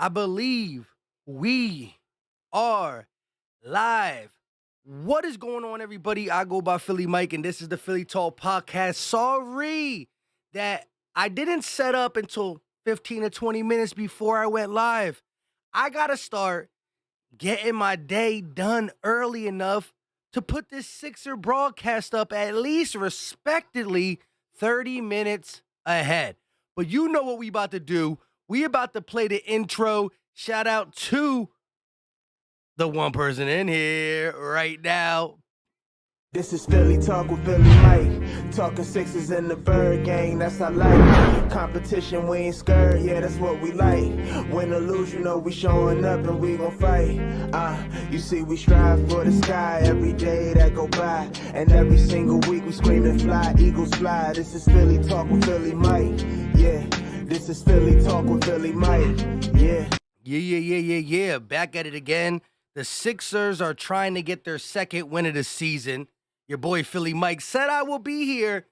I believe we are live. What is going on, everybody? I go by Philly Mike, and this is the Philly Talk Podcast. Sorry that I didn't set up until 15 to 20 minutes before I went live. I got to start getting my day done early enough to put this Sixer broadcast up at least respectably 30 minutes ahead. But you know what we about to do. We about to play the intro. Shout out to the one person in here right now. This is Philly Talk with Philly Mike. Talking Sixers in the Bird Gang, that's our life. Competition, we ain't scared, yeah, that's what we like. Win or lose, you know we showing up and we gon' fight. You see we strive for the sky every day that go by. And every single week we scream and fly, eagles fly. This is Philly Talk with Philly Mike, yeah. This is Philly Talk with Philly Mike, yeah. Yeah. Back at it again. The Sixers are trying to get their second win of the season. Your boy Philly Mike said I will be here,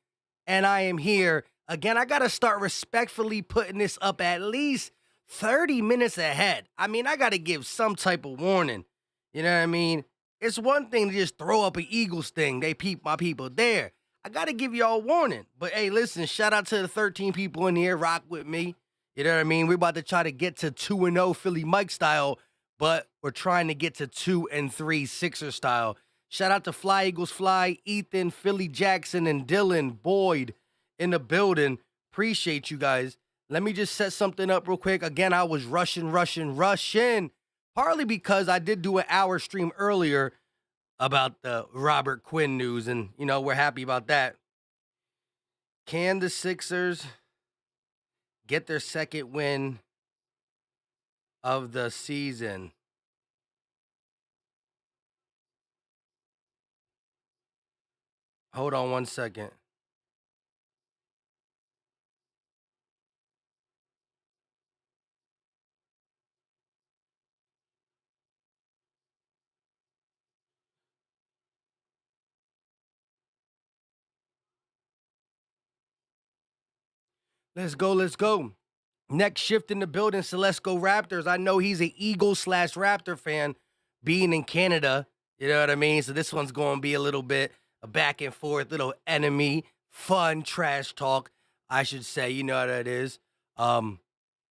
and I am here. Again, I got to start respectfully putting this up at least 30 minutes ahead. I mean, I got to give some type of warning. You know what I mean? It's one thing to just throw up an Eagles thing. They peep my people there. I got to give y'all warning. But, hey, listen, shout out to the 13 people in here. Rock with me. You know what I mean? We're about to try to get to 2-0 Philly Mike style, but we're trying to get to 2-3 Sixer style. Shout out to Fly Eagles Fly, Ethan, Philly Jackson, and Dylan Boyd in the building. Appreciate you guys. Let me just set something up real quick. Again, I was rushing. Partly because I did do an hour stream earlier about the Robert Quinn news, and, you know, we're happy about that. Can the Sixers get their second win of the season? Hold on one second. Let's go. Next shift in the building, so let's go Raptors. I know he's an Eagles/Raptor fan, being in Canada. You know what I mean? So this one's going to be a little bit a back and forth, little enemy, fun, trash talk, I should say. You know what it is. The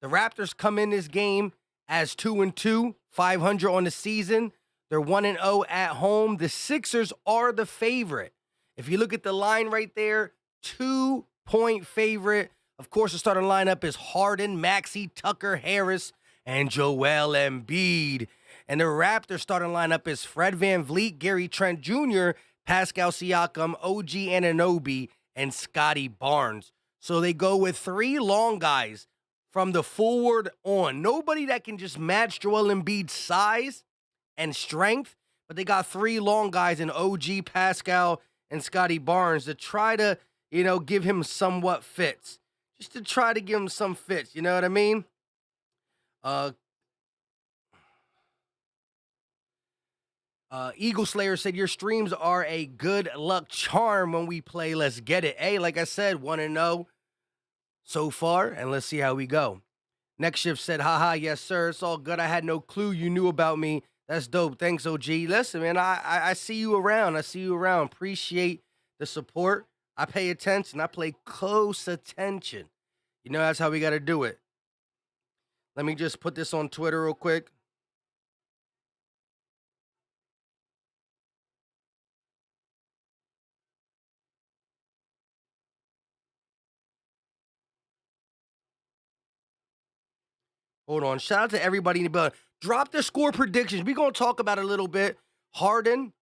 Raptors come in this game as 2-2, 500 on the season. They're 1-0 at home. The Sixers are the favorite. If you look at the line right there, 2-point favorite. Of course, the starting lineup is Harden, Maxey, Tucker, Harris, and Joel Embiid. And the Raptors starting lineup is Fred VanVleet, Gary Trent Jr., Pascal Siakam, OG Anunoby, and Scotty Barnes. So they go with three long guys from the forward on. Nobody that can just match Joel Embiid's size and strength, but they got three long guys in OG, Pascal, and Scotty Barnes to try to, you know, give him somewhat fits. Just to try to give him some fits, you know what I mean? Eagle Slayer said, your streams are a good luck charm when we play. Let's get it. Hey, like I said, 1-0 so far, and let's see how we go. Next shift said, haha, yes, sir. It's all good. I had no clue you knew about me. That's dope. Thanks, OG. Listen, man, I see you around. Appreciate the support. I pay attention. I pay close attention. You know, that's how we got to do it. Let me just put this on Twitter real quick. Hold on. Shout out to everybody in the building. Drop the score predictions. We're going to talk about it a little bit. Harden,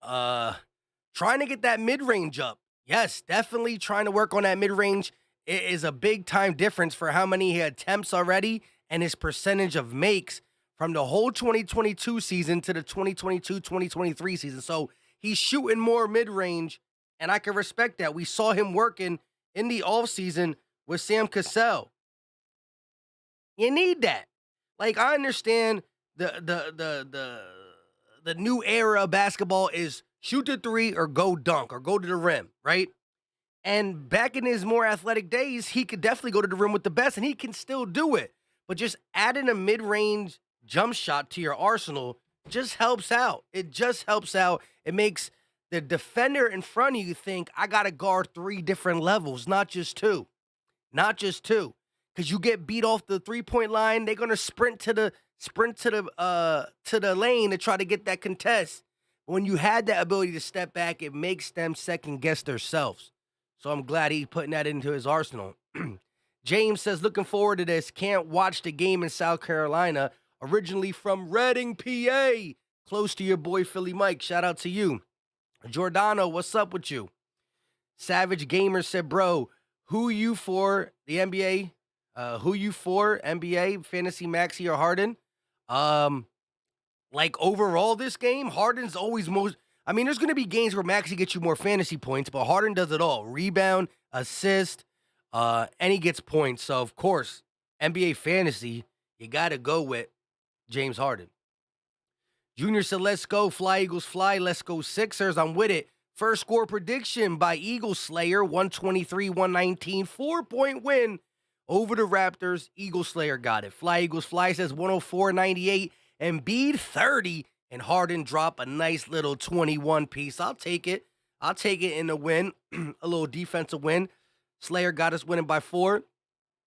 trying to get that mid-range up. Yes, definitely trying to work on that mid-range. It is a big-time difference for how many he attempts already and his percentage of makes from the whole 2022 season to the 2022-2023 season. So he's shooting more mid-range, and I can respect that. We saw him working in the offseason with Sam Cassell. You need that. Like, I understand the new era of basketball is shoot the three or go dunk or go to the rim, right? And back in his more athletic days, he could definitely go to the rim with the best, and he can still do it. but just adding a mid-range jump shot to your arsenal just helps out. It just helps out. It makes the defender in front of you think, I got to guard 3 different levels, not just 2. Not just 2. Because you get beat off the three-point line, they're gonna sprint to the lane to try to get that contest. When you had that ability to step back, it makes them second guess themselves. So I'm glad he's putting that into his arsenal. James says, looking forward to this. Can't watch the game in South Carolina. Originally from Reading, PA. Close to your boy Philly Mike. Shout out to you. Giordano, what's up with you? Savage Gamer said, bro, who you for the NBA? Who you for NBA, Fantasy Maxi or Harden? Like overall this game, Harden's always most. I mean, there's going to be games where Maxi gets you more fantasy points, but Harden does it all: rebound, assist, and he gets points. So of course, NBA fantasy, you got to go with James Harden. Junior said, let's go, fly Eagles fly, let's go Sixers. I'm with it. First score prediction by Eagle Slayer, 123-119, 4-point win over the Raptors. Eagle Slayer got it. Fly Eagles fly says 104-98, Embiid 30, and Harden drop a nice little 21 piece. I'll take it. I'll take it in the win, a little defensive win. Slayer got us winning by 4.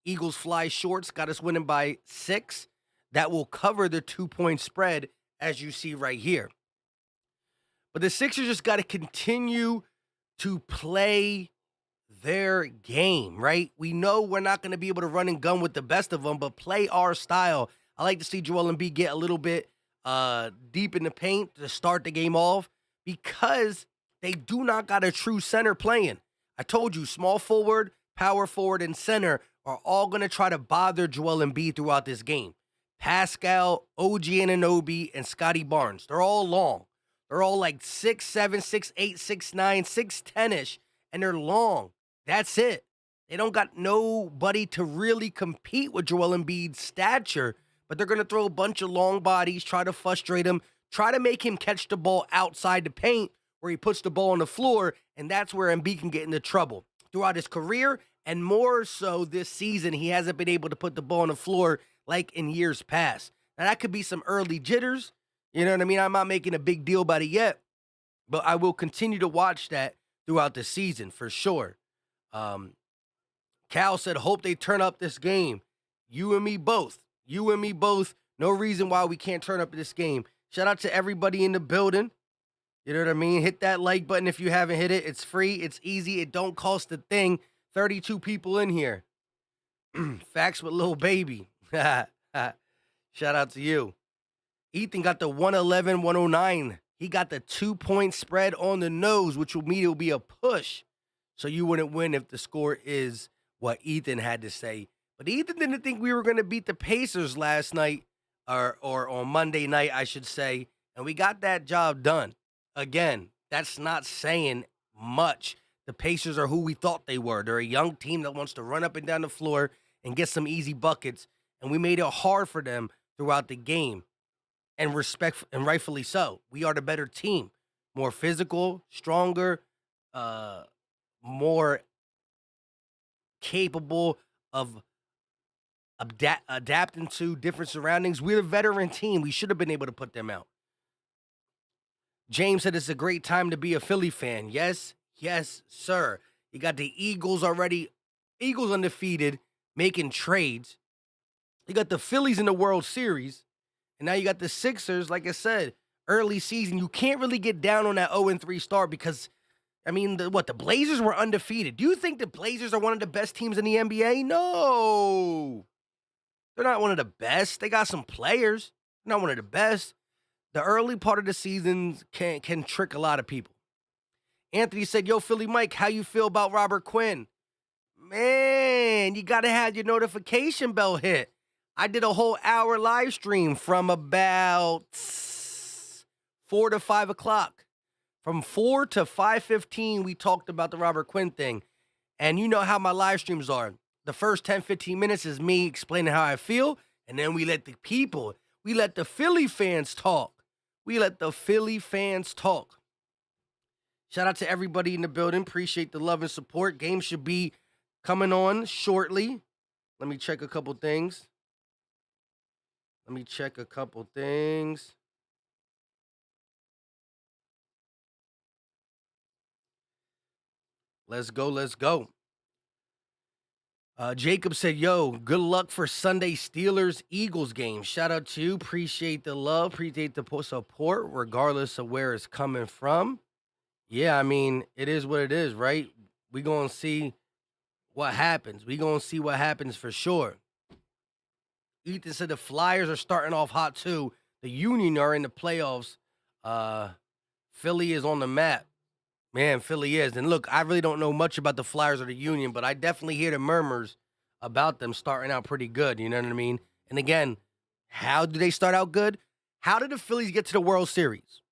Eagles fly shorts got us winning by 6. That will cover the 2-point spread, as you see right here. But the Sixers just got to continue to play their game, right? We know we're not going to be able to run and gun with the best of them, but play our style. I like to see Joel Embiid get a little bit deep in the paint to start the game off because they do not got a true center playing. I told you, small forward, power forward, and center are all going to try to bother Joel Embiid throughout this game. Pascal, OG Anunoby, and Scotty Barnes. They're all long. They're all like 6'7", 6'8", 6'9", 6'10"-ish, and they're long. That's it. They don't got nobody to really compete with Joel Embiid's stature, but they're going to throw a bunch of long bodies, try to frustrate him, try to make him catch the ball outside the paint where he puts the ball on the floor, and that's where Embiid can get into trouble. Throughout his career, and more so this season, he hasn't been able to put the ball on the floor like in years past. Now, that could be some early jitters. You know what I mean? I'm not making a big deal about it yet, but I will continue to watch that throughout the season for sure. Cal said, hope they turn up this game. You and me both. You and me both. No reason why we can't turn up this game. Shout out to everybody in the building. You know what I mean? Hit that like button if you haven't hit it. It's free. It's easy. It don't cost a thing. 32 people in here. Facts with Lil Baby. Shout out to you. Ethan got the 111-109. He got the 2-point spread on the nose, which will mean it will be a push. So you wouldn't win if the score is what Ethan had to say. But Ethan didn't think we were going to beat the Pacers last night, or on Monday night, I should say. And we got that job done. Again, that's not saying much. The Pacers are who we thought they were. They're a young team that wants to run up and down the floor and get some easy buckets. And we made it hard for them throughout the game. And rightfully so. We are the better team. More physical, stronger, more capable of adapting to different surroundings. We're a veteran team. We should have been able to put them out. James said it's a great time to be a Philly fan. Yes, sir. You got the Eagles already. Eagles undefeated, making trades. You got the Phillies in the World Series. And now you got the Sixers, like I said, early season. You can't really get down on that 0-3 start because, I mean, the Blazers were undefeated. Do you think the Blazers are one of the best teams in the NBA? No. They're not one of the best. They got some players. They're not one of the best. The early part of the season can trick a lot of people. Anthony said, yo, Philly Mike, how you feel about Robert Quinn? Man, you got to have your notification bell hit. I did a whole hour live stream from about 4 to 5 o'clock. From 4 to 5:15, we talked about the Robert Quinn thing. And you know how my live streams are. The first 10, 15 minutes is me explaining how I feel. And then we let the Philly fans talk. We let the Philly fans talk. Shout out to everybody in the building. Appreciate the love and support. Game should be coming on shortly. Let me check a couple things. Let me check a couple things. Let's go. Let's go. Jacob said, yo, good luck for Sunday Steelers-Eagles game. Shout out to you. Appreciate the love. Appreciate the support, regardless of where it's coming from. Yeah, I mean, it is what it is, right? We going to see what happens. We going to see what happens for sure. Ethan said the Flyers are starting off hot, too. The Union are in the playoffs. Philly is on the map. Man, Philly is. And look, I really don't know much about the Flyers or the Union, but I definitely hear the murmurs about them starting out pretty good. You know what I mean? And again, how do they start out good? How did the Phillies get to the World Series?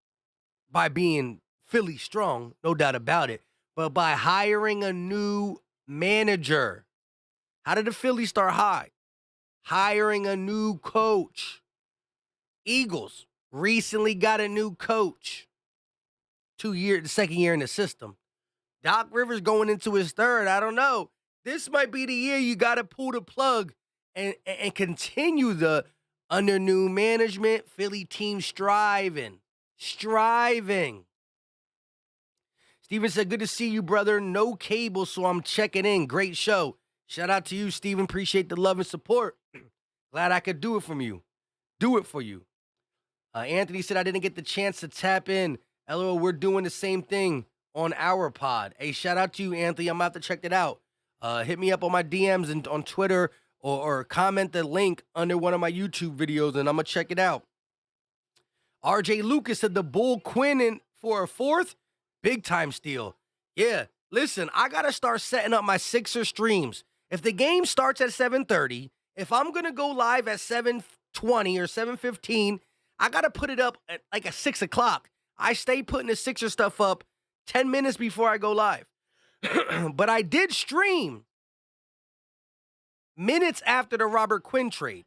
By being Philly strong, no doubt about it, but by hiring a new manager. How did the Phillies start high? Hiring a new coach. Eagles recently got a new coach. The second year in the system. Doc Rivers going into his third. I don't know. This might be the year you got to pull the plug and continue the under new management. Philly team striving. Steven said, good to see you, brother. No cable, so I'm checking in. Great show. Shout out to you, Steven. Appreciate the love and support. Glad I could do it for you. Anthony said, I didn't get the chance to tap in. LOL, we're doing the same thing on our pod. Hey, shout out to you, Anthony. I'm about to check it out. Hit me up on my DMs and on Twitter or comment the link under one of my YouTube videos, and I'm going to check it out. RJ Lucas said the Bull Quinn in for a fourth. Big time steal. Yeah, listen, I got to start setting up my Sixer streams. If the game starts at 7:30, if I'm going to go live at 7:20 or 7:15, I got to put it up at like at 6 o'clock. I stay putting the Sixer stuff up 10 minutes before I go live. But I did stream minutes after the Robert Quinn trade.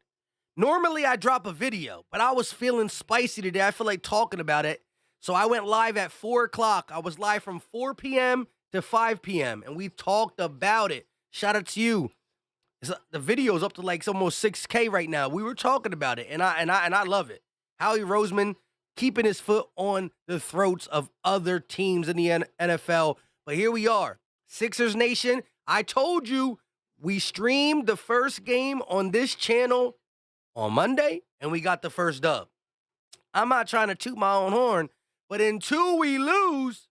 Normally I drop a video, but I was feeling spicy today. I feel like talking about it. So I went live at 4 o'clock. I was live from 4 p.m. to 5 p.m. and we talked about it. Shout out to you. The video's up to like almost 6K right now. We were talking about it, and I love it. Howie Roseman keeping his foot on the throats of other teams in the NFL. But here we are. Sixers Nation, I told you we streamed the first game on this channel on Monday, and we got the first dub. I'm not trying to toot my own horn, but until we lose,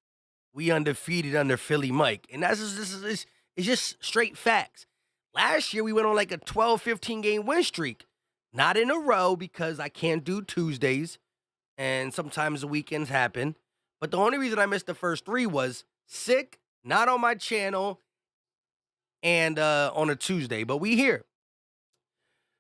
we undefeated under Philly Mike. And it's just straight facts. Last year, we went on like a 12, 15 game win streak. Not in a row because I can't do Tuesdays. And sometimes the weekends happen. But the only reason I missed the first three was sick, not on my channel, and on a Tuesday. But we here.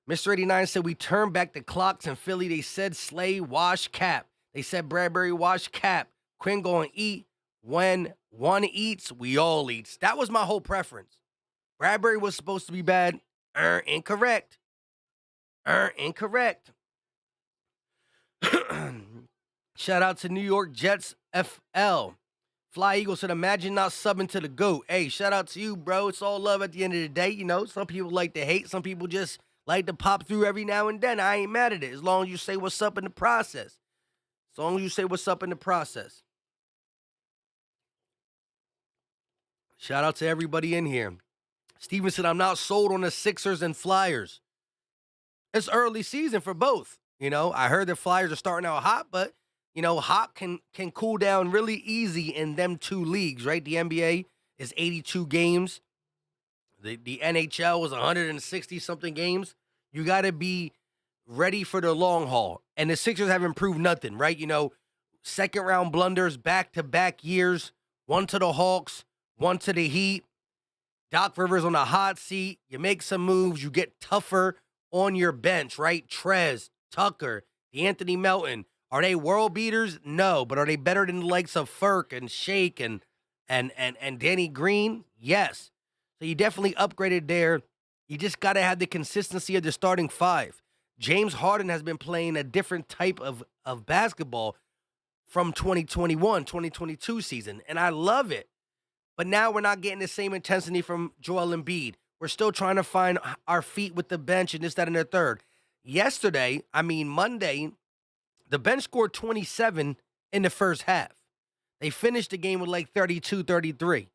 Mr. 89 said we turned back the clocks in Philly. They said Slay, wash, Cap. They said Bradbury, wash, Cap. Quinn going to eat. When one eats, we all eat. That was my whole preference. Bradbury was supposed to be bad. Incorrect. Incorrect. Shout out to New York Jets FL. Fly Eagle said, imagine not subbing to the GOAT. Hey, shout out to you, bro. It's all love at the end of the day. You know, some people like to hate. Some people just like to pop through every now and then. I ain't mad at it as long as you say what's up in the process. As long as you say what's up in the process. Shout out to everybody in here. Steven said, I'm not sold on the Sixers and Flyers. It's early season for both. You know, I heard the Flyers are starting out hot, but, you know, hot can cool down really easy in them two leagues, right? The NBA is 82 games. The NHL is 160-something games. You got to be ready for the long haul. And the Sixers haven't proved nothing, right? You know, second-round blunders, back-to-back years, one to the Hawks, one to the Heat. Doc Rivers on the hot seat. You make some moves. You get tougher on your bench, right? Trez, Tucker, Anthony Melton. Are they world beaters? No. But are they better than the likes of Furk and Shake and Danny Green? Yes. So you definitely upgraded there. You just got to have the consistency of the starting five. James Harden has been playing a different type of basketball from 2021, 2022 season, and I love it. But now we're not getting the same intensity from Joel Embiid. We're still trying to find our feet with the bench and this, that, and the third. Monday, the bench scored 27 in the first half. They finished the game with like 32, 33.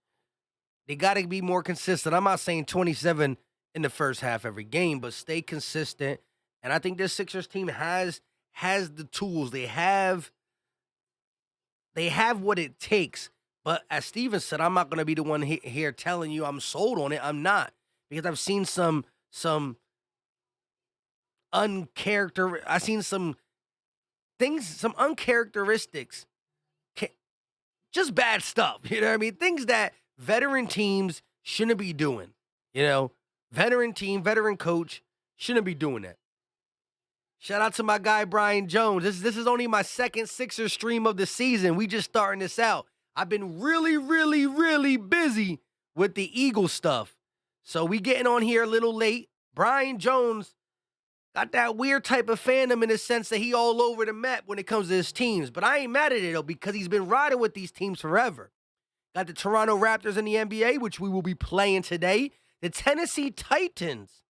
They got to be more consistent. I'm not saying 27 in the first half every game, but stay consistent. And I think this Sixers team has the tools. They have what it takes. But as Steven said, I'm not going to be the one here telling you I'm sold on it. I'm not, because I've seen some I've seen some things, some uncharacteristics, just bad stuff. You know what I mean? Things that veteran teams shouldn't be doing. You know, veteran team, veteran coach shouldn't be doing that. Shout out to my guy Brian Jones. This is only my second Sixers stream of the season. We just starting this out. I've been really, really, really busy with the Eagles stuff. So we getting on here a little late. Brian Jones got that weird type of fandom in the sense that he all over the map when it comes to his teams. But I ain't mad at it, though, because he's been riding with these teams forever. Got the Toronto Raptors in the NBA, which we will be playing today. The Tennessee Titans,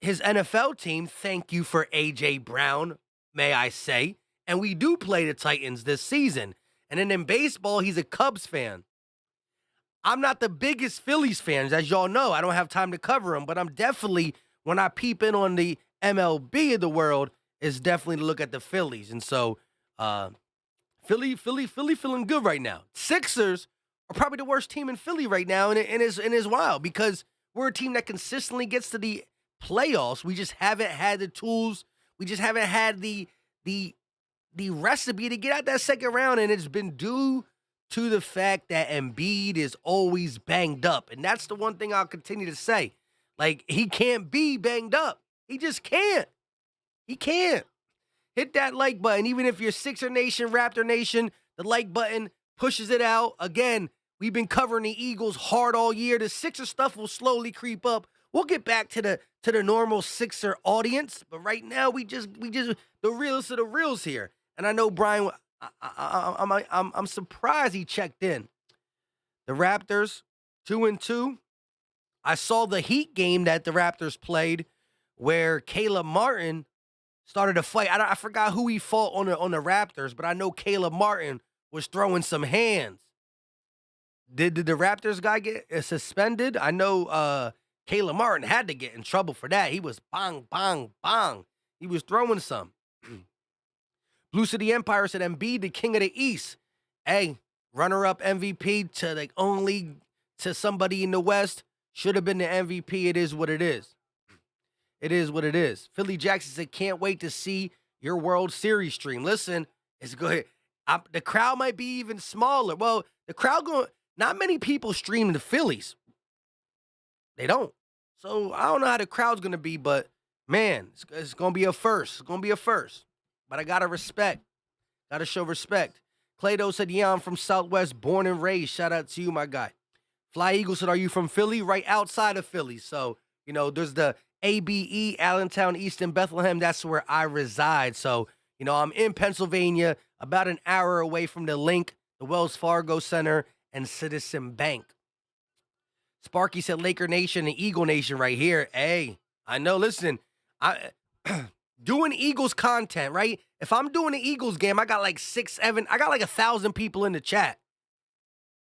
his NFL team. Thank you for A.J. Brown, may I say. And we do play the Titans this season. And then in baseball, he's a Cubs fan. I'm not the biggest Phillies fan, as y'all know. I don't have time to cover them, but I'm definitely, when I peep in on the MLB of the world, is definitely to look at the Phillies. And so, Philly feeling good right now. Sixers are probably the worst team in Philly right now, and it's wild because we're a team that consistently gets to the playoffs. We just haven't had the tools. We just haven't had the recipe to get out that second round, and it's been due to the fact that Embiid is always banged up. And that's the one thing I'll continue to say. Like, he can't be banged up. He just can't. He can't. Hit that like button. Even if you're Sixer Nation, Raptor Nation, the like button pushes it out. Again, we've been covering the Eagles hard all year. The Sixer stuff will slowly creep up. We'll get back to the normal Sixer audience. But right now, we just the realest of the reals here. And I know Brian, I'm surprised he checked in. The Raptors, 2-2. I saw the Heat game that the Raptors played where Caleb Martin started a fight. I forgot who he fought on the Raptors, but I know Caleb Martin was throwing some hands. Did the Raptors guy get suspended? I know Caleb Martin had to get in trouble for that. He was bang, bang, bang. He was throwing some. Blue City Empire said Embiid, the king of the East. Hey, runner-up MVP to somebody in the West. Should have been the MVP. It is what it is. It is what it is. Philly Jackson said, can't wait to see your World Series stream. Listen, it's good. The crowd might be even smaller. Well, the crowd not many people stream the Phillies. They don't. So I don't know how the crowd's going to be, but man, it's going to be a first. It's going to be a first. But I got to respect. Got to show respect. Clado said, yeah, I'm from Southwest, born and raised. Shout out to you, my guy. Fly Eagle said, are you from Philly? Right outside of Philly. So, there's the ABE, Allentown, Easton, Bethlehem. That's where I reside. So, I'm in Pennsylvania, about an hour away from the Link, the Wells Fargo Center, and Citizen Bank. Sparky said, Laker Nation and Eagle Nation right here. Hey, I know, listen, doing Eagles content, right? If I'm doing the Eagles game, I got like 6, 7, I got like 1,000 people in the chat.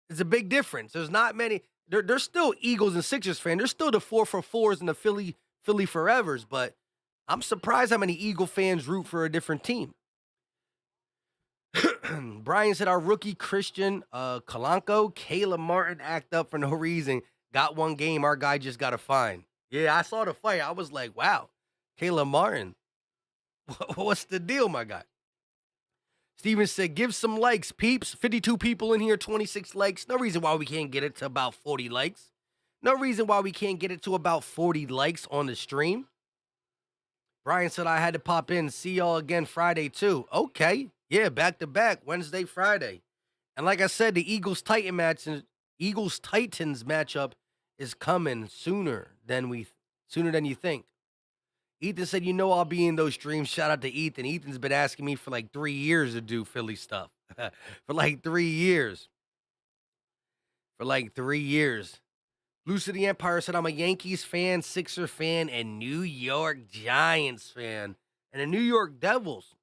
It's a big difference. There's not many. There's still Eagles and Sixers fans. There's still the 4-for-4s and the Philly Forevers, but I'm surprised how many Eagle fans root for a different team. Brian said our rookie Christian Kalanko, Caleb Martin act up for no reason. Got one game. Our guy just got a fine. Yeah, I saw the fight. I was like, wow, Caleb Martin. What's the deal, my guy? Steven said, give some likes, peeps. 52 people in here, 26 likes. No reason why we can't get it to about 40 likes. No reason why we can't get it to about 40 likes on the stream. Brian said, I had to pop in. See y'all again Friday, too. Okay. Yeah, back to back, Wednesday, Friday. And like I said, the Eagles-Titans matchup is coming sooner than you think. Ethan said, I'll be in those streams. Shout out to Ethan. Ethan's been asking me for like 3 years to do Philly stuff. For like 3 years. Blue Lucid the Empire said, I'm a Yankees fan, Sixer fan, and New York Giants fan. And the New York Devils.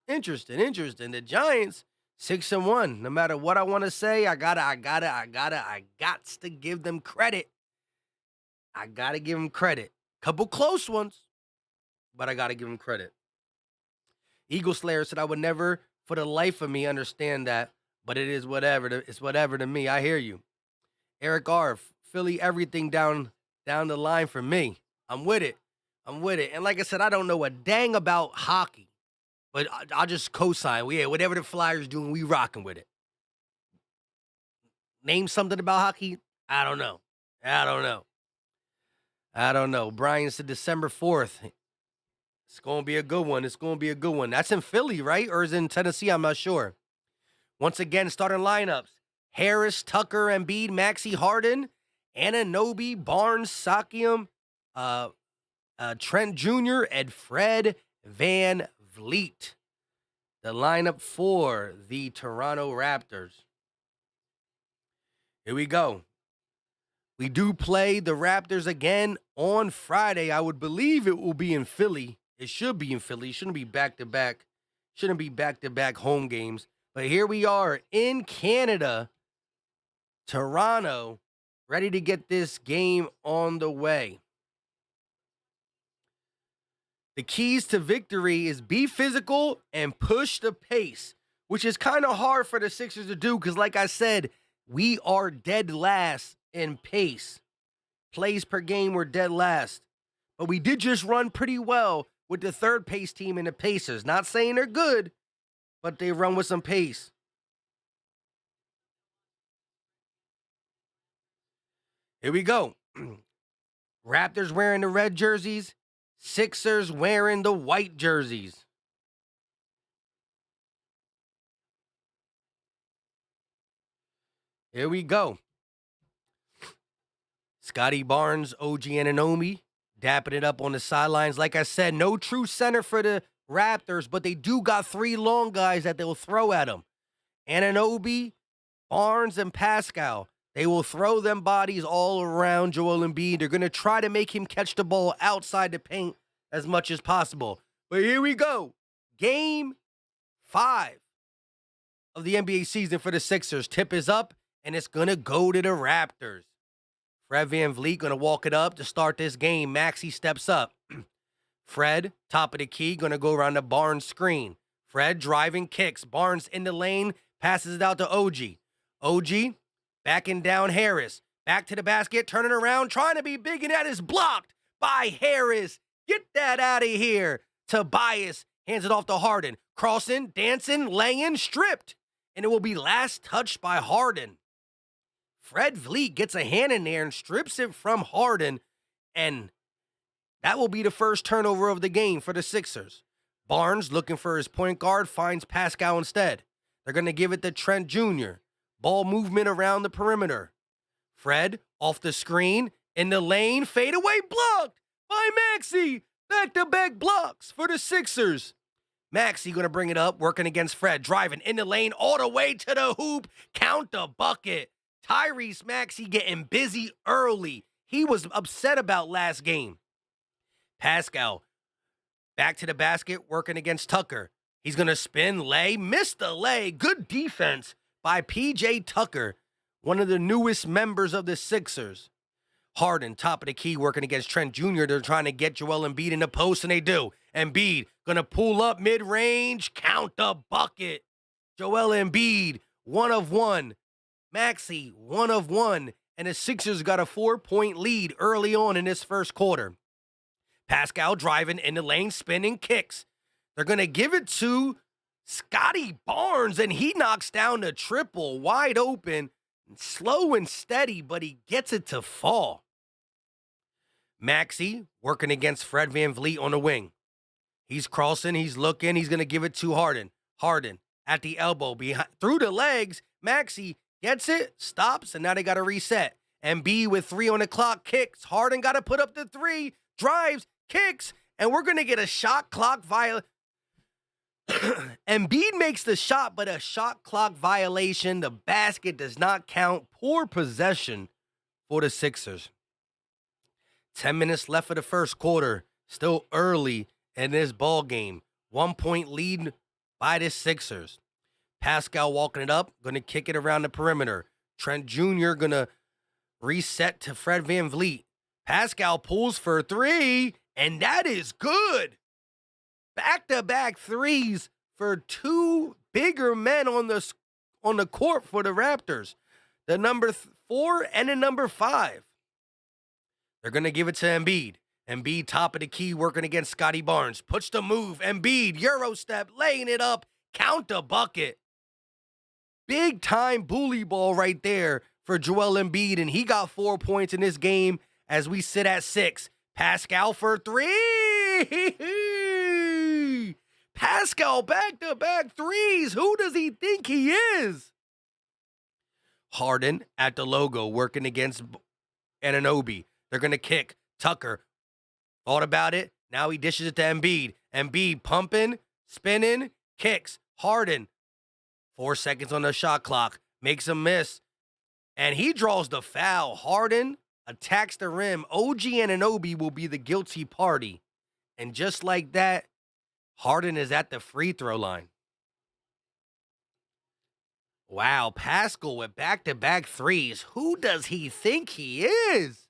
Interesting, interesting. The Giants, 6-1. No matter what I want to say, I gots to give them credit. I gotta give them credit. Couple close ones, but I gotta give them credit. Eagle Slayer said, I would never, for the life of me, understand that, but it is whatever. It's whatever to me. I hear you. Eric R. Philly, everything down the line for me. I'm with it. And like I said, I don't know a dang about hockey, but I'll just co-sign. Yeah, whatever the Flyers doing, we rocking with it. Name something about hockey? I don't know. Brian said December 4th. It's going to be a good one. That's in Philly, right? Or is it in Tennessee? I'm not sure. Once again, starting lineups. Harris, Tucker, Embiid, Maxey, Harden, Anunoby, Barnes, Siakam, Trent Jr., and Fred Van Vliet. The lineup for the Toronto Raptors. Here we go. We do play the Raptors again on Friday. I would believe it will be in Philly. It should be in Philly. It shouldn't be back-to-back. Shouldn't be back-to-back home games. But here we are in Canada, Toronto, ready to get this game on the way. The keys to victory is be physical and push the pace, which is kind of hard for the Sixers to do because, like I said, we are dead last in pace. Plays per game, we're dead last. But we did just run pretty well with the third pace team in the Pacers. Not saying they're good, but they run with some pace. Here we go. Raptors wearing the red jerseys. Sixers wearing the white jerseys. Here we go. Scotty Barnes, OG Anunoby, dapping it up on the sidelines. Like I said, no true center for the Raptors, but they do got three long guys that they'll throw at them. Anunoby, Barnes, and Pascal. They will throw them bodies all around Joel Embiid. They're going to try to make him catch the ball outside the paint as much as possible. But here we go. Game 5 of the NBA season for the Sixers. Tip is up, and it's going to go to the Raptors. Fred Van Vliet going to walk it up to start this game. Maxey steps up. Fred, top of the key, going to go around the Barnes screen. Fred driving, kicks. Barnes in the lane, passes it out to OG. OG backing down Harris. Back to the basket, turning around, trying to be big, and that is blocked by Harris. Get that out of here. Tobias hands it off to Harden. Crossing, dancing, laying, stripped. And it will be last touched by Harden. Fred Vliet gets a hand in there and strips it from Harden. And that will be the first turnover of the game for the Sixers. Barnes, looking for his point guard, finds Pascal instead. They're going to give it to Trent Jr. Ball movement around the perimeter. Fred, off the screen, in the lane, fadeaway blocked by Maxey. Back-to-back blocks for the Sixers. Maxey going to bring it up, working against Fred, driving in the lane all the way to the hoop. Count the bucket. Tyrese Maxey getting busy early. He was upset about last game. Pascal, back to the basket, working against Tucker. He's going to spin, lay, missed the lay. Good defense by P.J. Tucker, one of the newest members of the Sixers. Harden, top of the key, working against Trent Jr. They're trying to get Joel Embiid in the post, and they do. Embiid going to pull up mid-range, count the bucket. Joel Embiid, 1 of 1. Maxey, 1 of 1. And the Sixers got a 4-point lead early on in this first quarter. Pascal driving in the lane, spinning, kicks. They're going to give it to Scotty Barnes, and he knocks down the triple wide open, slow and steady, but he gets it to fall. Maxey working against Fred Van Vliet on the wing. He's crossing, he's looking, he's going to give it to Harden. Harden at the elbow, behind, through the legs. Maxey gets it, stops, and now they got to reset. Embiid with 3 on the clock, kicks. Harden got to put up the 3, drives, kicks, and we're going to get a shot clock violation. Embiid makes the shot, but a shot clock violation. The basket does not count. Poor possession for the Sixers. 10 minutes left of the first quarter. Still early in this ball game. 1 point lead by the Sixers. Pascal walking it up, going to kick it around the perimeter. Trent Jr. going to reset to Fred VanVleet. Pascal pulls for three, and that is good. Back-to-back threes for two bigger men on the court for the Raptors. The number 4 and the number 5. They're going to give it to Embiid. Embiid, top of the key, working against Scotty Barnes. Puts the move. Embiid, Euro step, laying it up. Count the bucket. Big time bully ball right there for Joel Embiid, and he got 4 points in this game as we sit at 6. Pascal for 3. Pascal back-to-back threes. Who does he think he is? Harden at the logo working against Anunoby. They're going to kick. Tucker thought about it. Now he dishes it to Embiid. Embiid pumping, spinning, kicks. Harden, 4 seconds on the shot clock, makes a miss, and he draws the foul. Harden attacks the rim. OG Anunoby will be the guilty party. And just like that, Harden is at the free throw line. Wow, Pascal with back-to-back threes. Who does he think he is?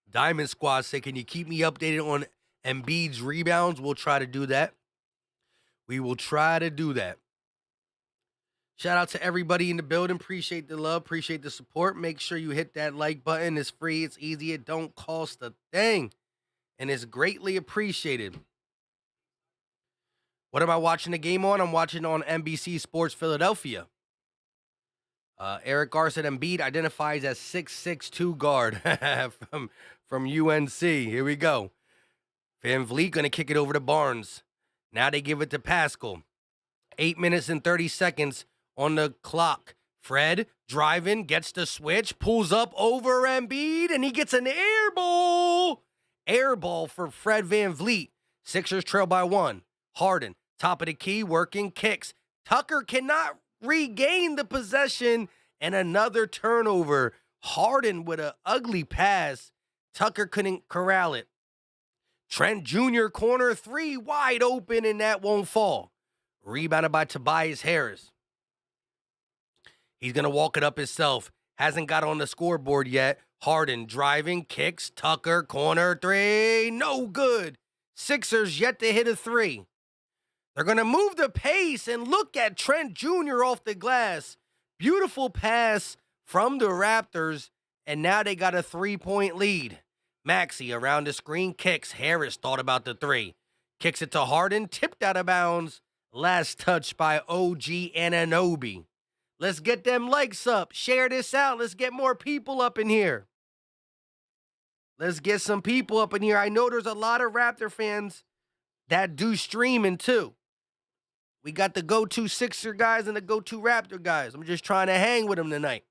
Diamond Squad say, can you keep me updated on Embiid's rebounds? We'll try to do that. We will try to do that. Shout out to everybody in the building. Appreciate the love. Appreciate the support. Make sure you hit that like button. It's free. It's easy. It don't cost a thing. And it's greatly appreciated. What am I watching the game on? I'm watching on NBC Sports Philadelphia. Eric Garr said Embiid identifies as 6'6" guard from UNC. Here we go. VanVleet going to kick it over to Barnes. Now they give it to Pascal. 8 minutes and 30 seconds on the clock. Fred driving, gets the switch, pulls up over Embiid, and he gets an air ball. Air ball for Fred VanVleet. Sixers trail by 1. Harden, top of the key, working, kicks. Tucker cannot regain the possession, and another turnover. Harden with an ugly pass. Tucker couldn't corral it. Trent Jr. corner 3 wide open, and that won't fall. Rebounded by Tobias Harris. He's going to walk it up himself. Hasn't got on the scoreboard yet. Harden driving, kicks, Tucker, corner 3. No good. Sixers yet to hit a 3. They're going to move the pace, and look at Trent Jr. off the glass. Beautiful pass from the Raptors, and now they got a 3-point lead. Maxey around the screen, kicks. Harris thought about the 3. Kicks it to Harden, tipped out of bounds. Last touch by OG Anunoby. Let's get them likes up. Share this out. Let's get more people up in here. Let's get some people up in here. I know there's a lot of Raptor fans that do streaming too. We got the go-to Sixer guys and the go-to Raptor guys. I'm just trying to hang with them tonight.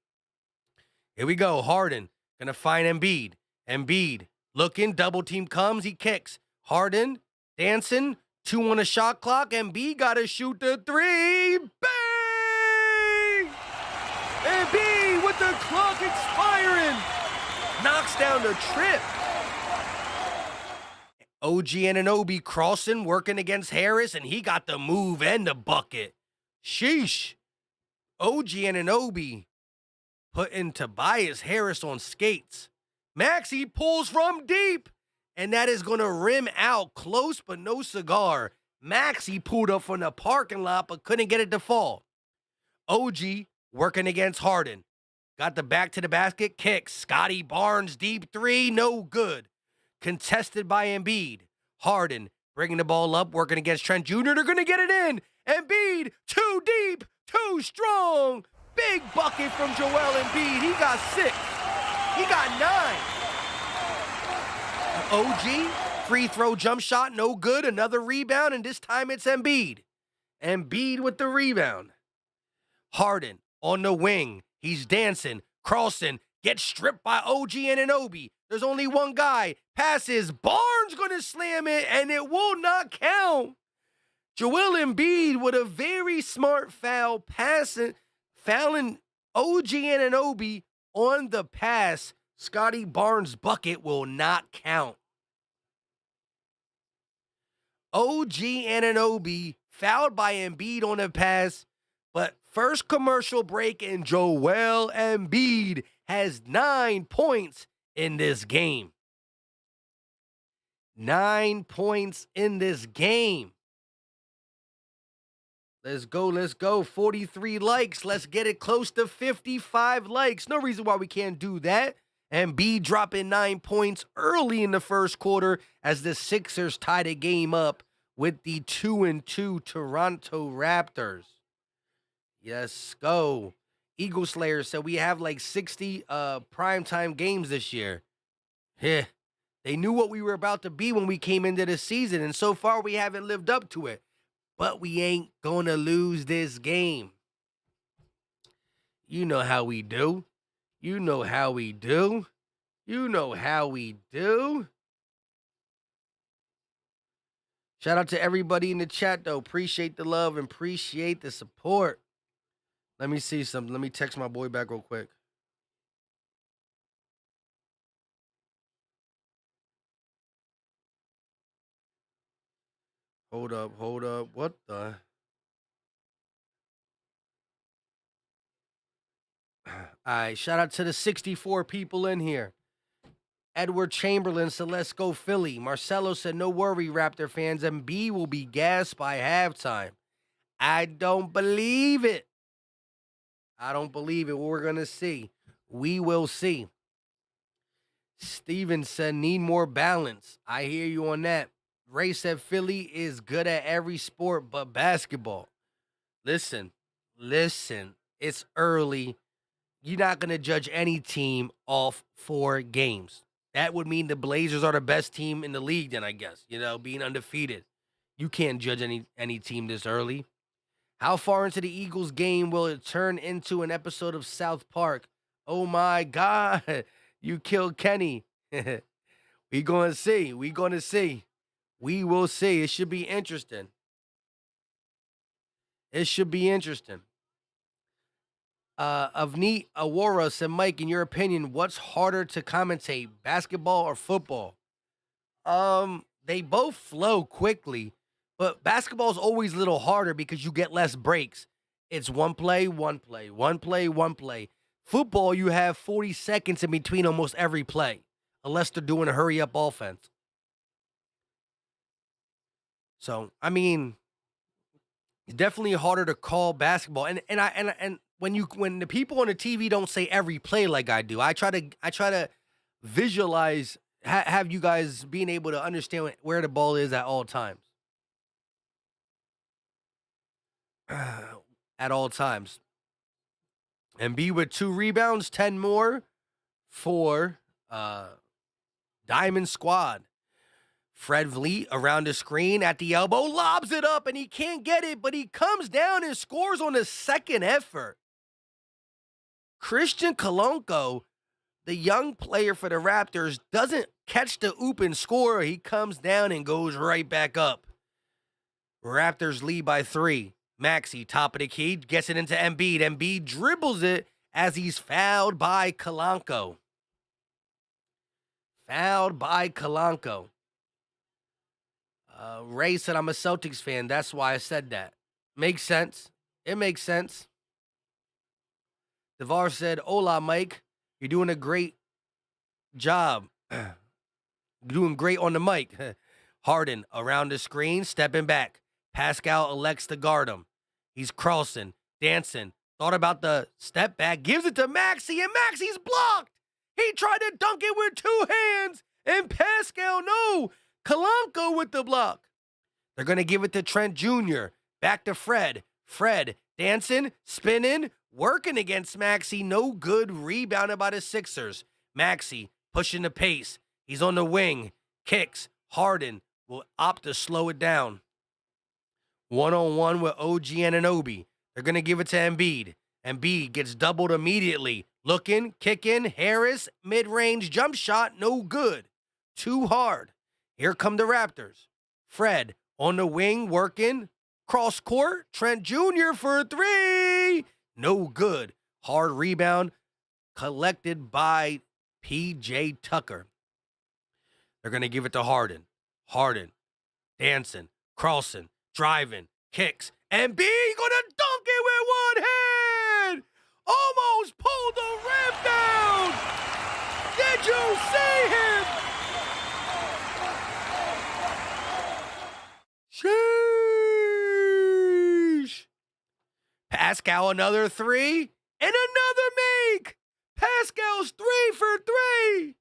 Here we go. Harden going to find Embiid. Embiid looking. Double team comes. He kicks. Harden dancing. 2 on the shot clock. Embiid got to shoot the 3. Bang! Embiid with the clock expiring. Knocks down the trip. OG Anunoby crossing, working against Harris, and he got the move and the bucket. Sheesh. OG Anunoby putting Tobias Harris on skates. Maxey pulls from deep, and that is going to rim out close but no cigar. Maxey pulled up from the parking lot but couldn't get it to fall. OG working against Harden. Got the back to the basket, kicks. Scotty Barnes, deep 3, no good. Contested by Embiid. Harden bringing the ball up, working against Trent Jr. They're going to get it in. Embiid, too deep, too strong. Big bucket from Joel Embiid. He got 6. He got 9. OG, free throw jump shot, no good. Another rebound, and this time it's Embiid. Embiid with the rebound. Harden on the wing. He's dancing, crossing, gets stripped by OG Anunoby. There's only one guy. Passes. Barnes going to slam it, and it will not count. Joel Embiid with a very smart foul fouling OG Anunoby on the pass. Scotty Barnes' bucket will not count. OG Anunoby fouled by Embiid on the pass, but first commercial break, and Joel Embiid has 9 points in this game. 9 points in this game. Let's go. 43 likes. Let's get it close to 55 likes. No reason why we can't do that. Embiid dropping 9 points early in the first quarter as the Sixers tie the game up with the 2-2 Toronto Raptors. Yes, go. Eagle Slayer said we have like 60 primetime games this year. Yeah. They knew what we were about to be when we came into the season, and so far we haven't lived up to it. But we ain't gonna lose this game. You know how we do. You know how we do. You know how we do. Shout out to everybody in the chat, though. Appreciate the love and appreciate the support. Let me see something. Let me text my boy back real quick. Hold up. What the? All right, shout out to the 64 people in here. Edward Chamberlain said, let's go Philly. Marcelo said, no worry, Raptor fans. Embiid will be gassed by halftime. I don't believe it. I don't believe it. We're going to see. We will see. Steven said, need more balance. I hear you on that. Ray said, Philly is good at every sport but basketball. Listen. It's early. You're not going to judge any team off 4 games. That would mean the Blazers are the best team in the league then, I guess, being undefeated. You can't judge any team this early. How far into the Eagles game will it turn into an episode of South Park? Oh, my God. You killed Kenny. We going to see. We will see. It should be interesting. Avneet Awara said, Mike, in your opinion, what's harder to commentate, basketball or football? They both flow quickly, but basketball is always a little harder because you get less breaks. It's one play. Football, you have 40 seconds in between almost every play, unless they're doing a hurry-up offense. So, I mean, it's definitely harder to call basketball, and when the people on the TV don't say every play like I do, I try to visualize, have you guys being able to understand where the ball is at all times. At all times. And be with 2 rebounds, 10 more for Diamond Squad. Fred Vliet around the screen at the elbow, lobs it up, and he can't get it, but he comes down and scores on the second effort. Christian Kolonko, the young player for the Raptors, doesn't catch the oop and score. He comes down and goes right back up. Raptors lead by 3. Maxey, top of the key, gets it into Embiid. Embiid dribbles it as he's fouled by Kolonko. Ray said, I'm a Celtics fan. That's why I said that. Makes sense. It makes sense. DeVar said, hola, Mike. You're doing a great job. You're doing great on the mic. Harden around the screen, stepping back. Pascal elects to guard him. He's crossing, dancing. Thought about the step back. Gives it to Maxey, and Maxey's blocked. He tried to dunk it with 2 hands, and Pascal, no. Kolonko with the block. They're going to give it to Trent Jr. Back to Fred. Fred dancing, spinning, working against Maxey. No good. Rebounded by the Sixers. Maxey pushing the pace. He's on the wing. Kicks. Harden will opt to slow it down. 1-on-1 with OG Anunoby. They're going to give it to Embiid. Embiid gets doubled immediately. Looking, kicking. Harris, mid-range jump shot. No good. Too hard. Here come the Raptors. Fred on the wing, working. cross court. Trent Jr. for three. No good. Hard rebound collected by P.J. Tucker. They're going to give it to Harden. Harden, dancing, crossing, driving, kicks, and B gonna dunk it with one hand! Almost pulled the rim down! Did you see him? Sheesh! Pascal another three, and another make! Pascal's 3 for 3!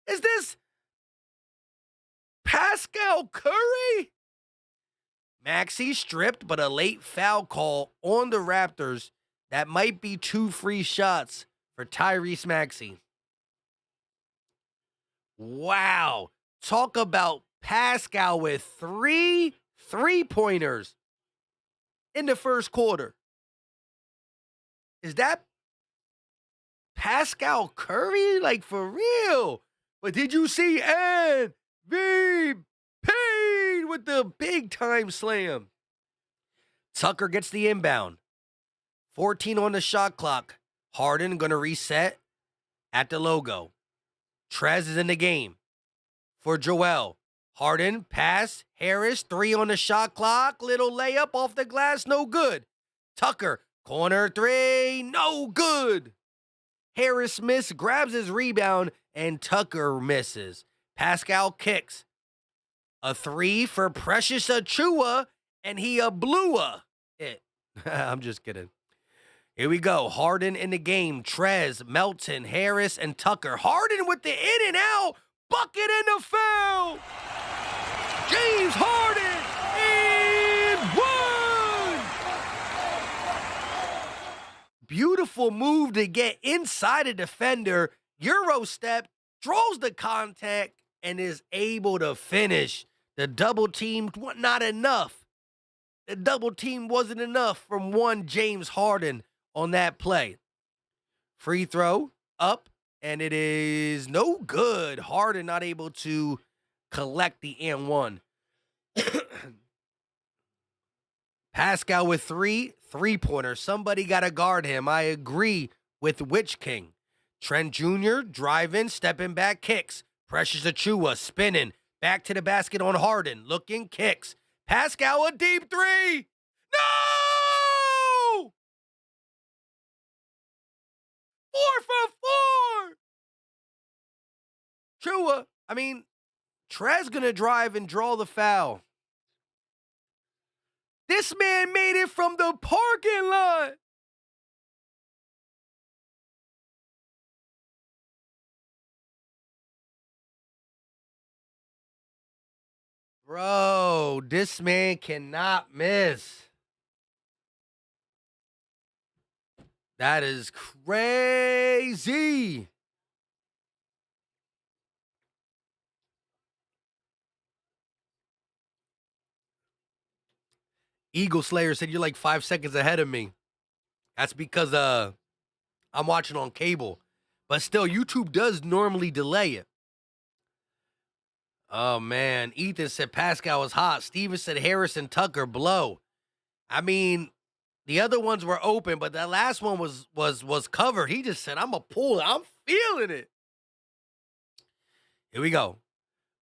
Is this Pascal Curry? Maxey stripped, but a late foul call on the Raptors. That might be 2 free shots for Tyrese Maxey. Wow. Talk about Pascal with 3 3-pointers in the first quarter. Is that Pascal Curry? Like, for real? But did you see MVP with the big-time slam? Tucker gets the inbound. 14 on the shot clock. Harden going to reset at the logo. Trez is in the game for Joel. Harden, pass. Harris, 3 on the shot clock. Little layup off the glass, no good. Tucker, corner 3, no good. Harris missed, grabs his rebound, and Tucker misses. Pascal kicks. A 3 for Precious Achiuwa, and he blew it. I'm just kidding. Here we go. Harden in the game. Trez, Melton, Harris, and Tucker. Harden with the in and out. Bucket and the foul. James Harden and 1. Beautiful move to get inside a defender. Euro step, draws the contact, and is able to finish. The double team, not enough. The double team wasn't enough from one James Harden on that play. Free throw up, and it is no good. Harden not able to collect the and one. Pascal with 3 3-pointers. Somebody got to guard him. I agree with Witch King. Trent Jr. driving, stepping back, kicks. Precious Achiuwa spinning. Back to the basket on Harden. Looking, kicks. Pascal a deep 3. No! 4 for 4. Trez gonna drive and draw the foul. This man made it from the parking lot. Bro, this man cannot miss. That is crazy. Eagle Slayer said you're like 5 seconds ahead of me. That's because I'm watching on cable. But still, YouTube does normally delay it. Oh, man. Ethan said Pascal was hot. Steven said Harris and Tucker blow. I mean, the other ones were open, but that last one was covered. He just said, I'm a pull. I'm feeling it. Here we go.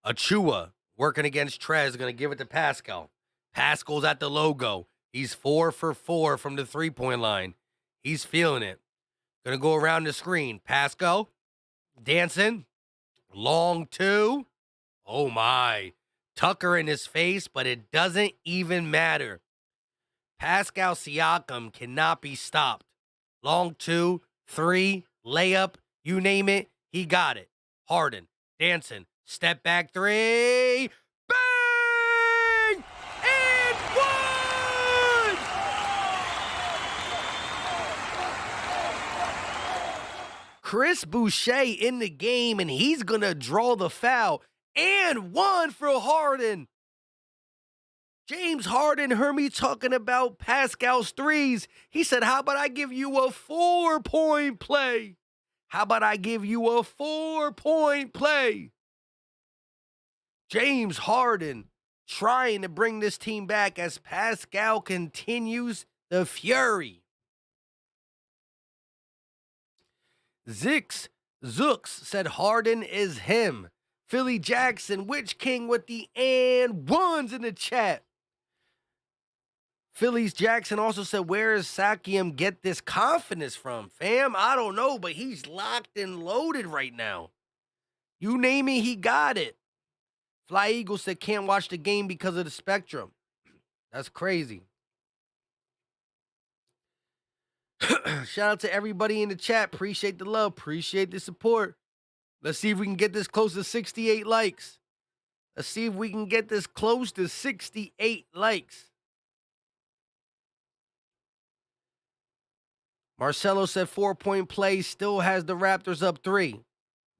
Achiuwa working against Trez. Going to give it to Pascal. Pascal's at the logo. He's 4 for 4 from the 3-point line. He's feeling it. Going to go around the screen. Pascal dancing. Long 2. Oh, my. Tucker in his face, but it doesn't even matter. Pascal Siakam cannot be stopped. Long 2, 3, layup, you name it, he got it. Harden, dancing, step back 3, bang! And 1! Chris Boucher in the game, and he's going to draw the foul. And 1 for Harden. James Harden heard me talking about Pascal's threes. He said, how about I give you a 4-point play? How about I give you a 4-point play? James Harden trying to bring this team back as Pascal continues the fury. Zooks said Harden is him. Philly Jackson, Witch King with the and ones in the chat. Phillies Jackson also said, where does Sakiam get this confidence from? Fam, I don't know, but he's locked and loaded right now. You name it, he got it. Fly Eagle said, can't watch the game because of the spectrum. That's crazy. Shout out to everybody in the chat. Appreciate the love. Appreciate the support. Let's see if we can get this close to 68 likes. Let's see if we can get this close to 68 likes. Marcelo said 4-point play still has the Raptors up 3.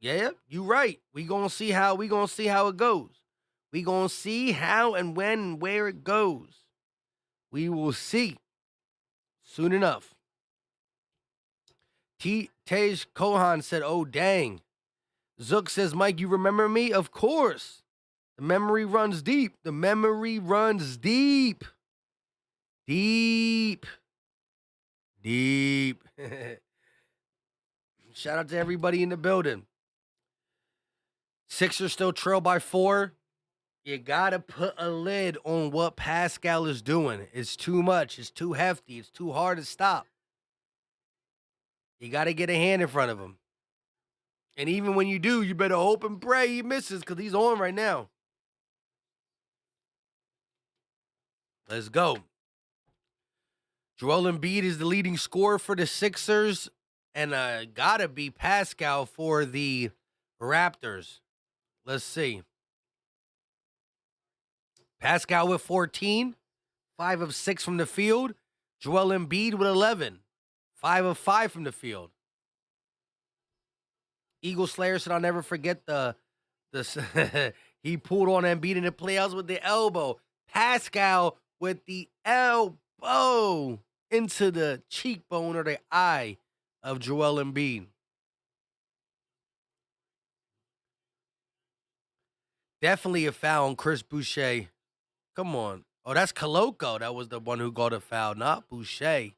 Yeah, you right. We gonna see how it goes. We gonna see how and when and where it goes. We will see soon enough. Tej Kohan said, oh, dang. Zook says, Mike, you remember me? Of course. The memory runs deep. The memory runs deep. Deep. Deep. Shout out to everybody in the building. Sixers still trail by 4. You got to put a lid on what Pascal is doing. It's too much. It's too hefty. It's too hard to stop. You got to get a hand in front of him. And even when you do, you better hope and pray he misses because he's on right now. Let's go. Joel Embiid is the leading scorer for the Sixers. And got to be Pascal for the Raptors. Let's see. Pascal with 14. 5 of 6 from the field. Joel Embiid with 11. 5 of 5 from the field. Eagle Slayer said, I'll never forget the he pulled on Embiid in the playoffs with the elbow. Pascal with the elbow into the cheekbone or the eye of Joel Embiid. Definitely a foul on Chris Boucher. Come on. Oh, that's Coloco. That was the one who got a foul, not Boucher.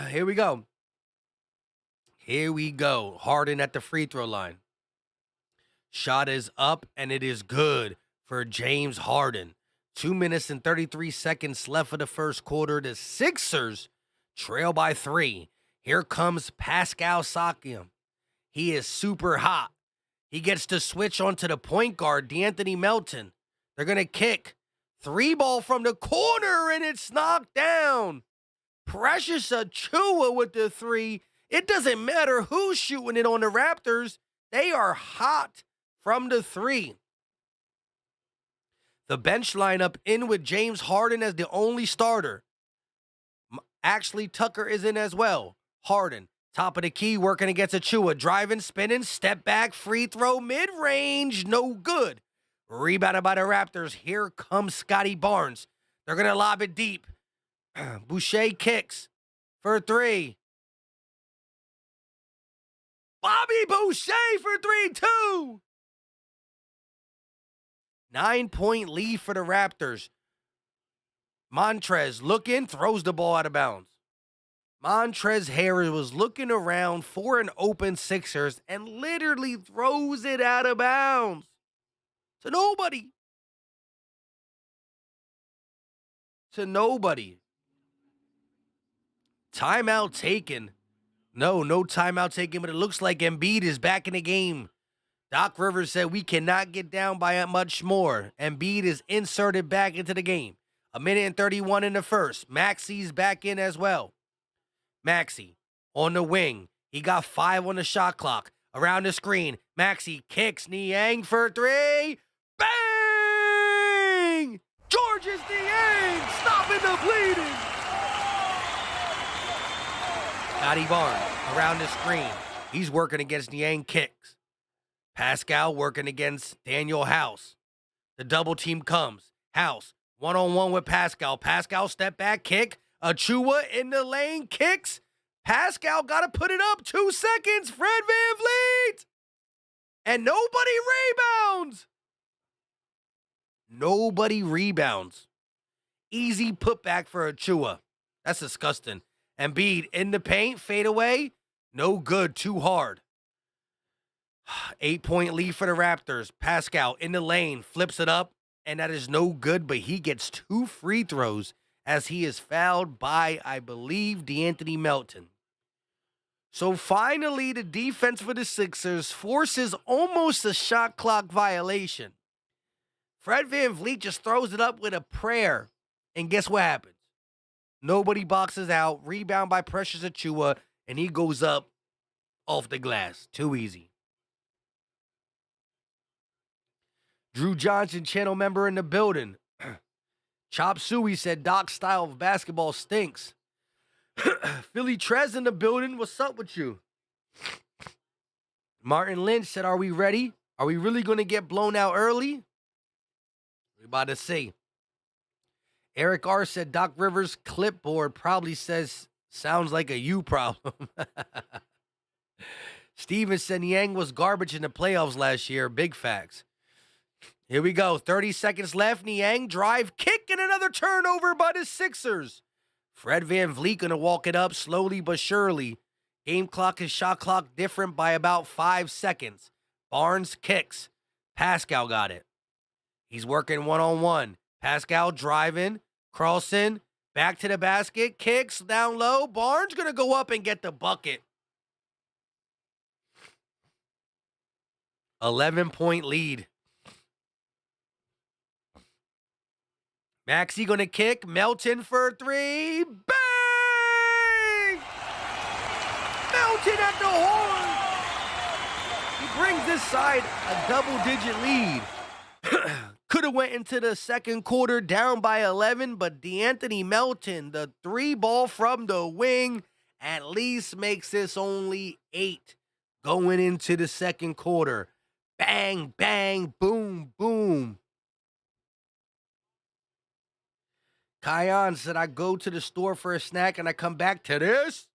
Here we go. Here we go. Harden at the free throw line. Shot is up, and it is good for James Harden. 2 minutes and 33 seconds left of the first quarter. The Sixers trail by 3. Here comes Pascal Siakam. He is super hot. He gets to switch onto the point guard, D'Anthony Melton. They're going to kick. 3 ball from the corner, and it's knocked down. Precious Achiuwa with the 3. It doesn't matter who's shooting it on the Raptors. They are hot from the 3. The bench lineup in with James Harden as the only starter. Actually, Tucker is in as well. Harden, top of the key, working against Achiuwa. Driving, spinning, step back, free throw, mid-range, no good. Rebounded by the Raptors. Here comes Scotty Barnes. They're going to lob it deep. Boucher kicks for 3. Bobby Boucher for 3-2. 9-point lead for the Raptors. Montrez looking, throws the ball out of bounds. Montrez Harris was looking around for an open Sixers and literally throws it out of bounds. To nobody. To nobody. Timeout taken. No timeout taken, but it looks like Embiid is back in the game. Doc Rivers said we cannot get down by much more. Embiid is inserted back into the game. 1:31 in the first. Maxi's back in as well. Maxi on the wing. He got 5 on the shot clock. Around the screen. Maxi kicks Niang for 3. Bang! Georges Niang stopping the bleeding. Scotty Barnes around the screen. He's working against Niang kicks. Pascal working against Daniel House. The double team comes. House, one-on-one with Pascal. Pascal step back kick. Achiuwa in the lane kicks. Pascal got to put it up. 2 seconds. Fred VanVleet. And nobody rebounds. Nobody rebounds. Easy putback for Achua. That's disgusting. Embiid in the paint, fade away. No good, too hard. 8-point lead for the Raptors. Pascal in the lane, flips it up, and that is no good, but he gets 2 free throws as he is fouled by, I believe, DeAnthony Melton. So finally, the defense for the Sixers forces almost a shot clock violation. Fred VanVleet just throws it up with a prayer, and guess what happens? Nobody boxes out, rebound by Precious Achua, and he goes up off the glass. Too easy. Drew Johnson, channel member in the building. Chop Suey said Doc's style of basketball stinks. Philly Trez in the building. What's up with you? Martin Lynch said, are we ready? Are we really going to get blown out early? We're about to see. Eric R. said Doc Rivers' clipboard probably sounds like a you problem. Steven said Niang was garbage in the playoffs last year. Big facts. Here we go. 30 seconds left. Niang drive, kick, and another turnover by the Sixers. Fred VanVleet going to walk it up slowly but surely. Game clock and shot clock different by about 5 seconds. Barnes kicks. Pascal got it. He's working one-on-one. Pascal driving, crossing, back to the basket, kicks down low. Barnes going to go up and get the bucket. 11-point lead. Maxey going to kick. Melton for 3. Bang! Melton at the horn. He brings this side a double-digit lead. Could have went into the second quarter down by 11, but DeAnthony Melton, the 3 ball from the wing, at least makes this only 8 going into the second quarter. Bang, bang, boom, boom. Kion said, I go to the store for a snack and I come back to this?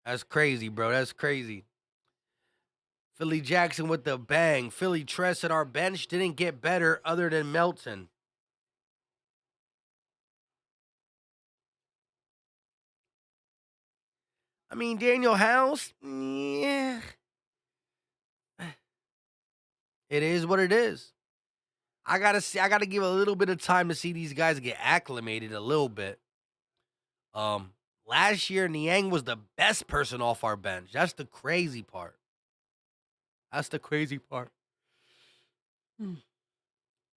That's crazy, bro. That's crazy. Philly Jackson with the bang. Philly Tress at our bench didn't get better other than Melton. I mean, Daniel House, yeah. It is what it is. I gotta give a little bit of time to see these guys get acclimated a little bit. Last year, Niang was the best person off our bench. That's the crazy part.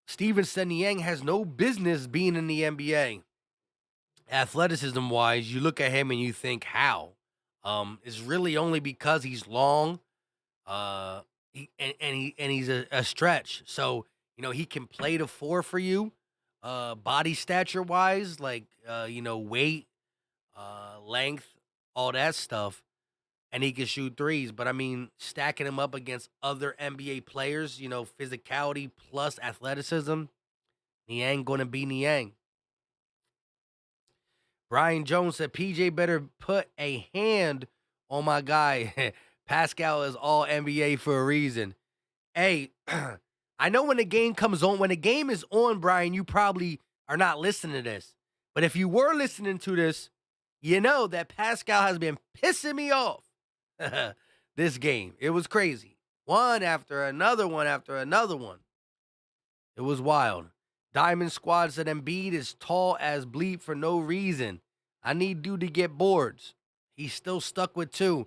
Steven said Niang has no business being in the NBA. Athleticism-wise, you look at him and you think, how? It's really only because he's long, he's a stretch. So, he can play the 4 for you, body stature-wise, like, weight, length, all that stuff. And he can shoot threes. But, I mean, stacking him up against other NBA players, physicality plus athleticism, Niang going to be Niang. Brian Jones said, PJ better put a hand on my guy. Pascal is all NBA for a reason. Hey, I know when the game comes on, when the game is on, Brian, you probably are not listening to this. But if you were listening to this, you know that Pascal has been pissing me off this game. It was crazy. One after another one after another one. It was wild. Diamond Squad said Embiid is tall as bleep for no reason. I need dude to get boards. He's still stuck with 2.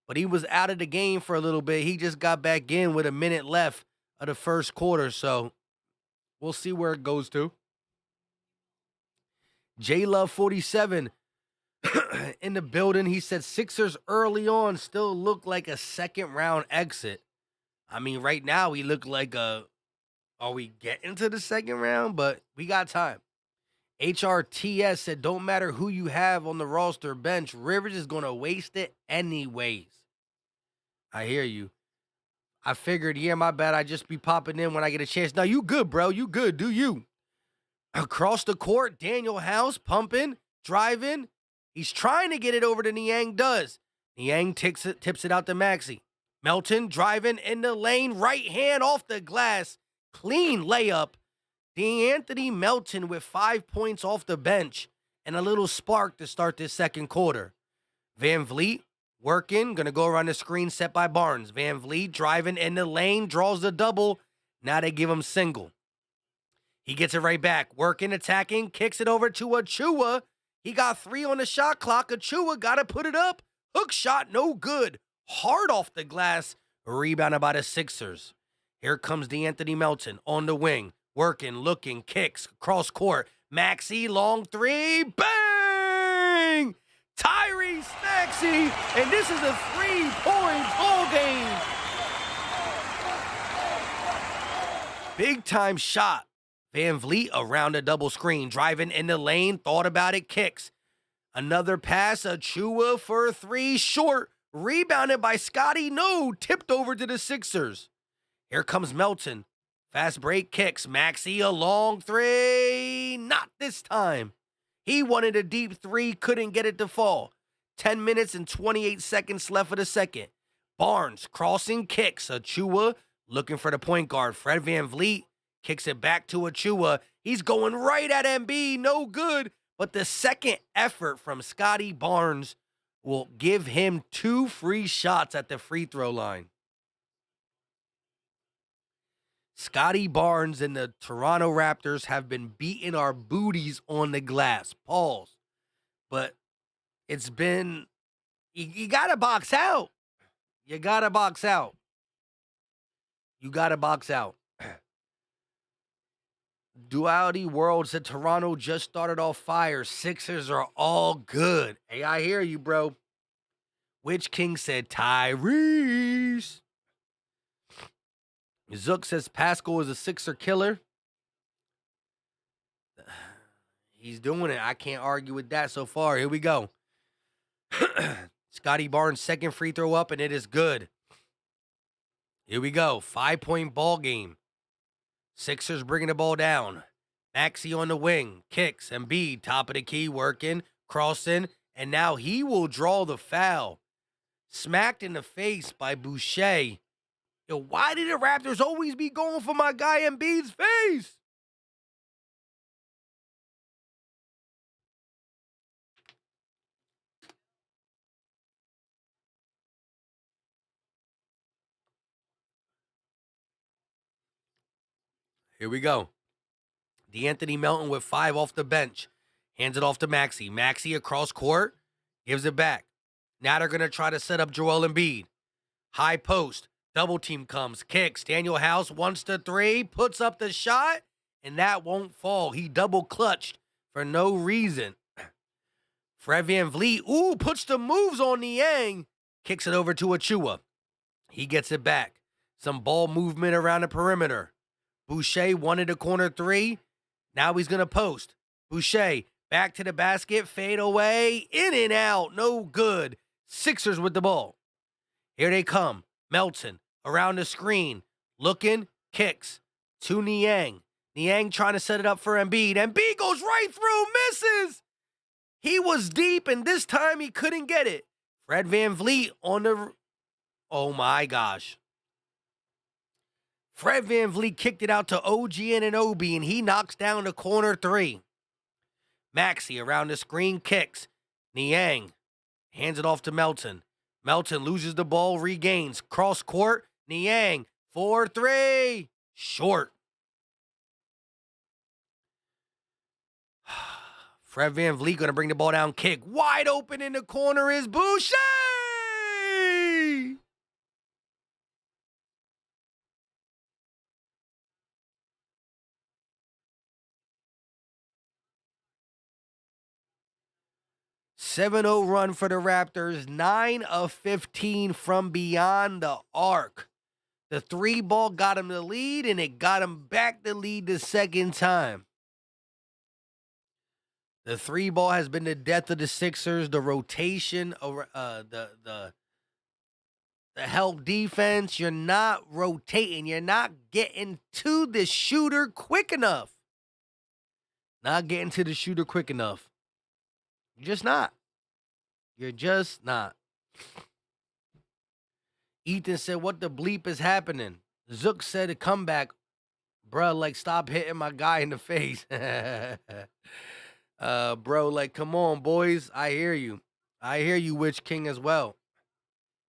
But he was out of the game for a little bit. He just got back in with a minute left of the first quarter. So we'll see where it goes to. J-Love47 in the building. He said Sixers early on still look like a second round exit. I mean, right now we look like are we getting to the second round? But we got time. HRTS said, don't matter who you have on the roster bench, Rivers is going to waste it anyways. I hear you. I figured, yeah, my bad. I just be popping in when I get a chance. No, you good, bro. You good. Do you? Across the court, Daniel House pumping, driving. He's trying to get it over to Niang does. Niang tips it out to Maxey. Melton driving in the lane, right hand off the glass. Clean layup. D'Anthony Melton with 5 points off the bench and a little spark to start this second quarter. Van Vliet working, going to go around the screen set by Barnes. Van Vliet driving in the lane, draws the double. Now they give him single. He gets it right back, working, attacking, kicks it over to Achua. He got 3 on the shot clock. Achua got to put it up. Hook shot, no good. Hard off the glass, rebounded by the Sixers. Here comes D'Anthony Melton on the wing, working, looking, kicks, cross court. Maxey, long 3, bang! Tyrese Maxey, and this is a 3-point ball game. Big time shot. Van Vliet around the double screen, driving in the lane, thought about it, kicks. Another pass, Achua for 3, short, rebounded by Scotty, no, tipped over to the Sixers. Here comes Melton, fast break, kicks, Maxey a long 3, not this time. He wanted a deep 3, couldn't get it to fall. 10 minutes and 28 seconds left of the second. Barnes crossing, kicks, Achua looking for the point guard, Fred Van Vliet. Kicks it back to Achua. He's going right at Embiid. No good. But the second effort from Scotty Barnes will give him 2 free shots at the free throw line. Scotty Barnes and the Toronto Raptors have been beating our booties on the glass. Pause. But it's been, you got to box out. You got to box out. You got to box out. Duality World said Toronto just started off fire. Sixers are all good. Hey, I hear you, bro. Witch King said Tyrese. Zook says Pascal is a Sixer killer. He's doing it. I can't argue with that so far. Here we go. Scotty Barnes' second free throw up, and it is good. Here we go. 5-point ball game. Sixers bringing the ball down. Maxey on the wing. Kicks. Embiid, top of the key, working, crossing, and now he will draw the foul. Smacked in the face by Boucher. Yo, why did the Raptors always be going for my guy Embiid's face? Here we go. D'Anthony Melton with 5 off the bench. Hands it off to Maxey. Maxey across court. Gives it back. Now they're going to try to set up Joel Embiid. High post. Double team comes. Kicks. Daniel House wants the 3. Puts up the shot. And that won't fall. He double clutched for no reason. Fred Van Vliet. Ooh, puts the moves on Niang. Kicks it over to Achua. He gets it back. Some ball movement around the perimeter. Boucher wanted a corner 3. Now he's going to post. Boucher back to the basket. Fade away. In and out. No good. Sixers with the ball. Here they come. Melton around the screen. Looking. Kicks to Niang. Niang trying to set it up for Embiid. Embiid goes right through. Misses. He was deep, and this time he couldn't get it. Fred Van Vliet on the... Oh, my gosh. Fred Van Vliet kicked it out to OG Anunoby, and he knocks down the corner 3. Maxey around the screen, kicks. Niang hands it off to Melton. Melton loses the ball, regains. Cross court, Niang, 4-3. Short. Fred Van Vliet going to bring the ball down, kick. Wide open in the corner is Boucher! 7-0 run for the Raptors, 9 of 15 from beyond the arc. The 3 ball got him the lead, and it got him back the lead the second time. The 3 ball has been the death of the Sixers. The rotation, the help defense, you're not rotating. You're not getting to the shooter quick enough. Not getting to the shooter quick enough. You're just not. You're just not. Ethan said, what the bleep is happening? Zook said a comeback. Bruh, like, stop hitting my guy in the face. Bro, like, come on, boys. I hear you. I hear you, Witch King, as well.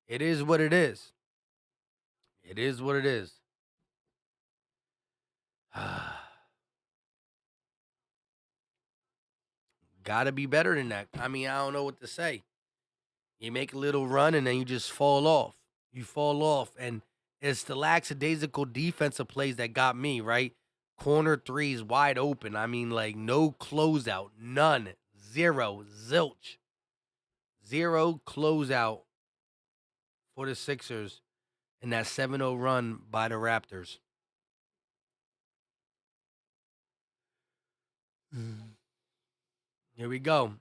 It is what it is. It is what it is. Gotta be better than that. I mean, I don't know what to say. You make a little run and then you just fall off. You fall off. And it's the lackadaisical defensive plays that got me, right? Corner threes wide open. I mean, like, no closeout. None. Zero. Zilch. Zero closeout for the Sixers in that 7-0 run by the Raptors. Here we go.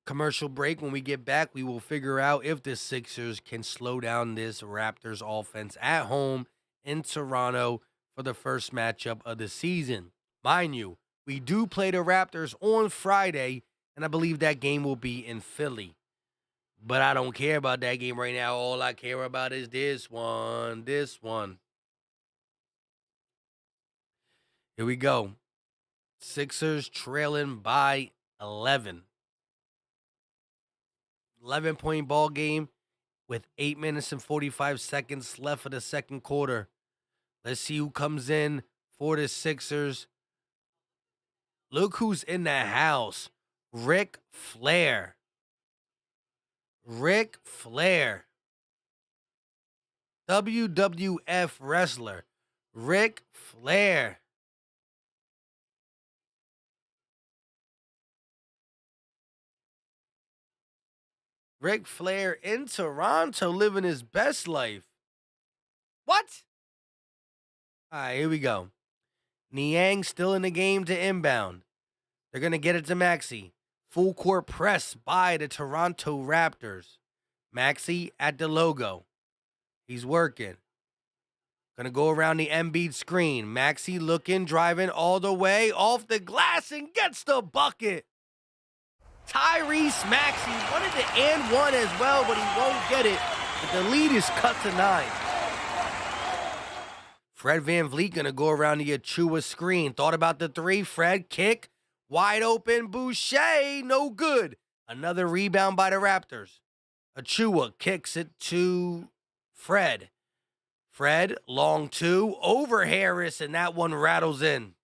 Commercial break. When we get back, we will figure out if the Sixers can slow down this Raptors offense at home in Toronto for the first matchup of the season. Mind you, we do play the Raptors on Friday, and I believe that game will be in Philly. But I don't care about that game right now. All I care about is this one. This one. Here we go. Sixers trailing by 11. 11-point ball game with 8 minutes and 45 seconds left of the second quarter. Let's see who comes in for the Sixers. Look who's in the house. Ric Flair. Ric Flair. WWF wrestler. Ric Flair. Ric Flair in Toronto living his best life. What? All right, here we go. Niang still in the game to inbound. They're going to get it to Maxey. Full court press by the Toronto Raptors. Maxey at the logo. He's working. Going to go around the Embiid screen. Maxey looking, driving all the way off the glass and gets the bucket. Tyrese Maxey wanted the and one as well, but he won't get it. But the lead is cut to 9. Fred VanVleet going to go around the Achua screen. Thought about the three. Fred kick. Wide open. Boucher. No good. Another rebound by the Raptors. Achua kicks it to Fred. Fred, long two. Over Harris, and that one rattles in.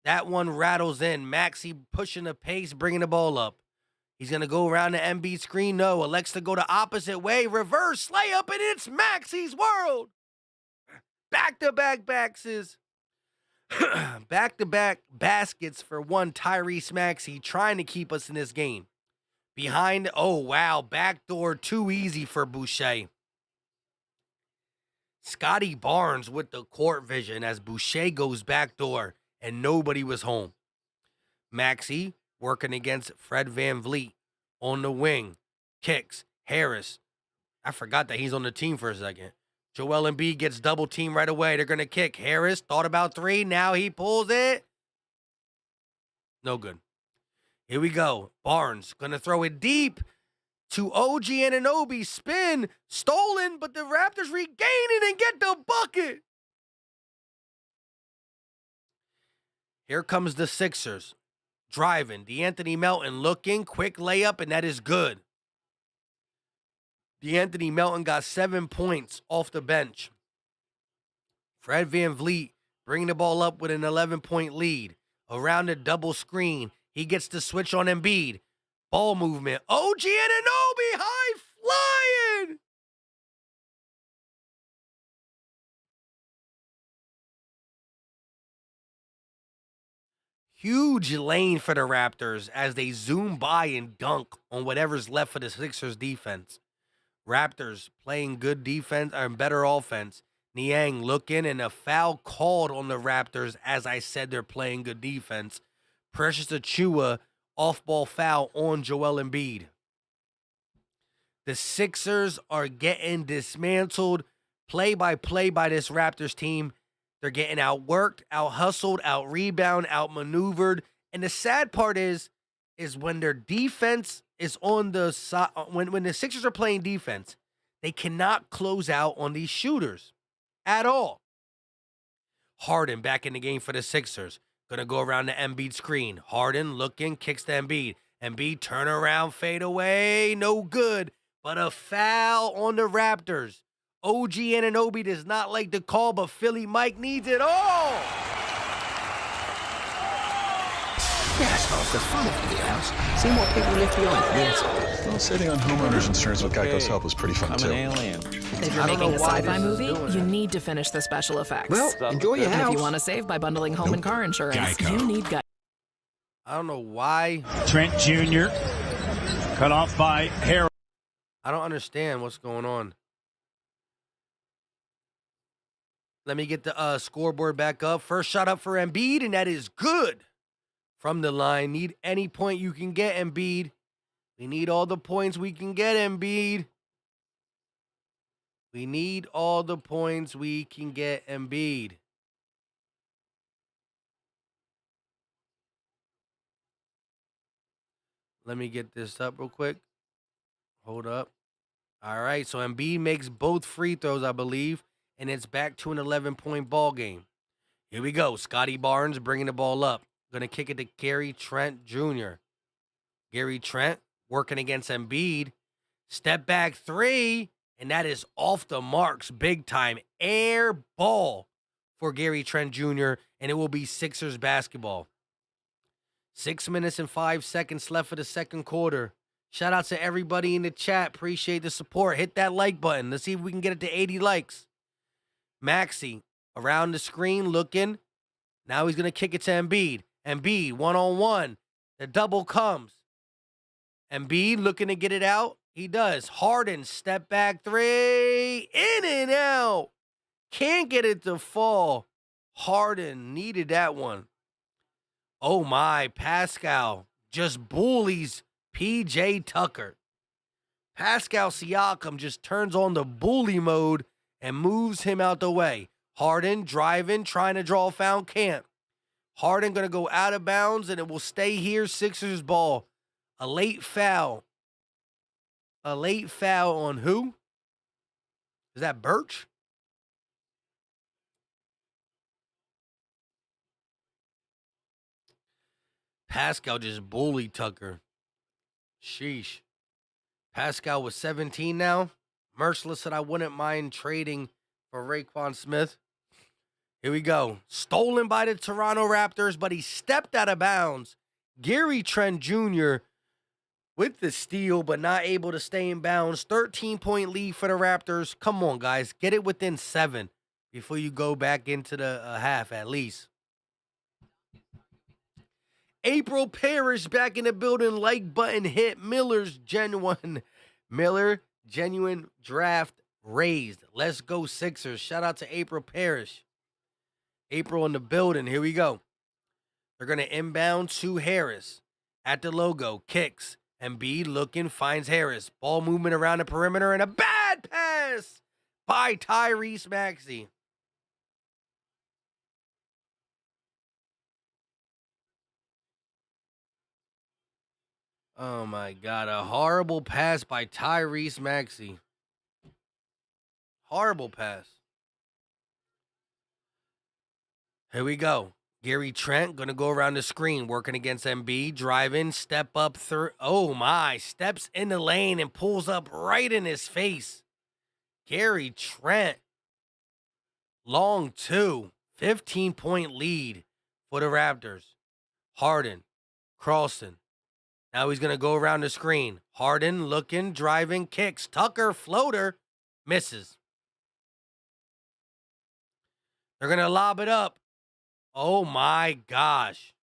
That one rattles in. Maxey pushing the pace, bringing the ball up. He's going to go around the MB screen. No, elects to go the opposite way. Reverse layup, and it's Maxey's world. Back-to-back baxes. Back-to-back baskets for one Tyrese Maxey trying to keep us in this game. Behind, oh, wow, backdoor too easy for Boucher. Scotty Barnes with the court vision as Boucher goes backdoor. And nobody was home. Maxey working against Fred VanVleet on the wing. Kicks. Harris. I forgot that he's on the team for a second. Joel Embiid gets double teamed right away. They're going to kick. Harris thought about three. Now he pulls it. No good. Here we go. Barnes going to throw it deep to OG Anunoby. Spin. Stolen, but the Raptors regain it and get the bucket. Here comes the Sixers. Driving. DeAnthony Melton looking. Quick layup, and that is good. DeAnthony Melton got 7 points off the bench. Fred VanVleet bringing the ball up with an 11-point lead. Around the double screen. He gets the switch on Embiid. Ball movement. OG Anunoby high flying. Huge lane for the Raptors as they zoom by and dunk on whatever's left for the Sixers defense. Raptors playing good defense and better offense. Niang looking and a foul called on the Raptors. As I said, they're playing good defense. Precious Achua off-ball foul on Joel Embiid. The Sixers are getting dismantled play-by-play by this Raptors team. They're getting outworked, out-hustled, out-rebound, out-maneuvered. And the sad part is when their defense is on the side, when the Sixers are playing defense, they cannot close out on these shooters at all. Harden back in the game for the Sixers. Gonna go around the Embiid screen. Harden looking, kicks to Embiid. Embiid turn around, fade away, no good. But a foul on the Raptors. OG Anunoby does not like the call, but Philly Mike needs it all. Yes, half the fun of the house. See what people live behind. Yes. Well, sitting on homeowners insurance with Geico's help was pretty fun, I'm too. an alien. If you're I don't making a know why sci-fi this is movie, doing you it. need to finish the special effects. Well, enjoy your and if house. you want to save by bundling home and car insurance, Geico. you need Geico. I don't know why. Trent Jr. cut off by Harris. I don't understand what's going on. Let me get the scoreboard back up. First shot up for Embiid, and that is good. From the line, need any point you can get, Embiid. We need all the points we can get, Embiid. We need all the points we can get, Embiid. Let me get this up real quick. Hold up. All right, so Embiid makes both free throws, I believe, and it's back to an 11-point ball game. Here we go. Scotty Barnes bringing the ball up. Going to kick it to Gary Trent Jr. Gary Trent working against Embiid. Step back three, and that is off the marks big time. Air ball for Gary Trent Jr., and it will be Sixers basketball. 6 minutes and 5 seconds left for the second quarter. Shout out to everybody in the chat. Appreciate the support. Hit that like button. Let's see if we can get it to 80 likes. Maxey around the screen looking. Now he's going to kick it to Embiid. Embiid one-on-one. The double comes. Embiid looking to get it out. He does. Harden, step back three. In and out. Can't get it to fall. Harden needed that one. Oh my, Pascal just bullies PJ Tucker. Pascal Siakam just turns on the bully mode and moves him out the way. Harden driving, trying to draw a foul, can't. Harden going to go out of bounds, and it will stay here. Sixers ball. A late foul. A late foul on who? Is that Birch? Pascal just bullied Tucker. Sheesh. Pascal was 17 now. Merciless said I wouldn't mind trading for Raekwon Smith. Here we go. Stolen by the Toronto Raptors, but he stepped out of bounds. Gary Trent Jr. with the steal, but not able to stay in bounds. 13-point lead for the Raptors. Come on, guys. Get it within 7 before you go back into the half at least. April Parrish back in the building. Like button hit. Miller genuine draft raised. Let's go Sixers. Shout out to April Parrish. April in the building. Here we go. They're going to inbound to Harris. At the logo. Kicks. Embiid looking. Finds Harris. Ball movement around the perimeter. And a bad pass by Tyrese Maxey. Oh, my God. A horrible pass by Tyrese Maxey. Horrible pass. Here we go. Gary Trent going to go around the screen, working against Embiid, driving, step up through. Oh, my. Steps in the lane and pulls up right in his face. Gary Trent. Long two. 15-point lead for the Raptors. Harden. Carlson. Now he's going to go around the screen. Harden looking, driving, kicks. Tucker, floater, misses. They're going to lob it up. Oh, my gosh.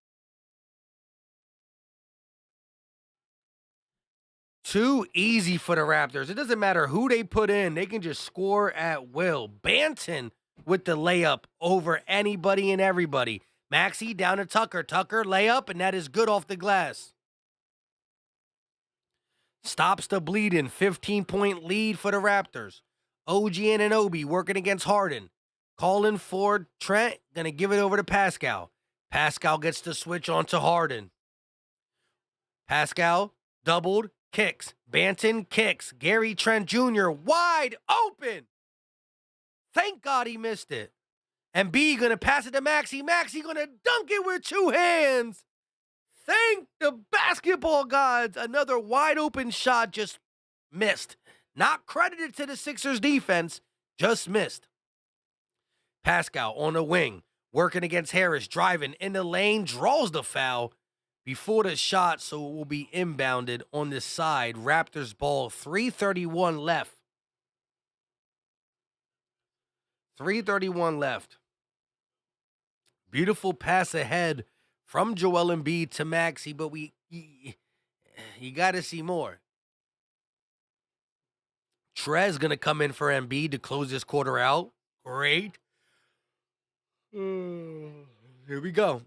Too easy for the Raptors. It doesn't matter who they put in. They can just score at will. Banton with the layup over anybody and everybody. Maxey down to Tucker. Tucker, layup, and that is good off the glass. Stops the bleeding. 15-point lead for the Raptors. OG Anunoby working against Harden. Calling for Trent. Going to give it over to Pascal. Pascal gets the switch on to Harden. Pascal doubled. Kicks. Banton kicks. Gary Trent Jr. wide open. Thank God he missed it. And B gonna pass it to Maxey. Maxey gonna dunk it with 2 hands. Thank the basketball gods. Another wide open shot just missed. Not credited to the Sixers defense, just missed. Pascal on the wing, working against Harris, driving in the lane, draws the foul before the shot, so it will be inbounded on this side. Raptors ball, 3:31 left. 3:31 left. Beautiful pass ahead from Joel Embiid to Maxey, but you got to see more. Trez going to come in for Embiid to close this quarter out. Great. Here we go.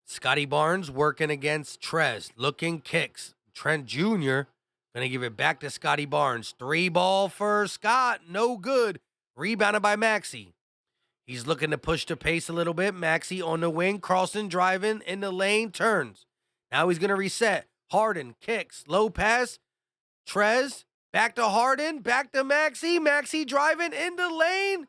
Scotty Barnes working against Trez. Looking, kicks. Trent Jr. going to give it back to Scotty Barnes. 3-ball for Scott. No good. Rebounded by Maxey. He's looking to push the pace a little bit. Maxey on the wing, crossing, driving, in the lane, turns. Now he's going to reset. Harden kicks. Low pass. Trez. Back to Harden. Back to Maxey. Maxey driving in the lane.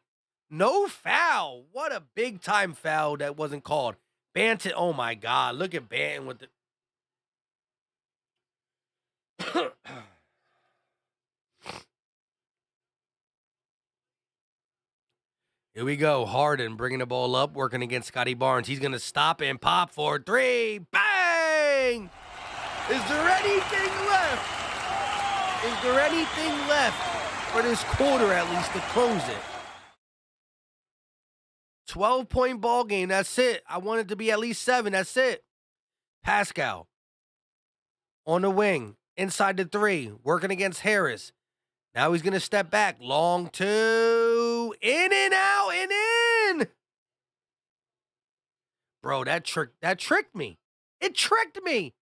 No foul. What a big-time foul that wasn't called. Banton, oh my God. Look at Banton with the... Here we go. Harden bringing the ball up, working against Scotty Barnes. He's going to stop and pop for 3. Bang! Is there anything left? Is there anything left for this quarter at least to close it? 12-point ball game. That's it. I want it to be at least 7. That's it. Pascal on the wing, inside the 3, working against Harris. Now he's going to step back. Long 2. In and out and in. Bro, that tricked me. It tricked me.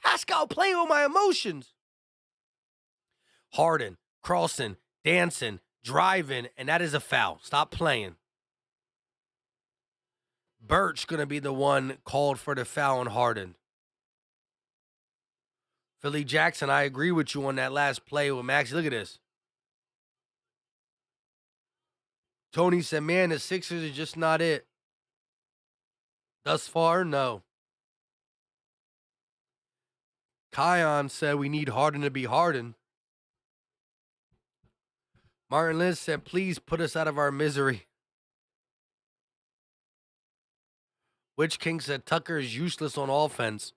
Pascal playing with my emotions. Harden, crossing, dancing, driving, and that is a foul. Stop playing. Birch going to be the one called for the foul on Harden. Philly Jackson, I agree with you on that last play with Maxey. Look at this. Tony said, man, the Sixers is just not it. Thus far, no. Kion said we need Harden to be Harden. Martin Liz said, please put us out of our misery. Witch King said Tucker is useless on offense.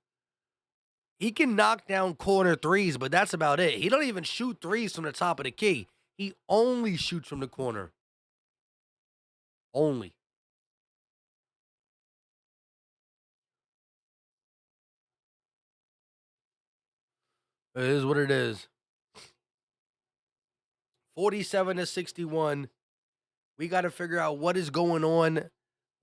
He can knock down corner threes, but that's about it. He don't even shoot threes from the top of the key. He only shoots from the corner. Only. It is what it is. 47-61. We got to figure out what is going on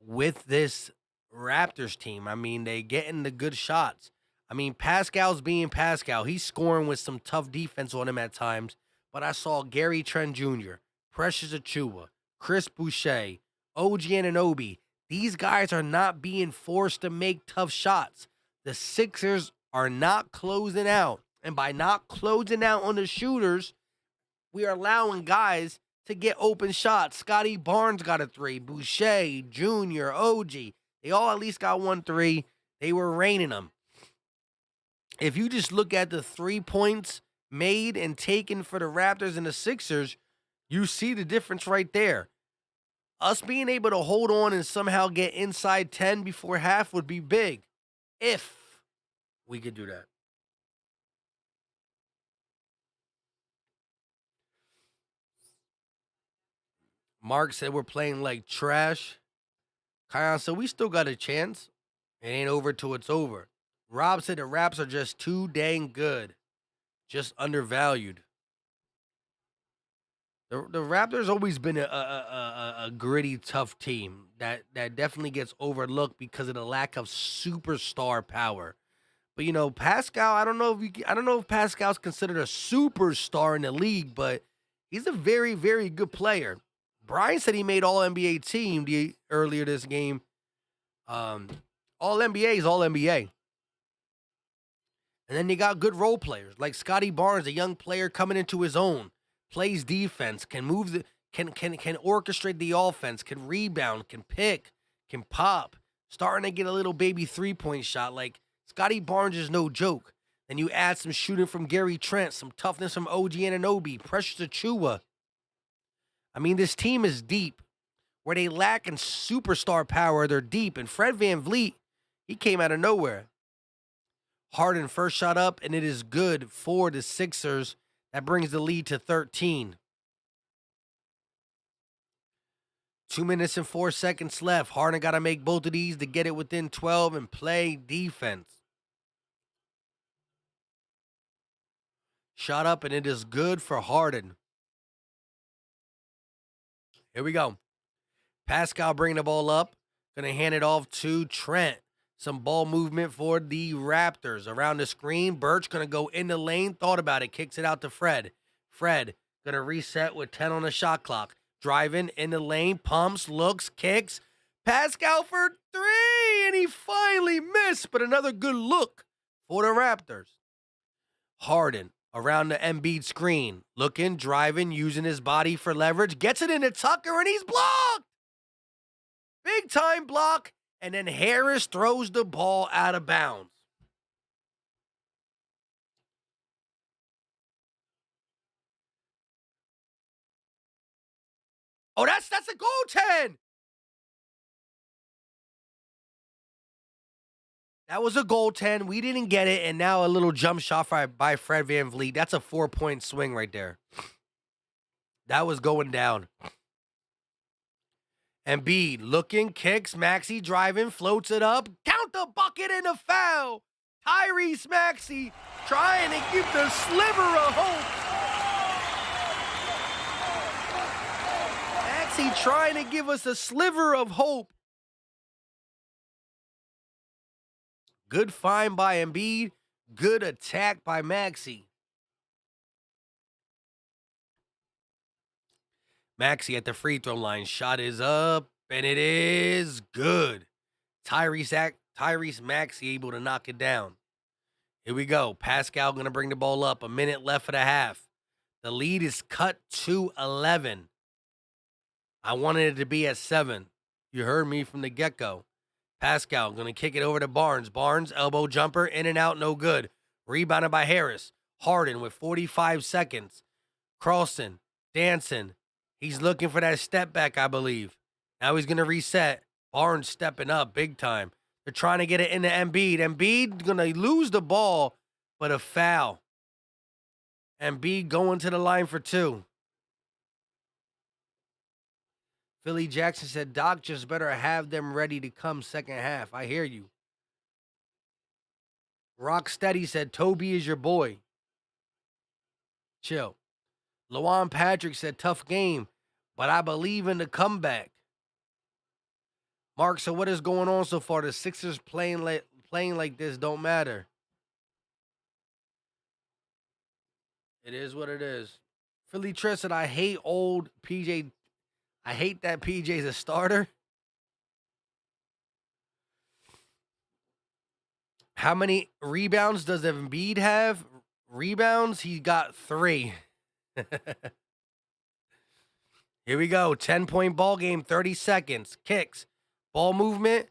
with this Raptors team. I mean, they getting the good shots. I mean, Pascal's being Pascal. He's scoring with some tough defense on him at times. But I saw Gary Trent Jr., Precious Achiuwa, Chris Boucher, OG Anunoby. These guys are not being forced to make tough shots. The Sixers are not closing out. And by not closing out on the shooters, we are allowing guys to get open shots. Scotty Barnes got a 3. Boucher, Jr., OG. They all at least got 1 3. They were raining them. If you just look at the 3 points made and taken for the Raptors and the Sixers, you see the difference right there. Us being able to hold on and somehow get inside 10 before half would be big. If we could do that. Mark said we're playing like trash. Kion said we still got a chance. It ain't over till it's over. Rob said the Raps are just too dang good. Just undervalued. The Raptors always been a gritty, tough team that definitely gets overlooked because of the lack of superstar power. But you know, Pascal, I don't know if Pascal's considered a superstar in the league, but he's a very, very good player. Brian said he made All-NBA team earlier this game. All-NBA is All-NBA. And then you got good role players like Scotty Barnes, a young player coming into his own, plays defense, can can orchestrate the offense, can rebound, can pick, can pop. Starting to get a little baby 3-point shot. Like, Scotty Barnes is no joke. Then you add some shooting from Gary Trent, some toughness from OG Anunoby, Precious Achua. I mean, this team is deep. Where they lack in superstar power, they're deep. And Fred VanVleet, he came out of nowhere. Harden first shot up, and it is good for the Sixers. That brings the lead to 13. 2 minutes and 4 seconds left. Harden got to make both of these to get it within 12 and play defense. Shot up, and it is good for Harden. Here we go. Pascal bringing the ball up. Going to hand it off to Trent. Some ball movement for the Raptors. Around the screen, Birch going to go in the lane. Thought about it. Kicks it out to Fred. Fred going to reset with 10 on the shot clock. Driving in the lane. Pumps, looks, kicks. Pascal for 3. And he finally missed. But another good look for the Raptors. Harden around the Embiid screen. Looking, driving, using his body for leverage. Gets it into Tucker, and he's blocked. Big time block. And then Harris throws the ball out of bounds. Oh, that's a goaltend. That was a goaltend. We didn't get it, and now a little jump shot by Fred VanVleet. That's a 4-point swing right there. That was going down. Embiid looking, kicks, Maxey driving, floats it up, count the bucket and a foul. Tyrese Maxey trying to give the sliver of hope. Maxey trying to give us a sliver of hope. Good find by Embiid, good attack by Maxey. Maxey at the free throw line. Shot is up, and it is good. Tyrese Maxey able to knock it down. Here we go. Pascal going to bring the ball up. A minute left for the half. The lead is cut to 11. I wanted it to be at 7. You heard me from the get-go. Pascal going to kick it over to Barnes. Barnes, elbow jumper, in and out, no good. Rebounded by Harris. Harden with 45 seconds. Carlson, dancing. He's looking for that step back, I believe. Now he's going to reset. Barnes stepping up big time. They're trying to get it into Embiid. Embiid going to lose the ball, but a foul. Embiid going to the line for 2. Philly Jackson said, Doc just better have them ready to come second half. I hear you. Rocksteady said, Toby is your boy. Chill. Lawan Patrick said, tough game, but I believe in the comeback. Mark, so what is going on so far? The Sixers playing like this don't matter. It is what it is. Philly Tress said, I hate old PJ. I hate that PJ's a starter. How many rebounds does Embiid have? Rebounds? He got 3. Here we go. 10-point ball game, 30 seconds. Kicks. Ball movement.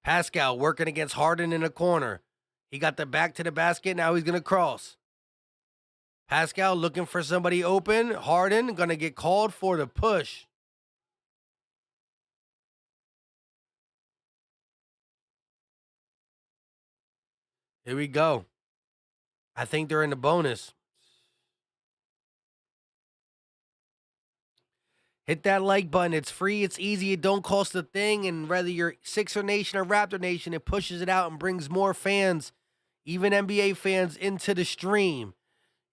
Pascal working against Harden in the corner. He got the back to the basket. Now he's going to cross. Pascal looking for somebody open. Harden going to get called for the push. Here we go. I think they're in the bonus. Hit that like button. It's free. It's easy. It don't cost a thing. And whether you're Sixer Nation or Raptor Nation, it pushes it out and brings more fans, even NBA fans, into the stream.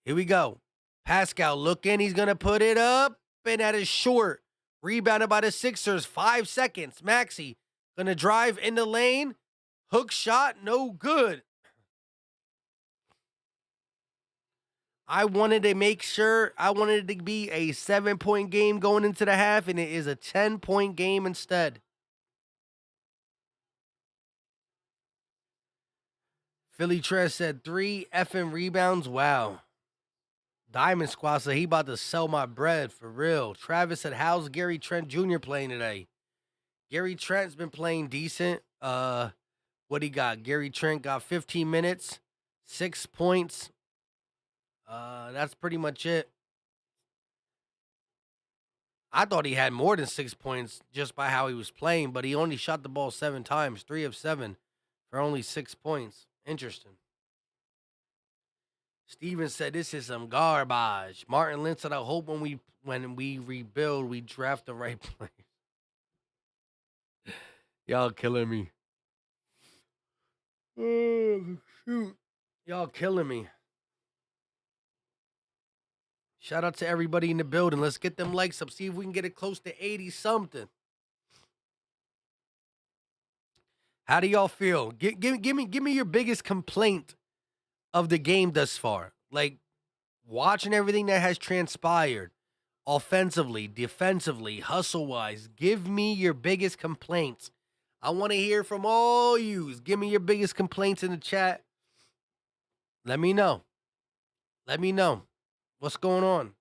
Here we go. Pascal looking. He's going to put it up. And that is short. Rebounded by the Sixers. 5 seconds. Maxey going to drive in the lane. Hook shot. No good. I wanted to make sure, I wanted it to be a 7-point game going into the half, and it is a 10-point game instead. Philly Tress said 3 effing rebounds. Wow. Diamond Squad said he about to sell my bread for real. Travis said, how's Gary Trent Jr. playing today? Gary Trent's been playing decent. What he got? Gary Trent got 15 minutes, 6 points. That's pretty much it. I thought he had more than 6 points just by how he was playing, but he only shot the ball 7 times, 3 of 7 for only 6 points. Interesting. Steven said this is some garbage. Martin Lynch said, I hope when we rebuild, we draft the right players. Y'all killing me. Oh, shoot. Y'all killing me. Shout out to everybody in the building. Let's get them likes up. See if we can get it close to 80 something. How do y'all feel? Give me your biggest complaint of the game thus far. Like, watching everything that has transpired, offensively, defensively, hustle-wise. Give me your biggest complaints. I want to hear from all yous. Give me your biggest complaints in the chat. Let me know. Let me know. What's going on?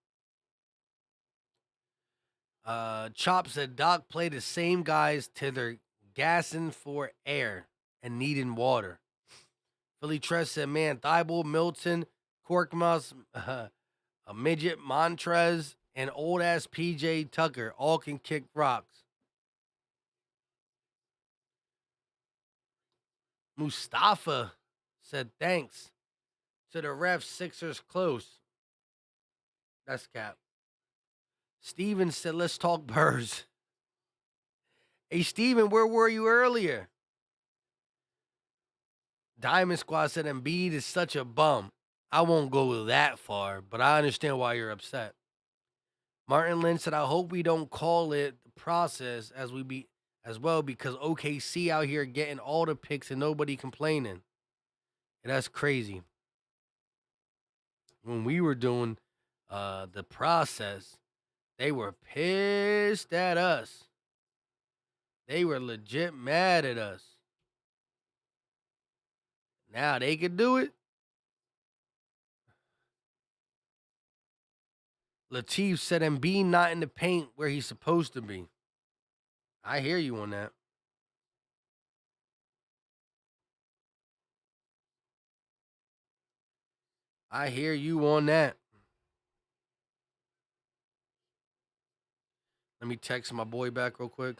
Chop said Doc played the same guys till they're gassing for air and needing water. Philly Tress said, man, Thibault, Milton, Corkmouse, a midget, Montrez, and old-ass PJ Tucker all can kick rocks. Mustafa said, thanks to the refs, Sixers close. That's cap. Steven said, let's talk birds. Hey, Steven, where were you earlier? Diamond Squad said Embiid is such a bum. I won't go that far, but I understand why you're upset. Martin Lynch said, I hope we don't call it the process as well because OKC out here getting all the picks and nobody complaining. And that's crazy. When we were doing the process, they were pissed at us. They were legit mad at us. Now they can do it. Latif said Embiid not in the paint where he's supposed to be. I hear you on that. I hear you on that. Let me text my boy back real quick.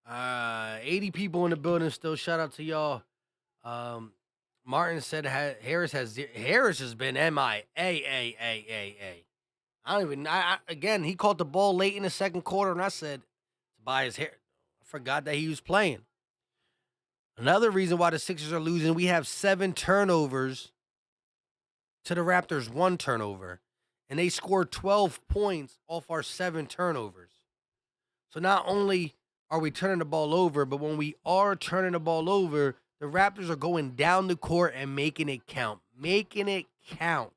Uh, 80 people in the building still. Shout out to y'all. Martin said Harris has been MIA. I don't even. Again, he caught the ball late in the second quarter, and I said by his hair. I forgot that he was playing. Another reason why the Sixers are losing, we have 7 turnovers to the Raptors 1 turnover, and they scored 12 points off our 7 turnovers. So not only are we turning the ball over, but when we are turning the ball over, the Raptors are going down the court and making it count. Making it count.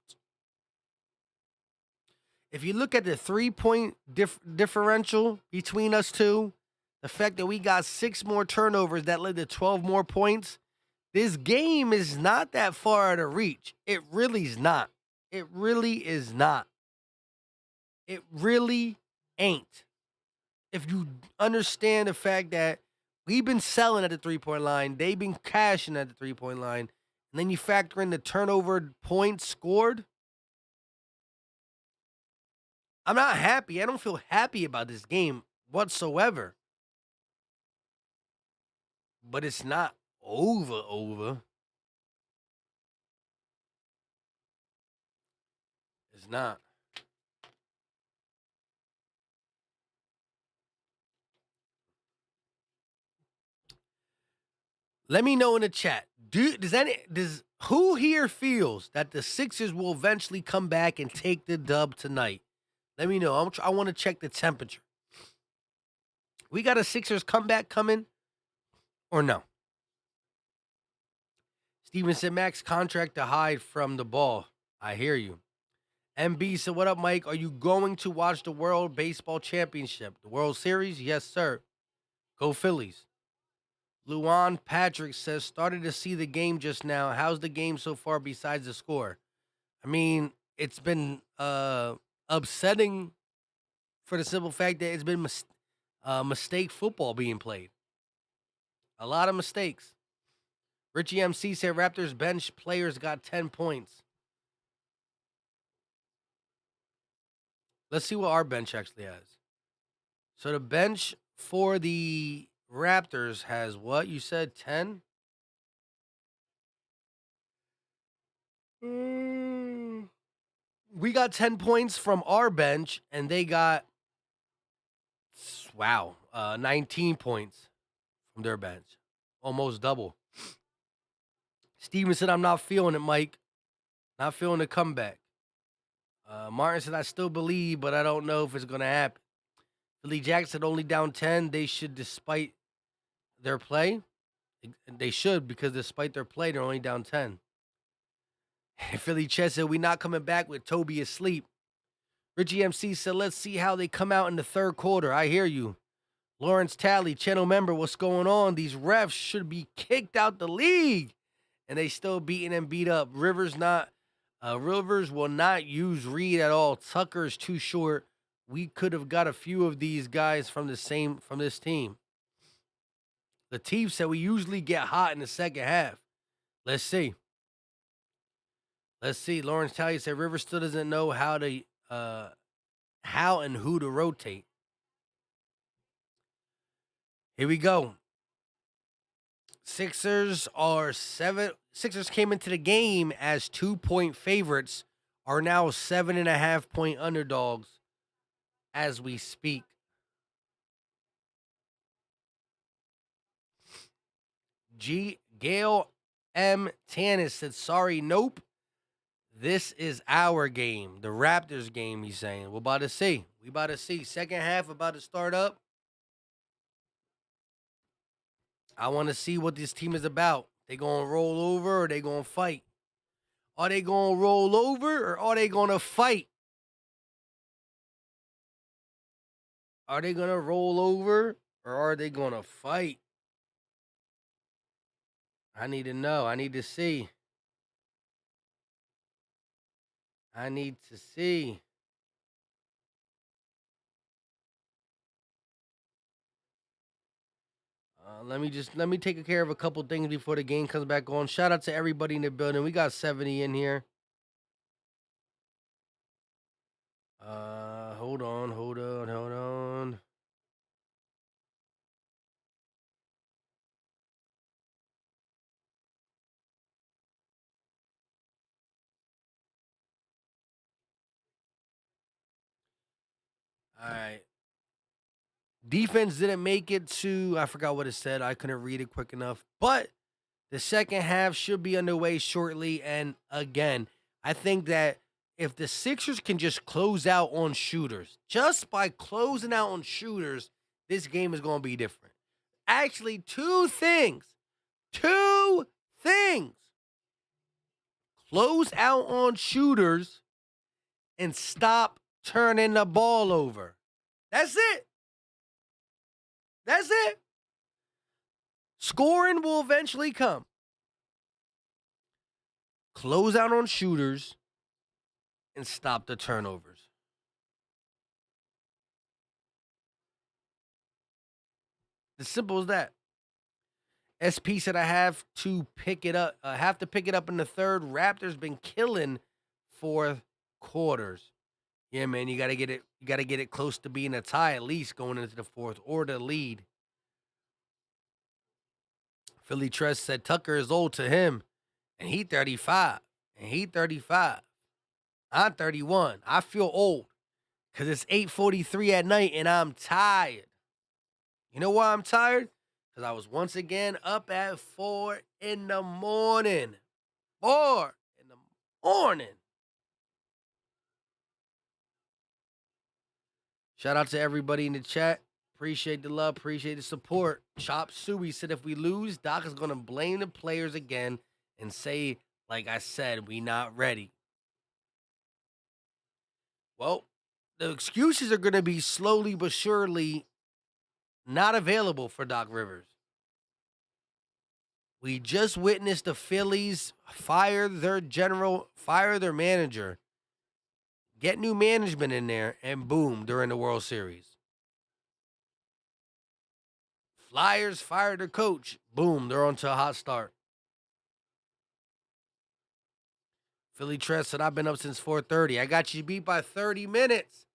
If you look at the 3-point differential between us two, the fact that we got 6 more turnovers that led to 12 more points, this game is not that far out of reach. It really is not. It really is not. It really ain't. If you understand the fact that we've been selling at the 3-point line, they've been cashing at the 3-point line, and then you factor in the turnover points scored, I'm not happy. I don't feel happy about this game whatsoever. But it's not over. It's not. Let me know in the chat. Who here feels that the Sixers will eventually come back and take the dub tonight? Let me know. I want to check the temperature. We got a Sixers comeback coming or no? Steven said Max contract to hide from the ball. I hear you. MB said, what up, Mike? Are you going to watch the World Baseball Championship? The World Series? Yes, sir. Go Phillies. Luan Patrick says, started to see the game just now. How's the game so far besides the score? I mean, it's been upsetting for the simple fact that it's been mistake football being played. A lot of mistakes. Richie MC said Raptors bench players got 10 points. Let's see what our bench actually has. So the bench for the Raptors has what? You said 10? We got 10 points from our bench, and they got, 19 points from their bench. Almost double. Steven said, I'm not feeling it, Mike. Not feeling the comeback. Martin said, I still believe, but I don't know if it's going to happen. Philly Jackson said, only down 10. They should, despite their play. They should, because despite their play, they're only down 10. Philly Chess said, we not coming back with Toby asleep. Richie MC said, let's see how they come out in the third quarter. I hear you. Lawrence Talley, channel member, what's going on? These refs should be kicked out the league. And they still beating and beat up. Rivers will not use Reed at all. Tucker is too short. We could have got a few of these guys from this team. Latif said we usually get hot in the second half. Let's see. Lawrence Talley said Rivers still doesn't know how and who to rotate. Here we go. Sixers came into the game as 2-point favorites, are now 7.5-point underdogs as we speak. Gail M. Tannis said, sorry, nope. This is our game, the Raptors game, he's saying. We're about to see. Second half about to start up. I want to see what this team is about. They going to roll over or they going to fight? Are they going to roll over or are they going to fight? Are they going to roll over or are they going to fight? I need to know. I need to see. Let me take care of a couple things before the game comes back on. Shout out to everybody in the building. We got 70 in here. Hold on. All right. Defense didn't make it to, I forgot what it said. I couldn't read it quick enough. But the second half should be underway shortly. And again, I think that if the Sixers can just close out on shooters, just by closing out on shooters, this game is going to be different. Actually, two things. Close out on shooters and stop turning the ball over. That's it. Scoring will eventually come. Close out on shooters and stop the turnovers. As simple as that. SP said I have to pick it up. In the third. Raptors been killing fourth quarters. Yeah, man, you gotta get it. You gotta get it close to being a tie at least going into the fourth or the lead. Philly Tress said Tucker is old to him, and he 35. I'm 31. I feel old because it's 8:43 at night and I'm tired. You know why I'm tired? Because I was once again up at 4 in the morning. 4 in the morning. Shout out to everybody in the chat. Appreciate the love. Appreciate the support. Chop Suey said if we lose, Doc is going to blame the players again and say, like I said, we not ready. Well, the excuses are going to be slowly but surely not available for Doc Rivers. We just witnessed the Phillies fire their general, fire their manager, get new management in there, and boom, during the World Series. Flyers fired their coach. Boom, they're on to a hot start. Philly Trent said, I've been up since 4:30. I got you beat by 30 minutes.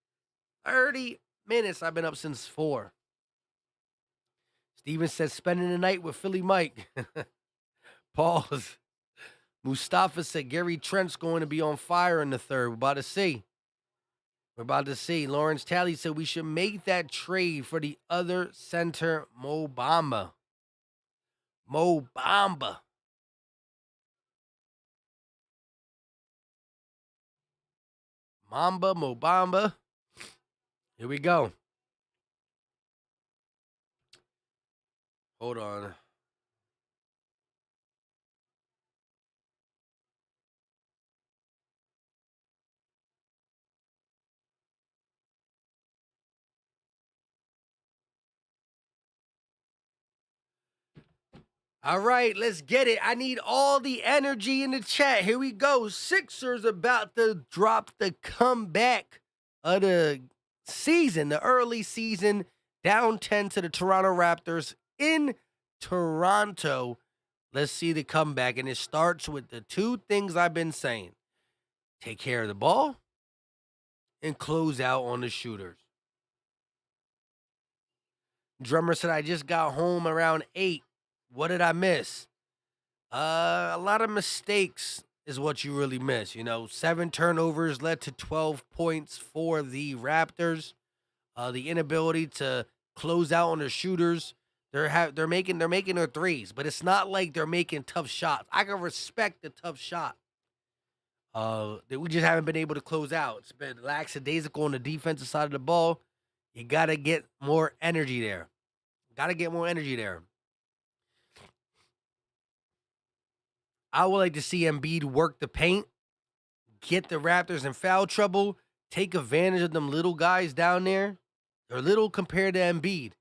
30 minutes. I've been up since 4. Steven said, spending the night with Philly Mike. Pause. Mustafa said, Gary Trent's going to be on fire in the third. We're about to see. We're about to see. Lawrence Talley said, we should make that trade for the other center, Mo Bamba. Mo Bamba. Mamba, Mo Bamba. Here we go. Hold on. All right, let's get it. I need all the energy in the chat. Here we go. Sixers about to drop the comeback of the season, the early season, down 10 to the Toronto Raptors in Toronto. Let's see the comeback, and it starts with the two things I've been saying. Take care of the ball and close out on the shooters. Drummer said, I just got home around 8. What did I miss? A lot of mistakes is what you really miss. 7 turnovers led to 12 points for the Raptors. The inability to close out on their shooters. They're making their threes, but it's not like they're making tough shots. I can respect the tough shot. That we just haven't been able to close out. It's been lackadaisical on the defensive side of the ball. You gotta get more energy there. I would like to see Embiid work the paint, get the Raptors in foul trouble, take advantage of them little guys down there. They're little compared to Embiid.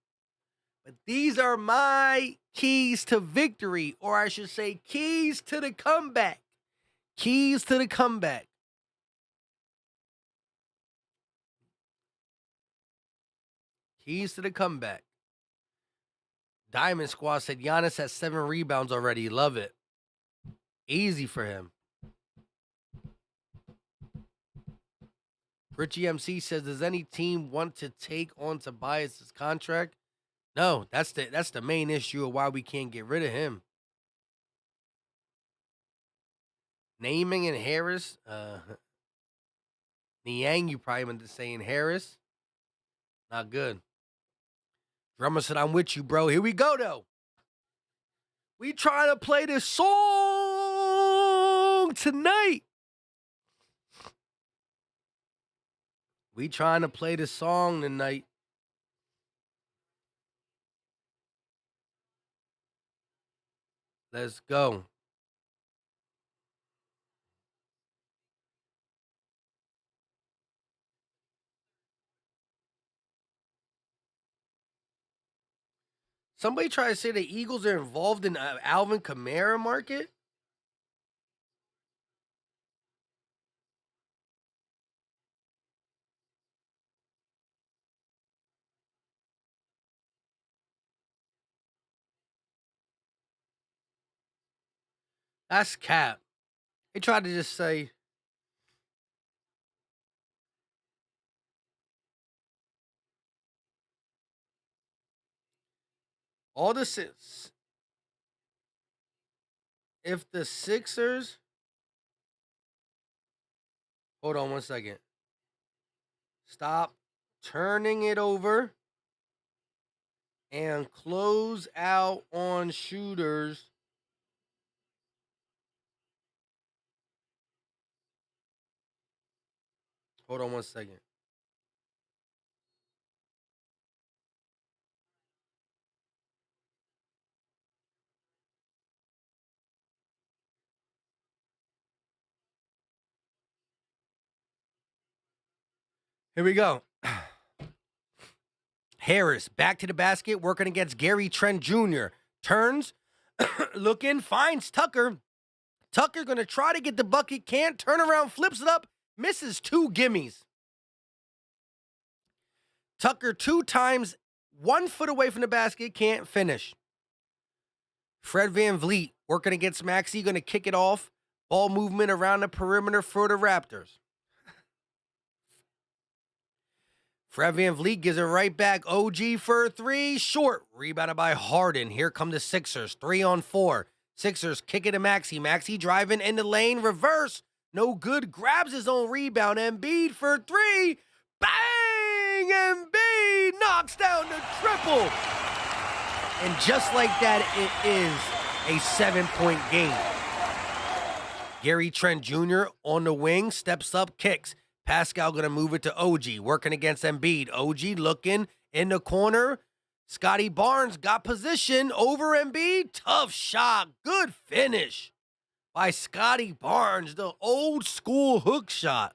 But these are my keys to victory, or I should say keys to the comeback. Keys to the comeback. Keys to the comeback. Diamond Squad said Giannis has 7 rebounds already. Love it. Easy for him. Richie MC says, does any team want to take on Tobias' contract? No, that's the main issue of why we can't get rid of him. Naming and Harris. Niang, you probably meant to say in Harris. Not good. Drummer said, I'm with you, bro. Here we go, though. We trying to play this song tonight. We trying to play this song tonight. Let's go. Somebody try to say the Eagles are involved in Alvin Kamara market? That's cap. They tried to just say, all the six. If the Sixers, hold on 1 second. Stop turning it over and close out on shooters. Hold on 1 second. Here we go. Harris back to the basket, working against Gary Trent Jr. Turns, looking, finds Tucker. Tucker going to try to get the bucket, can't, turn around, flips it up, misses 2 gimmies. Tucker 2 times, 1 foot away from the basket, can't finish. Fred VanVleet working against Maxey, going to kick it off. Ball movement around the perimeter for the Raptors. Fred VanVleet gives it right back. OG for a 3, short. Rebounded by Harden. Here come the Sixers, 3-on-4. Sixers kick it to Maxey. Maxey driving in the lane, reverse. No good, grabs his own rebound. Embiid for 3. Bang! Embiid knocks down the triple. And just like that, it is a 7-point game. Gary Trent Jr. on the wing, steps up, kicks. Pascal going to move it to OG, working against Embiid. OG looking in the corner. Scotty Barnes got position over Embiid. Tough shot. Good finish by Scotty Barnes, the old school hook shot.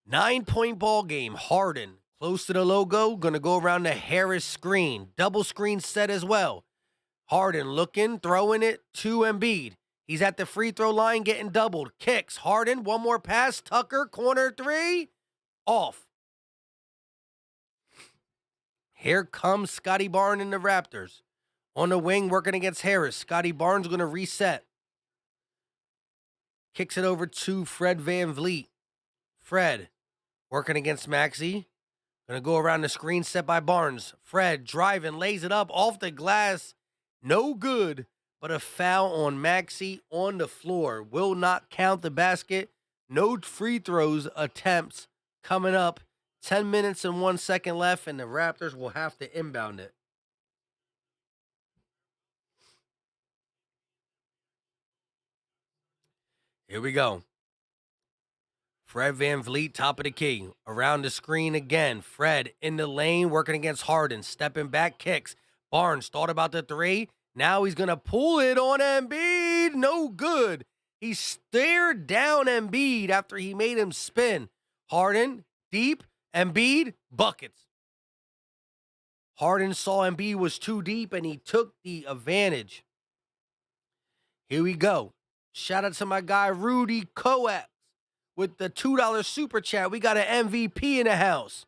9-point ball game. Harden close to the logo. Going to go around the Harris screen. Double screen set as well. Harden looking, throwing it to Embiid. He's at the free throw line getting doubled. Kicks. Harden, one more pass. Tucker, corner 3. Off. Here comes Scotty Barnes and the Raptors. On the wing, working against Harris. Scotty Barnes going to reset. Kicks it over to Fred VanVleet. Fred, working against Maxey. Going to go around the screen set by Barnes. Fred driving, lays it up off the glass. No good. But a foul on Maxey on the floor. Will not count the basket. No free throws attempts coming up. 10 minutes and 1 second left, and the Raptors will have to inbound it. Here we go. Fred VanVleet, top of the key. Around the screen again. Fred in the lane, working against Harden. Stepping back, kicks. Barnes thought about the 3. Now he's going to pull it on Embiid. No good. He stared down Embiid after he made him spin. Harden, deep. Embiid, buckets. Harden saw Embiid was too deep, and he took the advantage. Here we go. Shout out to my guy, Rudy Coax, with the $2 super chat. We got an MVP in the house.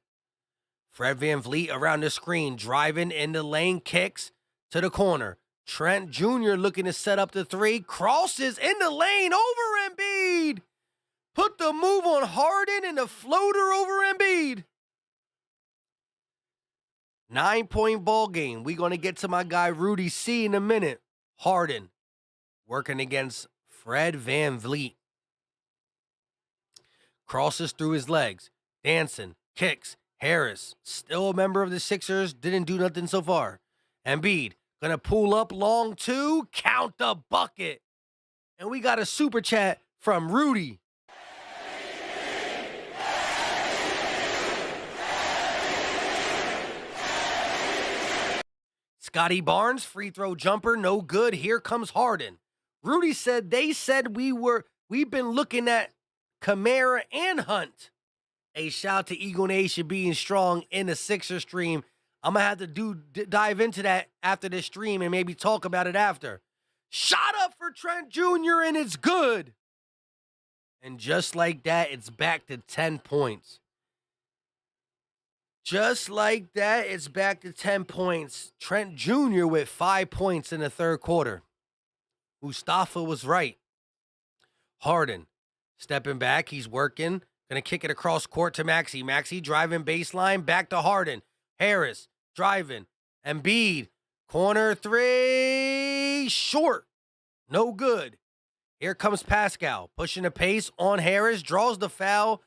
Fred VanVleet around the screen, driving in the lane, kicks to the corner. Trent Jr. looking to set up the 3, crosses in the lane over Embiid. Put the move on Harden and the floater over Embiid. 9-point ball game. We're going to get to my guy Rudy C in a minute. Harden working against Fred VanVleet. Crosses through his legs. Dancing. Kicks. Harris, still a member of the Sixers. Didn't do nothing so far. Embiid. Gonna pull up long 2, count the bucket. And we got a super chat from Rudy. Scotty Barnes, free throw jumper, no good. Here comes Harden. Rudy said they said we've been looking at Kamara and Hunt. A shout out to Eagle Nation being strong in the Sixers stream. I'm going to have to dive into that after this stream and maybe talk about it after. Shot up for Trent Jr. and it's good. And just like that, it's back to 10 points. Just like that, it's back to 10 points. Trent Jr. with 5 points in the third quarter. Mustafa was right. Harden stepping back. He's working. Going to kick it across court to Maxey. Maxey driving baseline. Back to Harden. Harris driving. Embiid. Corner 3. Short. No good. Here comes Pascal. Pushing the pace on Harris. Draws the foul.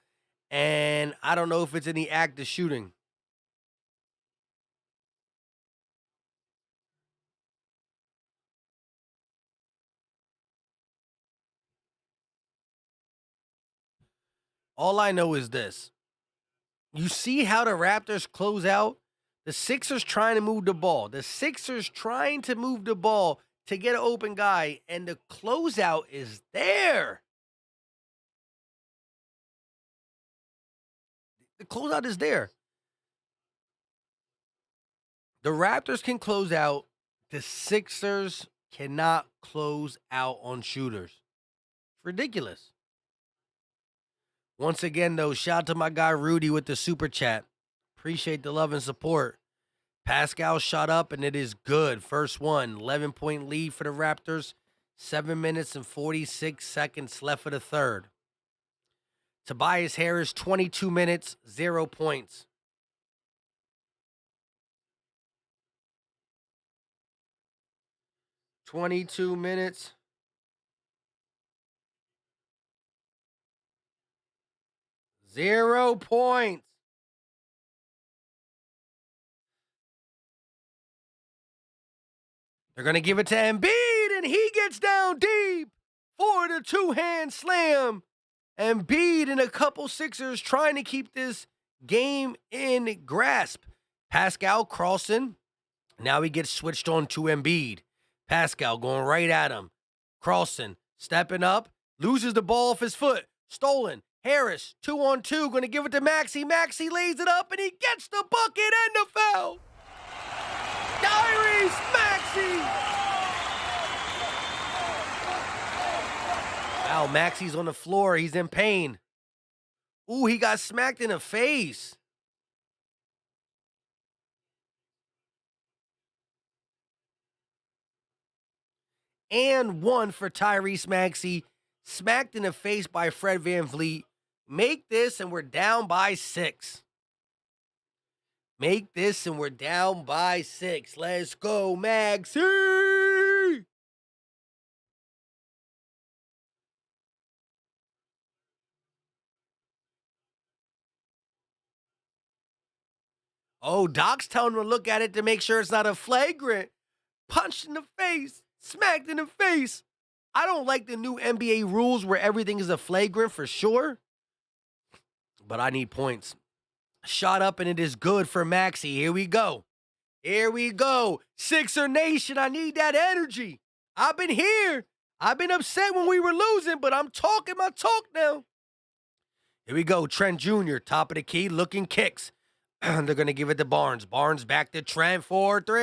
And I don't know if it's in the act of shooting. All I know is this. You see how the Raptors close out? The Sixers trying to move the ball. The Sixers trying to move the ball to get an open guy, and the closeout is there. The closeout is there. The Raptors can close out. The Sixers cannot close out on shooters. It's ridiculous. Once again, though, shout out to my guy Rudy with the super chat. Appreciate the love and support. Pascal shot up, and it is good. First one, 11-point lead for the Raptors. 7 minutes and 46 seconds left for the third. Tobias Harris, 22 minutes, 0 points. "22 minutes, 0 points." They're going to give it to Embiid, and he gets down deep for the two-hand slam. Embiid and a couple Sixers trying to keep this game in grasp. Pascal crossing. Now he gets switched on to Embiid. Pascal going right at him. Crossing, stepping up, loses the ball off his foot. Stolen. Harris, 2-on-2, going to give it to Maxey. Maxey lays it up, and he gets the bucket and the foul. Tyrese Maxey. Wow, Maxey's on the floor. He's in pain. Ooh, he got smacked in the face. And one for Tyrese Maxey. Smacked in the face by Fred VanVleet. Make this, and we're down by 6. Make this, and we're down by 6. Let's go, Maxey! Oh, Doc's telling him to look at it to make sure it's not a flagrant. Punched in the face. Smacked in the face. I don't like the new NBA rules where everything is a flagrant for sure. But I need points. Shot up, and it is good for Maxey. Here we go. Here we go. Sixer Nation, I need that energy. I've been here. I've been upset when we were losing, but I'm talking my talk now. Here we go. Trent Jr., top of the key, looking kicks. They're going to give it to Barnes. Barnes back to Trent for 3.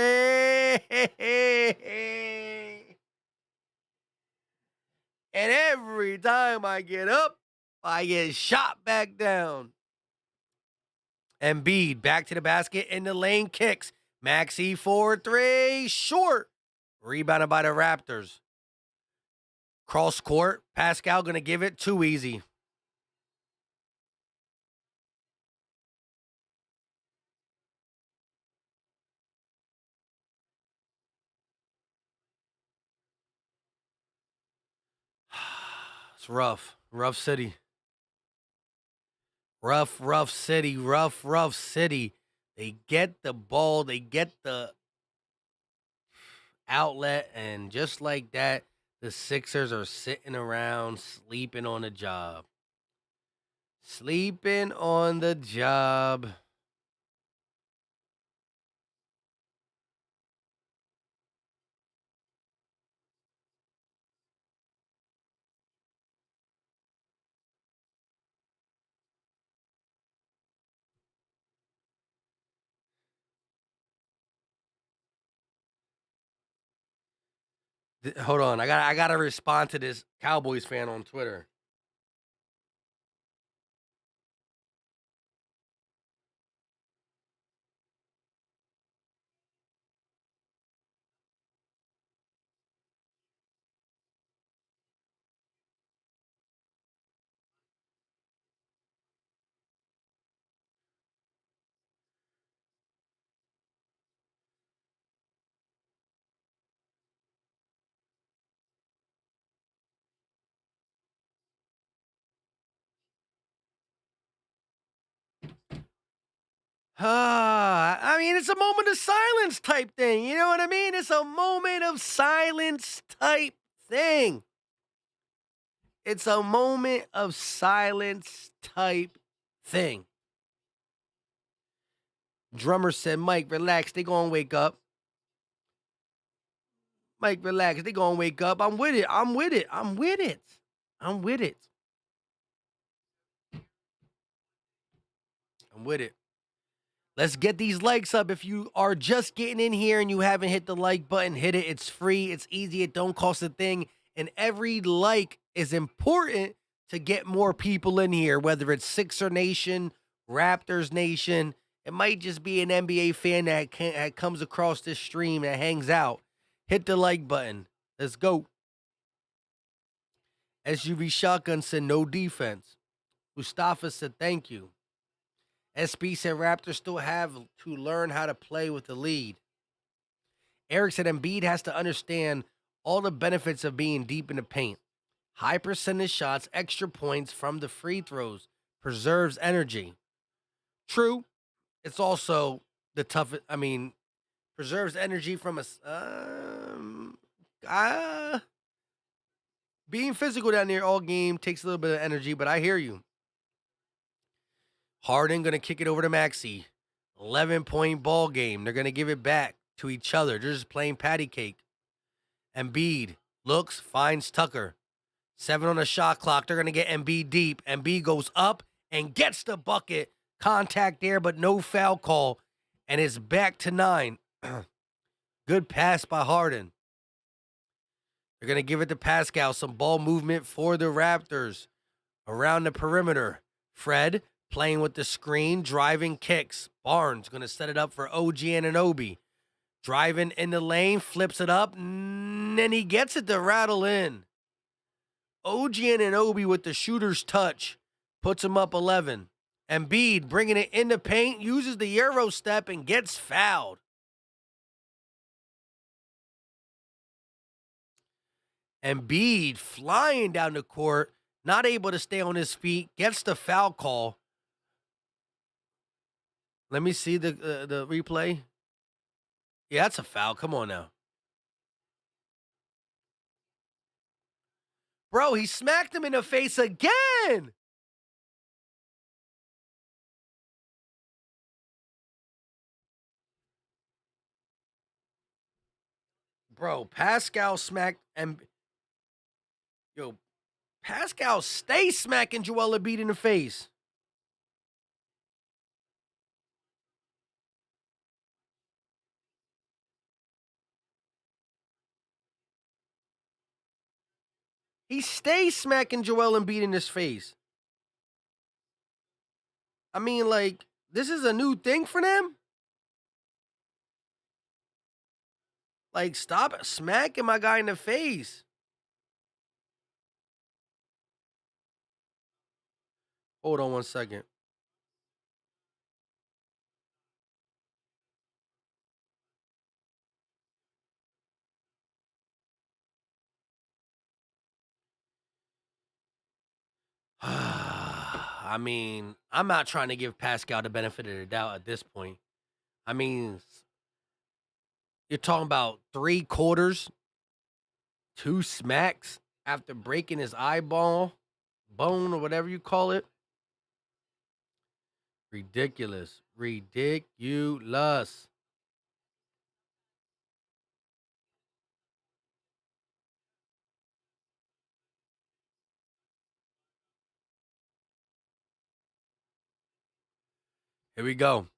And every time I get up, I get shot back down. Embiid back to the basket in the lane, kicks. Maxey for 3, short. Rebounded by the Raptors. Cross court. Pascal going to give it too easy. It's rough. Rough city. Rough city. Rough city. They get the ball. They get the outlet. And just like that, the Sixers are sitting around sleeping on the job. Sleeping on the job. Hold on. I gotta respond to this Cowboys fan on Twitter. I mean, it's a moment of silence type thing. You know what I mean? It's a moment of silence type thing. It's a moment of silence type thing. Drummer said, Mike, relax. They gonna wake up. Mike, relax. They gonna wake up. I'm with it. I'm with it. I'm with it. I'm with it. I'm with it. Let's get these likes up. If you are just getting in here and you haven't hit the like button, hit it. It's free. It's easy. It don't cost a thing. And every like is important to get more people in here, whether it's Sixer Nation, Raptors Nation. It might just be an NBA fan that comes across this stream that hangs out. Hit the like button. Let's go. SUV Shotgun said no defense. Mustafa said thank you. SB said Raptors still have to learn how to play with the lead. Eric said Embiid has to understand all the benefits of being deep in the paint. High percentage shots, extra points from the free throws, preserves energy. True. It's also the toughest, preserves energy from being physical down there all game takes a little bit of energy, but I hear you. Harden going to kick it over to Maxey. 11-point ball game. They're going to give it back to each other. They're just playing patty cake. Embiid looks, finds Tucker. 7 on the shot clock. They're going to get Embiid deep. Embiid goes up and gets the bucket. Contact there, but no foul call. And it's back to 9. Good pass by Harden. They're going to give it to Pascal. Some ball movement for the Raptors around the perimeter. Fred playing with the screen, driving kicks. Barnes going to set it up for OG Anunoby. Driving in the lane, flips it up, and then he gets it to rattle in. OG Anunoby with the shooter's touch puts him up 11. Embiid bringing it in the paint, uses the Euro step, and gets fouled. Embiid flying down the court, not able to stay on his feet, gets the foul call. Let me see the replay. Yeah, that's a foul. Come on now. Bro, he smacked him in the face again. Bro, Pascal smacked and Pascal stay smacking Joel Embiid in the face. He stays smacking Joel Embiid in his face. I mean, like, this is a new thing for them? Like, stop smacking my guy in the face. Hold on one second. I mean, I'm not trying to give Pascal the benefit of the doubt at this point. I mean, you're talking about 3 quarters, 2 smacks after breaking his eyeball, bone, or whatever you call it. Ridiculous. Ridiculous. Here we go.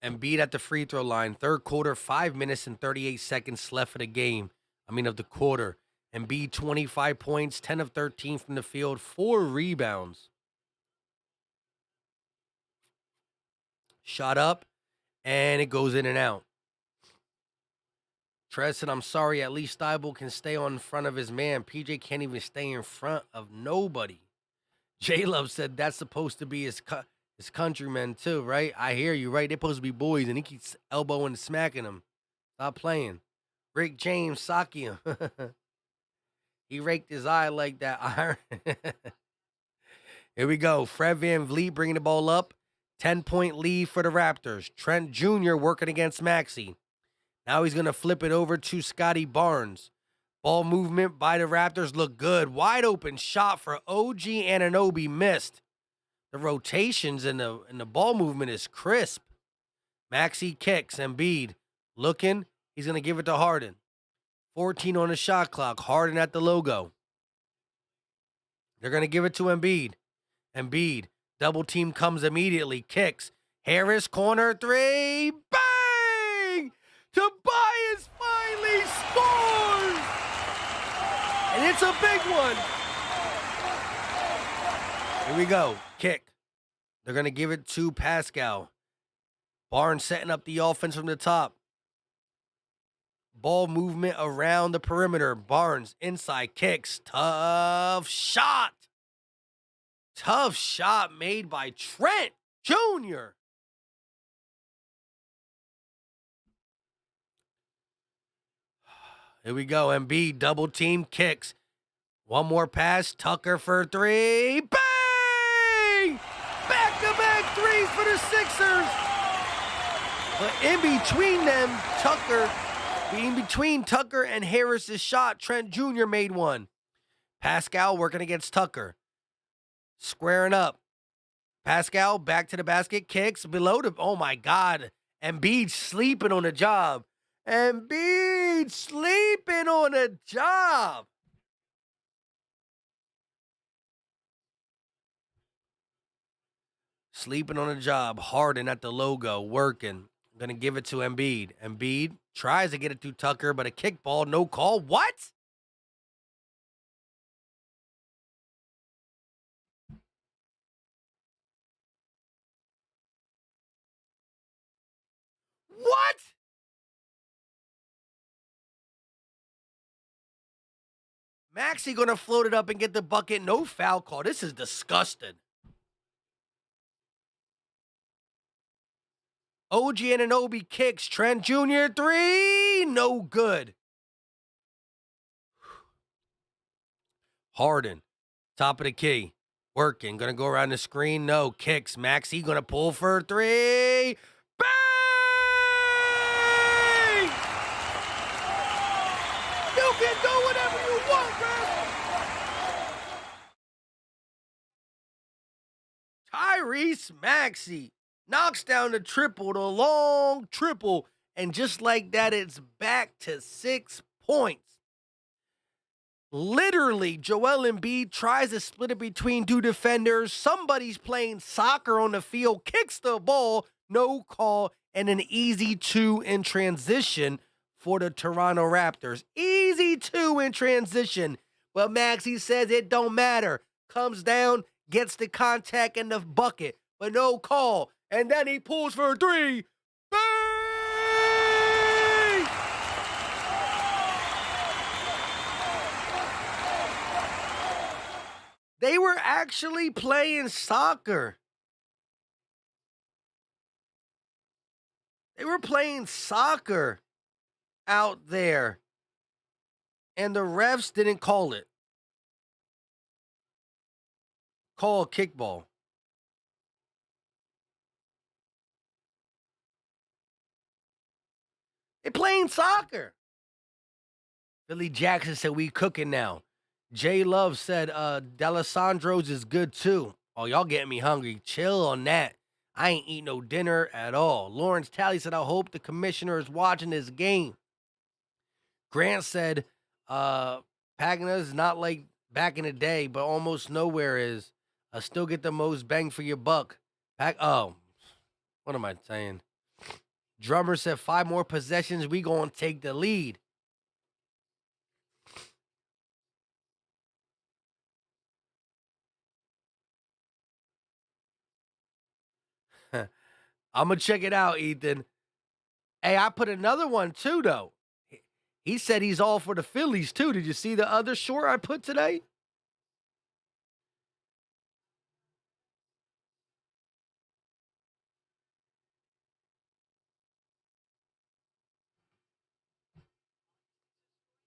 Embiid at the free throw line. Third quarter, 5 minutes and 38 seconds left of the game. Of the quarter. Embiid, 25 points, 10 of 13 from the field, 4 rebounds. Shot up, and it goes in and out. Trez said, I'm sorry, at least Thibault can stay on front of his man. PJ can't even stay in front of nobody. J-Love said that's supposed to be his countrymen too, right? I hear you, right? They're supposed to be boys, and he keeps elbowing and smacking them. Stop playing. Rick James, Saki him. He raked his eye like that iron. Here we go. Fred VanVleet bringing the ball up. 10-point lead for the Raptors. Trent Jr. working against Maxey. Now he's going to flip it over to Scotty Barnes. Ball movement by the Raptors look good. Wide open shot for OG Anunoby missed. The rotations and the ball movement is crisp. Maxey kicks. Embiid looking. He's going to give it to Harden. 14 on the shot clock. Harden at the logo. They're going to give it to Embiid. Embiid. Double team comes immediately. Kicks. Harris, corner three. Bang! Tobias finally scores! And it's a big one. Here we go. Kick. They're going to give it to Pascal. Barnes setting up the offense from the top. Ball movement around the perimeter. Barnes inside kicks. Tough shot. Tough shot made by Trent Jr. Here we go. Embiid double team kicks. One more pass. Tucker for three. Bang! Back-to-back threes for the Sixers. But in between Tucker and Harris's shot, Trent Jr. made one. Pascal working against Tucker. Squaring up. Pascal back to the basket, kicks below the, oh my God. Embiid sleeping on the job. Embiid sleeping on a job. Sleeping on a job. Harden at the logo, working. Gonna give it to Embiid. Embiid tries to get it to Tucker, but a kickball, no call. What? What? Maxey gonna float it up and get the bucket. No foul call. This is disgusting. OG Anunoby kicks. Trent Jr. three. No good. Harden. Top of the key. Working. Gonna go around the screen. No. Kicks. Maxey gonna pull for three. Bang! You can do whatever you want, man. Tyrese Maxey knocks down the triple, the long triple, and just like that, it's back to 6 points. Literally, Joel Embiid tries to split it between two defenders. Somebody's playing soccer on the field, kicks the ball, no call, and an easy two in transition for the Toronto Raptors. Easy two in transition. But Maxey says it don't matter. Comes down, gets the contact in the bucket, but no call. And then he pulls for a three. Bang! They were actually playing soccer. They were playing soccer out there. And the refs didn't call it. Call a kickball. They're playing soccer. Billy Jackson said, we cooking now. Jay Love said, D'Alessandro's is good too. Oh, y'all getting me hungry. Chill on that. I ain't eat no dinner at all. Lawrence Talley said, I hope the commissioner is watching this game. Grant said, Pagana's not like back in the day, but almost nowhere is. I still get the most bang for your buck. Oh, what am I saying? Drummer said 5 more possessions, we gonna take the lead. I'm gonna check it out, Ethan. Hey, I put another one too, though. He said he's all for the Phillies too. Did you see the other short I put today?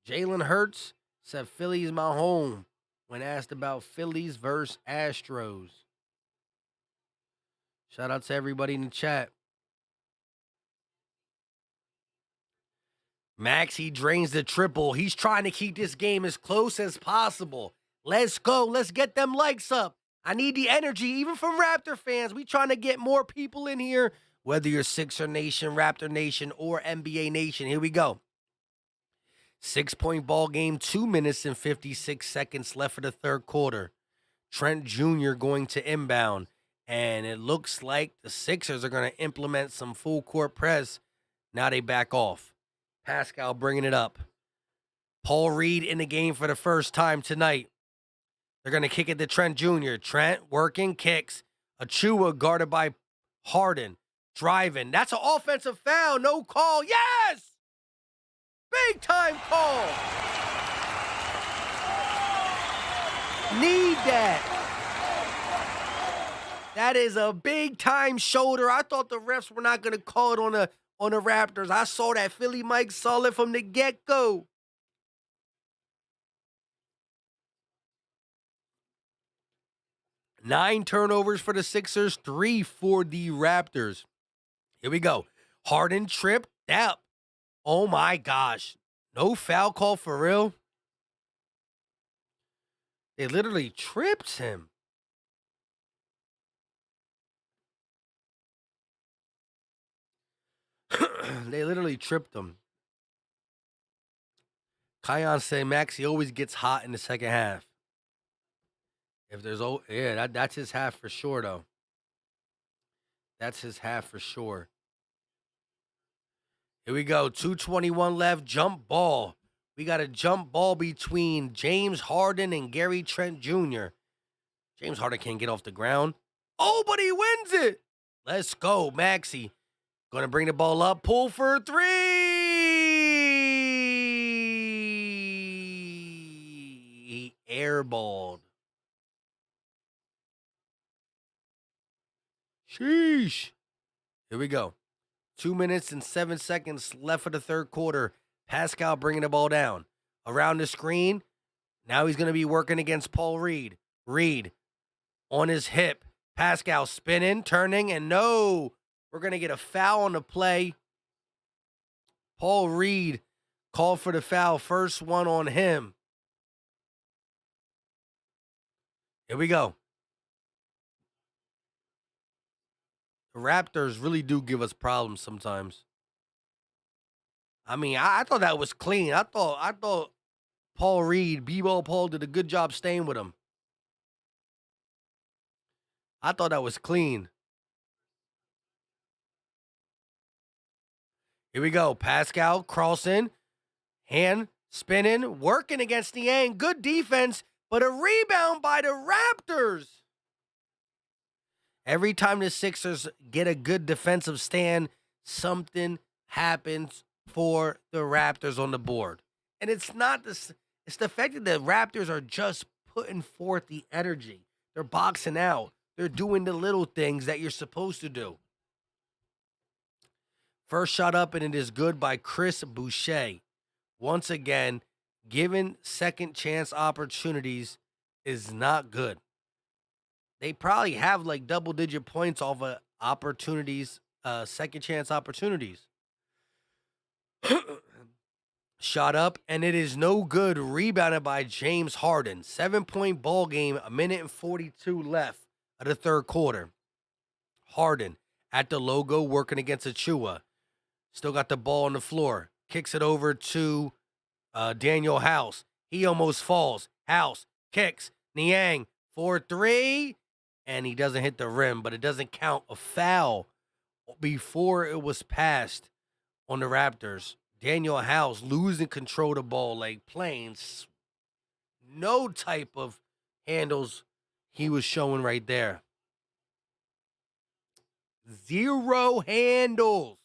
Jalen Hurts said Philly's my home when asked about Phillies versus Astros. Shout out to everybody in the chat. Maxey drains the triple. He's trying to keep this game as close as possible. Let's go. Let's get them likes up. I need the energy, even from Raptor fans. We trying to get more people in here, whether you're Sixer Nation, Raptor Nation, or NBA Nation. Here we go. 6-point ball game, 2 minutes and 56 seconds left for the third quarter. Trent Jr. going to inbound. And it looks like the Sixers are going to implement some full court press. Now they back off. Pascal bringing it up. Paul Reed in the game for the first time tonight. They're going to kick it to Trent Jr. Trent working, kicks. Achua guarded by Harden. Driving. That's an offensive foul. No call. Yes! Big time call. Need that. That is a big time shoulder. I thought the refs were not going to call it on the Raptors. I saw that Philly Mike saw it from the get-go. Nine turnovers for the Sixers, 3 for the Raptors. Here we go. Harden tripped up. Oh my gosh. No foul call for real. They literally tripped him. They literally tripped him. Kion said Maxey always gets hot in the second half. If there's that's his half for sure though. That's his half for sure. Here we go. 2:21 left. Jump ball. We got a jump ball between James Harden and Gary Trent Jr. James Harden can't get off the ground. Oh, but he wins it. Let's go, Maxey. Gonna bring the ball up. Pull for three. He airballed. Sheesh. Here we go. 2 minutes and 7 seconds left for the third quarter. Pascal bringing the ball down. Around the screen. Now he's going to be working against Paul Reed. Reed on his hip. Pascal spinning, turning, and no. We're going to get a foul on the play. Paul Reed called for the foul. First one on him. Here we go. The Raptors really do give us problems sometimes. I mean, I thought that was clean. I thought Paul Reed, B-Ball Paul, did a good job staying with him. I thought that was clean. Here we go. Pascal crossing, hand spinning, working against Niang. Good defense, but a rebound by the Raptors. Every time the Sixers get a good defensive stand, something happens for the Raptors on the board. And it's not this, it's the fact that the Raptors are just putting forth the energy. They're boxing out. They're doing the little things that you're supposed to do. First shot up, and it is good by Chris Boucher. Once again, given second chance opportunities is not good. They probably have like double-digit points off of opportunities, second chance opportunities. Shot up, and it is no good. Rebounded by James Harden. 7-point ball game, 1:42 left of the third quarter. Harden at the logo working against Achua. Still got the ball on the floor. Kicks it over to Daniel House. He almost falls. House kicks. Niang for three. And he doesn't hit the rim, but it doesn't count. A foul before it was passed on the Raptors. Daniel House losing control of the ball, like playing no type of handles he was showing right there. 0 handles.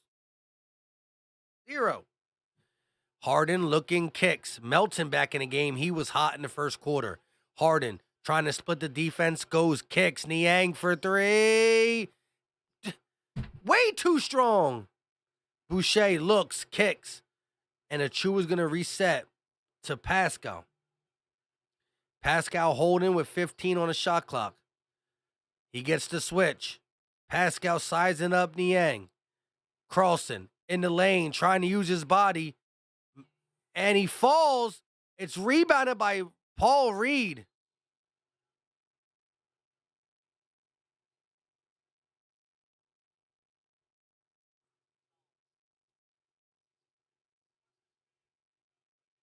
0. Harden looking kicks. Melton back in the game. He was hot in the first quarter. Harden trying to split the defense, goes, kicks. Niang for three. Way too strong. Boucher looks, kicks. And Achua's going to reset to Pascal. Pascal holding with 15 on the shot clock. He gets the switch. Pascal sizing up Niang. Crossing in the lane, trying to use his body. And he falls. It's rebounded by Paul Reed.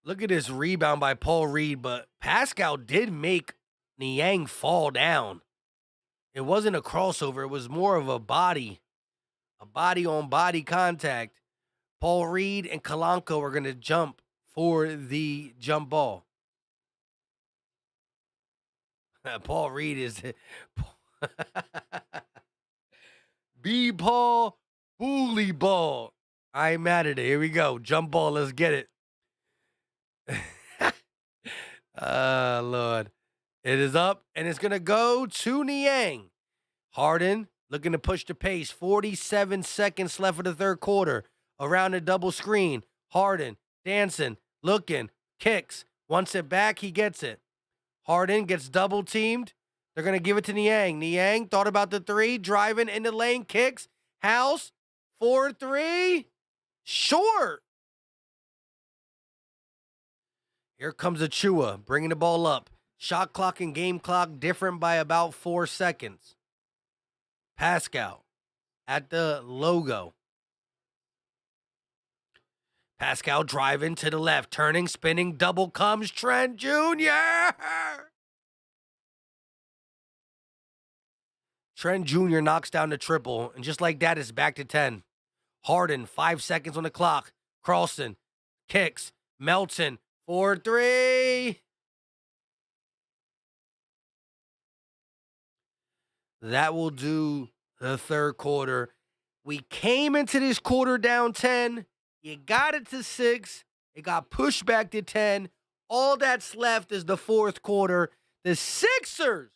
Look at this rebound by Paul Reed, but Pascal did make Niang fall down. It wasn't a crossover. It was more of a body on body contact. Paul Reed and Kalanko are going to jump for the jump ball. Paul Reed is B Paul Bully Ball. I ain't mad at it. Here we go. Jump ball. Let's get it. Lord. It is up, and it's going to go to Niang. Harden looking to push the pace. 47 seconds left of the third quarter. Around the double screen. Harden dancing, looking, kicks. Wants it back, he gets it. Harden gets double teamed. They're going to give it to Niang. Niang thought about the three, driving in the lane, kicks. House, 4-3. Short. Here comes Achua, bringing the ball up. Shot clock and game clock different by about 4 seconds. Pascal at the logo. Pascal driving to the left, turning, spinning, double comes Trent Jr. Trent Jr. knocks down the triple, and just like that, it's back to 10. Harden, 5 seconds on the clock. Carlson kicks. Melton, 4-3. That will do the third quarter. We came into this quarter down 10. You got it to 6. It got pushed back to 10. All that's left is the fourth quarter. The Sixers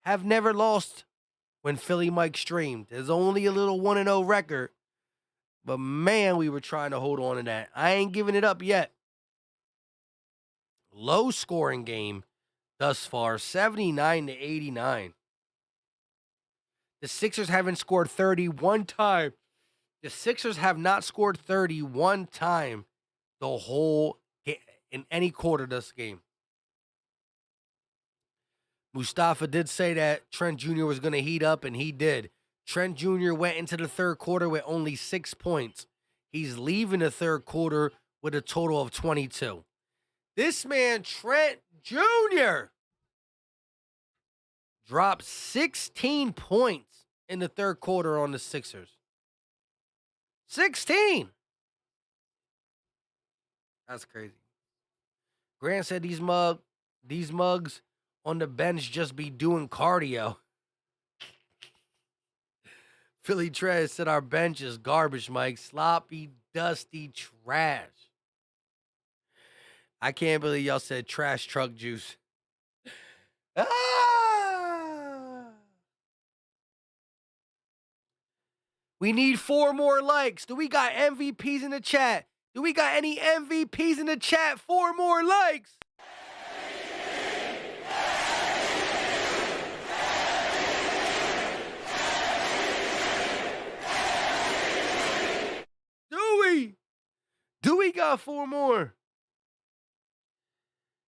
have never lost when Philly Mike streamed. There's only a little 1-0 record. But, man, we were trying to hold on to that. I ain't giving it up yet. Low-scoring game thus far, 79-89. The Sixers haven't scored 31 times. The Sixers have not scored 31 times the whole in any quarter this game. Mustafa did say that Trent Jr. was going to heat up, and he did. Trent Jr. went into the third quarter with only 6 points. He's leaving the third quarter with a total of 22. This man, Trent Jr., dropped 16 points in the third quarter on the Sixers. 16! That's crazy. Grant said these mugs on the bench just be doing cardio. Philly Trez said our bench is garbage, Mike. Sloppy, dusty trash. I can't believe y'all said trash truck juice. We need 4 more likes. Do we got MVPs in the chat? Do we got any MVPs in the chat? 4 more likes. Do we got 4 more?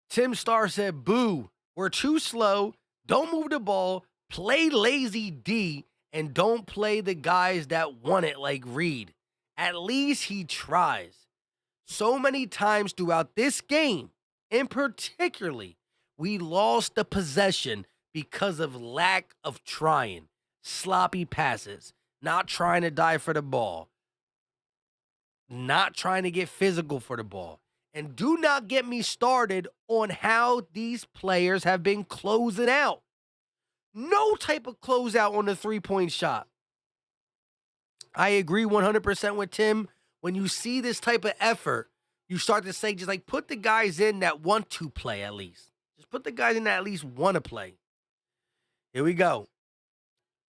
Tim Starr said, boo, we're too slow. Don't move the ball. Play lazy D. And don't play the guys that want it like Reed. At least he tries. So many times throughout this game, in particularly, we lost the possession because of lack of trying. Sloppy passes. Not trying to die for the ball. Not trying to get physical for the ball. And do not get me started on how these players have been closing out. No type of closeout on the three-point shot. I agree 100% with Tim. When you see this type of effort, you start to say, just like, put the guys in that want to play at least. Just put the guys in that at least want to play. Here we go.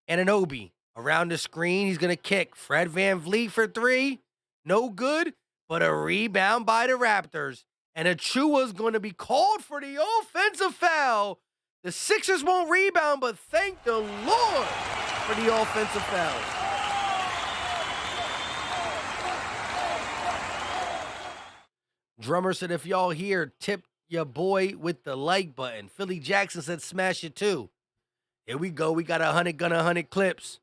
Anunoby around the screen. He's going to kick. Fred VanVleet for 3. No good, but a rebound by the Raptors. And Achua's going to be called for the offensive foul. The Sixers won't rebound, but thank the Lord for the offensive foul. Drummer said, if y'all here, tip your boy with the like button. Philly Jackson said, smash it too. Here we go. We got 100 clips.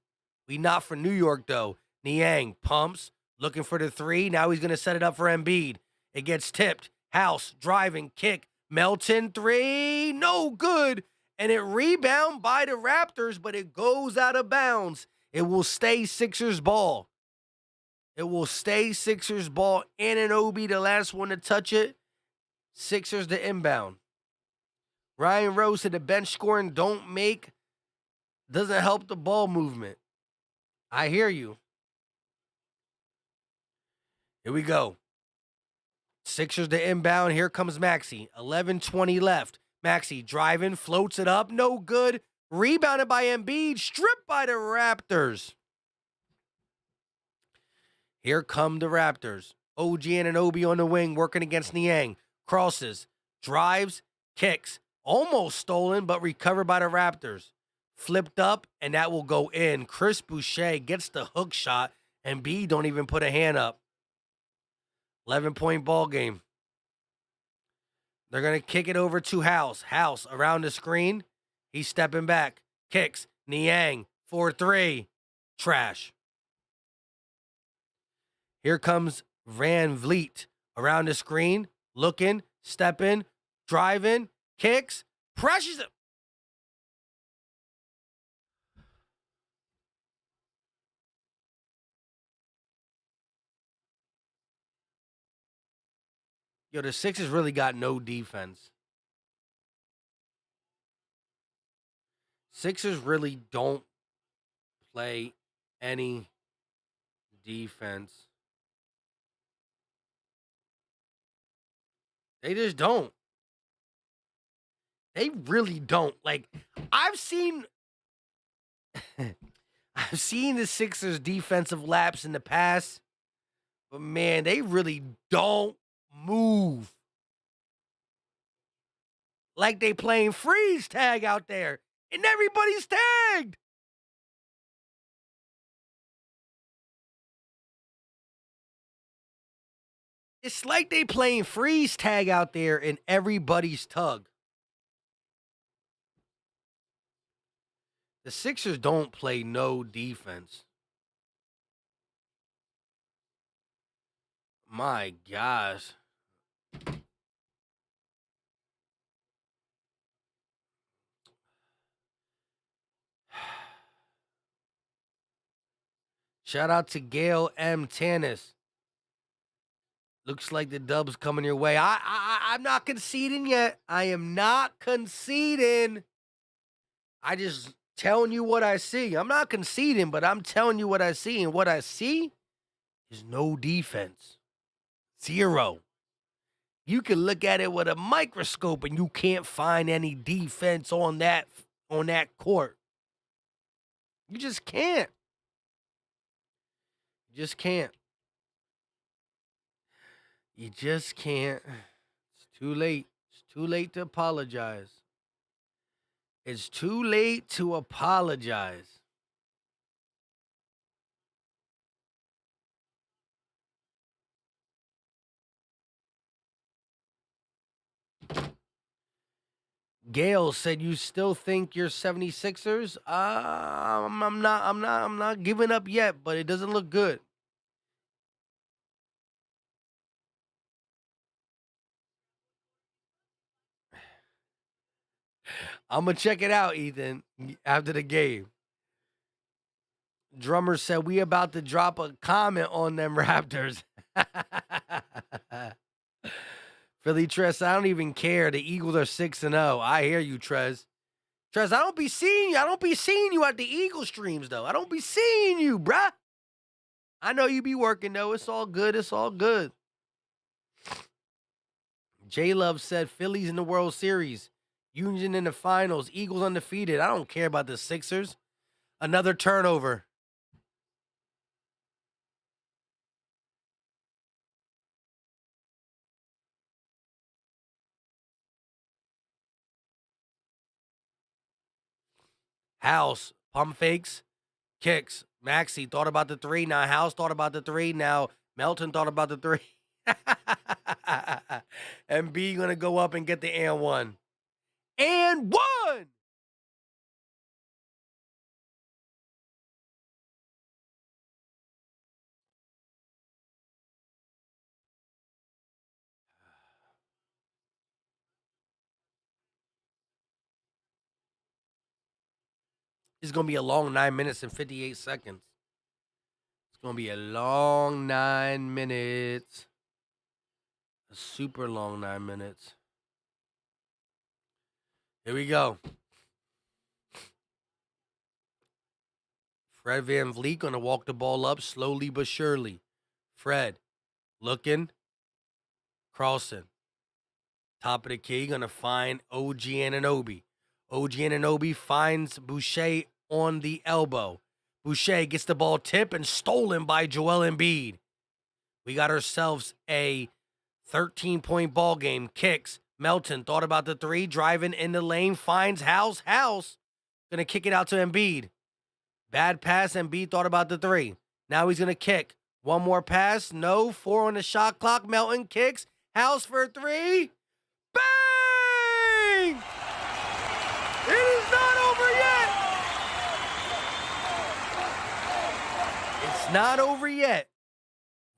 We not from New York, though. Niang pumps, looking for the 3. Now he's going to set it up for Embiid. It gets tipped. House, driving, kick. Melton, 3. No good. and it rebound by the Raptors, but it goes out of bounds. It will stay Sixers ball. It will stay Sixers ball. Anunoby, the last one to touch it. Sixers the inbound. Ryan Rose said the bench scoring doesn't help the ball movement. I hear you. Here we go. Sixers to inbound. Here comes Maxey. 11:20 left. Maxey driving, floats it up. No good. Rebounded by Embiid. Stripped by the Raptors. Here come the Raptors. OG Anunoby on the wing working against Niang. Crosses. Drives. Kicks. Almost stolen, but recovered by the Raptors. Flipped up, and that will go in. Chris Boucher gets the hook shot, and B don't even put a hand up. 11-point ball game. They're going to kick it over to House. House around the screen. He's stepping back. Kicks. Niang. 4-3. Trash. Here comes Van Vliet around the screen. Looking. Stepping. Driving. Kicks. Pressures it. Yo, the Sixers really got no defense. Sixers really don't play any defense. They just don't. They really don't. Like, I've seen the Sixers defensive laps in the past, but man, they really don't move. Like they playing freeze tag out there, and everybody's tagged. It's like they playing freeze tag out there, and everybody's tug. The Sixers don't play no defense. My gosh. Shout out to Gail M. Tannis. Looks like the dub's coming your way. I'm not conceding yet. I am not conceding. I just telling you what I see. I'm not conceding, but I'm telling you what I see. And what I see is no defense. Zero. You can look at it with a microscope and you can't find any defense on that court. You just can't. You just can't. You just can't. It's too late. It's too late to apologize. It's too late to apologize. Gail said you still think you're 76ers? I'm not giving up yet, but it doesn't look good. I'm gonna check it out, Ethan, after the game. Drummer said we about to drop a comment on them Raptors. Philly Trez, I don't even care. The Eagles are 6-0. I hear you, Trez. Trez, I don't be seeing you. I don't be seeing you at the Eagle streams, though. I don't be seeing you, bruh. I know you be working, though. It's all good. It's all good. J-Love said Phillies in the World Series. Union in the finals. Eagles undefeated. I don't care about the Sixers. Another turnover. House, pump fakes, kicks. Maxey thought about the three. Now House thought about the three. Now Melton thought about the three. And B gonna go up and get the and one. And one! It's going to be a long 9 minutes and 58 seconds. It's going to be a long 9 minutes. A super long 9 minutes. Here we go. Fred VanVleet going to walk the ball up slowly but surely. Fred looking. Crossing. Top of the key, going to find OG Anunoby. OG Anunoby finds Boucher on the elbow. Boucher gets the ball tipped and stolen by Joel Embiid. We got ourselves a 13-point ball game. Kicks. Melton thought about the three, driving in the lane, finds House. House going to kick it out to Embiid. Bad pass. Embiid thought about the three. Now he's going to kick. One more pass. No. 4 on the shot clock. Melton kicks. House for 3. Bang! It is not over yet. It's not over yet.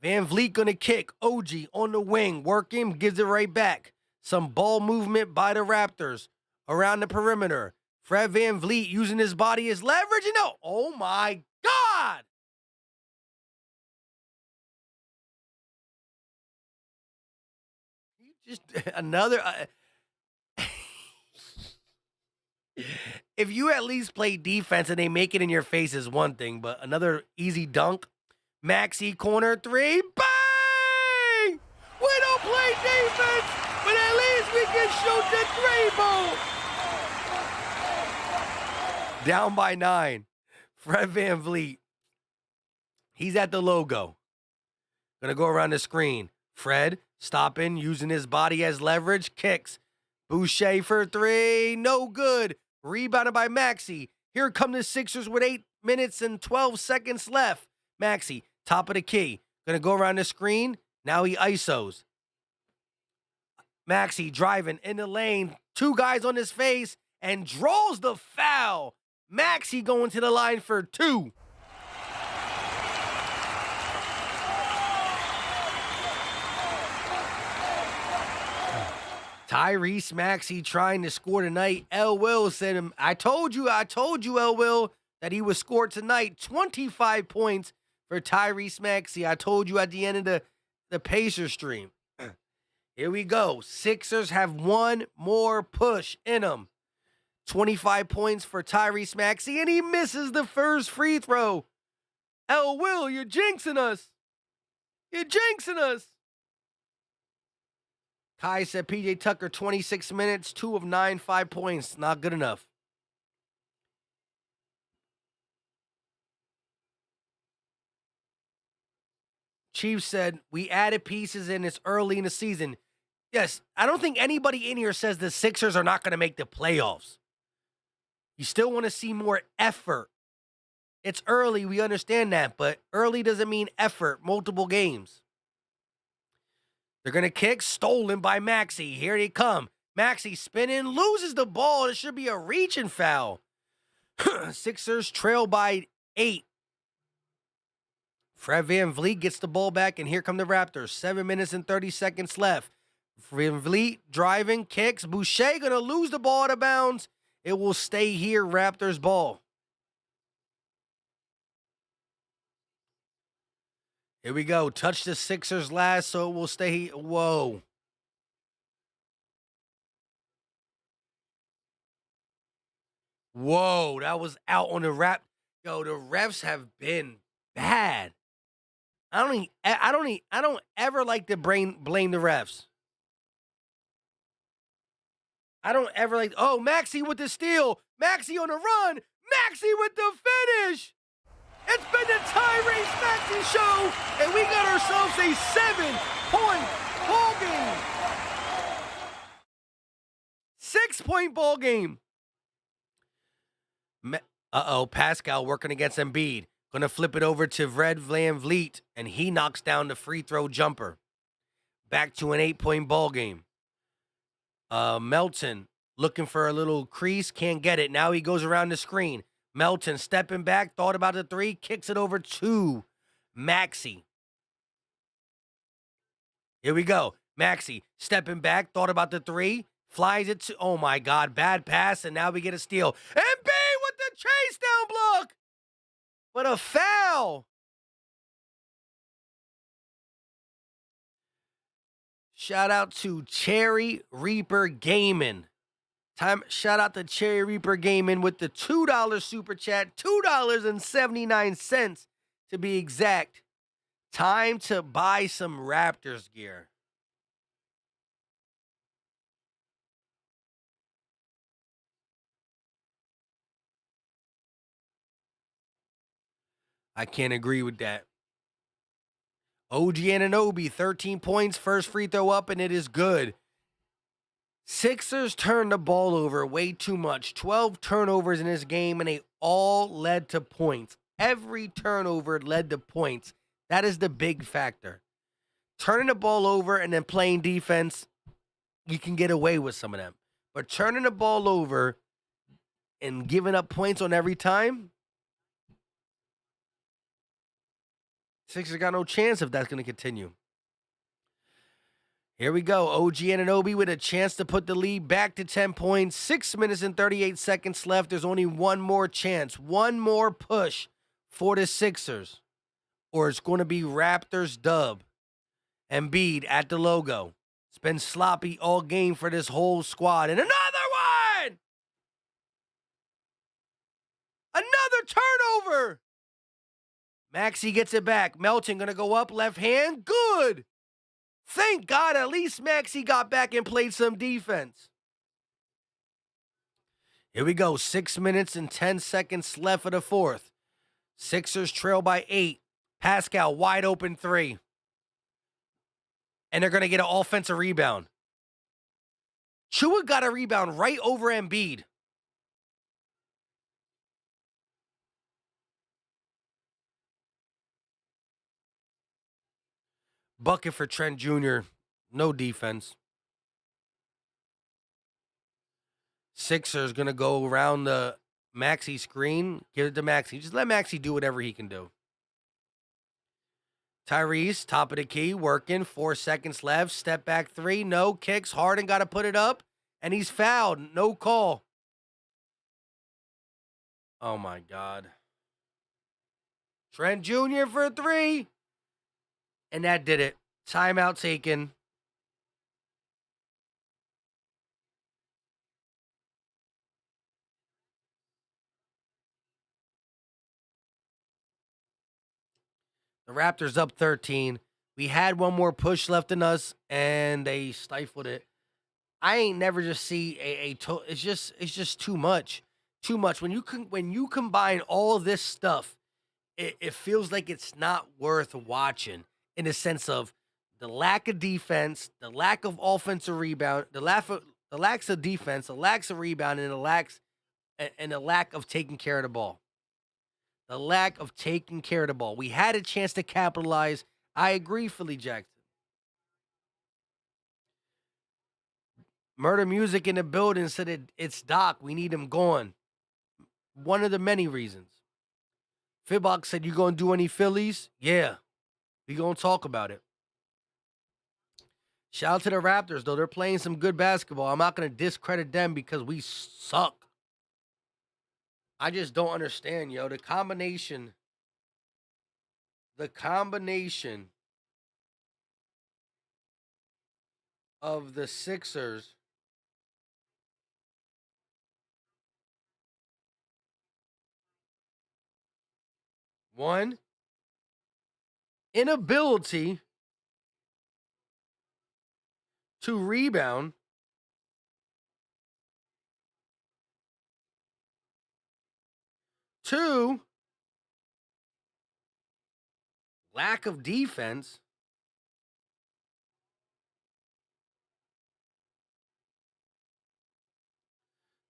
VanVleet gonna kick. OG on the wing, working, gives it right back. Some ball movement by the Raptors around the perimeter. Fred VanVleet using his body as leverage. And no, oh my God! He just another. If you at least play defense and they make it in your face is one thing, but another easy dunk. Maxey corner 3. Bang! We don't play defense, but at least we can shoot the 3-ball. Down by 9. Fred VanVleet. He's at the logo. Gonna go around the screen. Fred stopping, using his body as leverage. Kicks. Boucher for 3. No good. Rebounded by Maxey. Here come the Sixers with 8 minutes and 12 seconds left. Maxey, top of the key. Gonna go around the screen. Now he ISOs. Maxey driving in the lane. 2 guys on his face and draws the foul. Maxey going to the line for 2. Tyrese Maxey trying to score tonight. L. Will said, I told you, L. Will, that he would score tonight. 25 points for Tyrese Maxey. I told you at the end of the Pacers stream. Here we go. Sixers have one more push in them. 25 points for Tyrese Maxey, and he misses the first free throw. L. Will, you're jinxing us. You're jinxing us. Kai said PJ Tucker, 26 minutes, 2 of 9, 5 points. Not good enough. Chief said, we added pieces and it's early in the season. Yes, I don't think anybody in here says the Sixers are not going to make the playoffs. You still want to see more effort. It's early, we understand that, but early doesn't mean effort, multiple games. They're going to kick, stolen by Maxey. Here they come. Maxey spinning, loses the ball. It should be a reaching foul. Sixers trail by 8. Fred VanVleet gets the ball back, and here come the Raptors. 7 minutes and 30 seconds left. VanVleet driving, kicks. Boucher going to lose the ball out of bounds. It will stay here, Raptors ball. Here we go. Touch the Sixers last, so it will stay. Whoa. Whoa, that was out on the rap. Yo, the refs have been bad. I don't ever like to blame the refs. I don't ever like, oh, Maxey with the steal. Maxey on the run. Maxey with the finish. It's been the Tyrese Maxey show, and we got ourselves a 7-point ball game. 6-point ball game. Pascal working against Embiid. Gonna flip it over to Fred VanVleet, and he knocks down the free throw jumper. Back to an 8-point ball game. Melton looking for a little crease, can't get it. Now he goes around the screen. Melton stepping back, thought about the 3, kicks it over to Maxey. Here we go. Maxey stepping back, thought about the 3, flies it to, oh my God, bad pass, and now we get a steal. Embiid with the chase down but a foul. Shout out to Cherry Reaper Gaming. Shout out to Cherry Reaper Gaming with the $2 super chat, $2.79 to be exact. Time to buy some Raptors gear. I can't agree with that. OG Anunoby, 13 points, first free throw up, and it is good. Sixers turned the ball over way too much. 12 turnovers in this game, and they all led to points. Every turnover led to points. That is the big factor. Turning the ball over and then playing defense, you can get away with some of them. But turning the ball over and giving up points on every time, Sixers got no chance if that's going to continue. Here we go. OG Anunoby with a chance to put the lead back to 10 points. 6 minutes and 38 seconds left. There's only one more chance. One more push for the Sixers. Or it's going to be Raptors dub. Embiid at the logo. It's been sloppy all game for this whole squad. And another one! Another turnover! Maxey gets it back. Melton going to go up, left hand. Good! Thank God at least Maxey got back and played some defense. Here we go. 6 minutes and 10 seconds left of the fourth. Sixers trail by 8. Pascal, wide open 3. And they're going to get an offensive rebound. Chua got a rebound right over Embiid. Bucket for Trent Jr. No defense. Sixers going to go around the Maxey screen. Give it to Maxey. Just let Maxey do whatever he can do. Tyrese, top of the key, working. 4 seconds left. Step back 3. No kicks. Harden got to put it up. And he's fouled. No call. Oh, my God. Trent Jr. for 3. And that did it. Timeout taken. The Raptors up 13. We had one more push left in us, and they stifled it. I ain't never just see it's just too much. Too much. When you combine all this stuff, it feels like it's not worth watching in the sense of the lack of defense, the lack of offensive rebound, the lack of defense, the lack of rebound, and the lack of taking care of the ball. The lack of taking care of the ball. We had a chance to capitalize. I agree, Philly Jackson. Murder Music in the building said it's Doc. We need him gone. One of the many reasons. Fibbox said, you going to do any Phillies? Yeah. We going to talk about it. Shout out to the Raptors, though. They're playing some good basketball. I'm not going to discredit them because we suck. I just don't understand, yo. The combination of the Sixers one, inability to rebound. 2, lack of defense.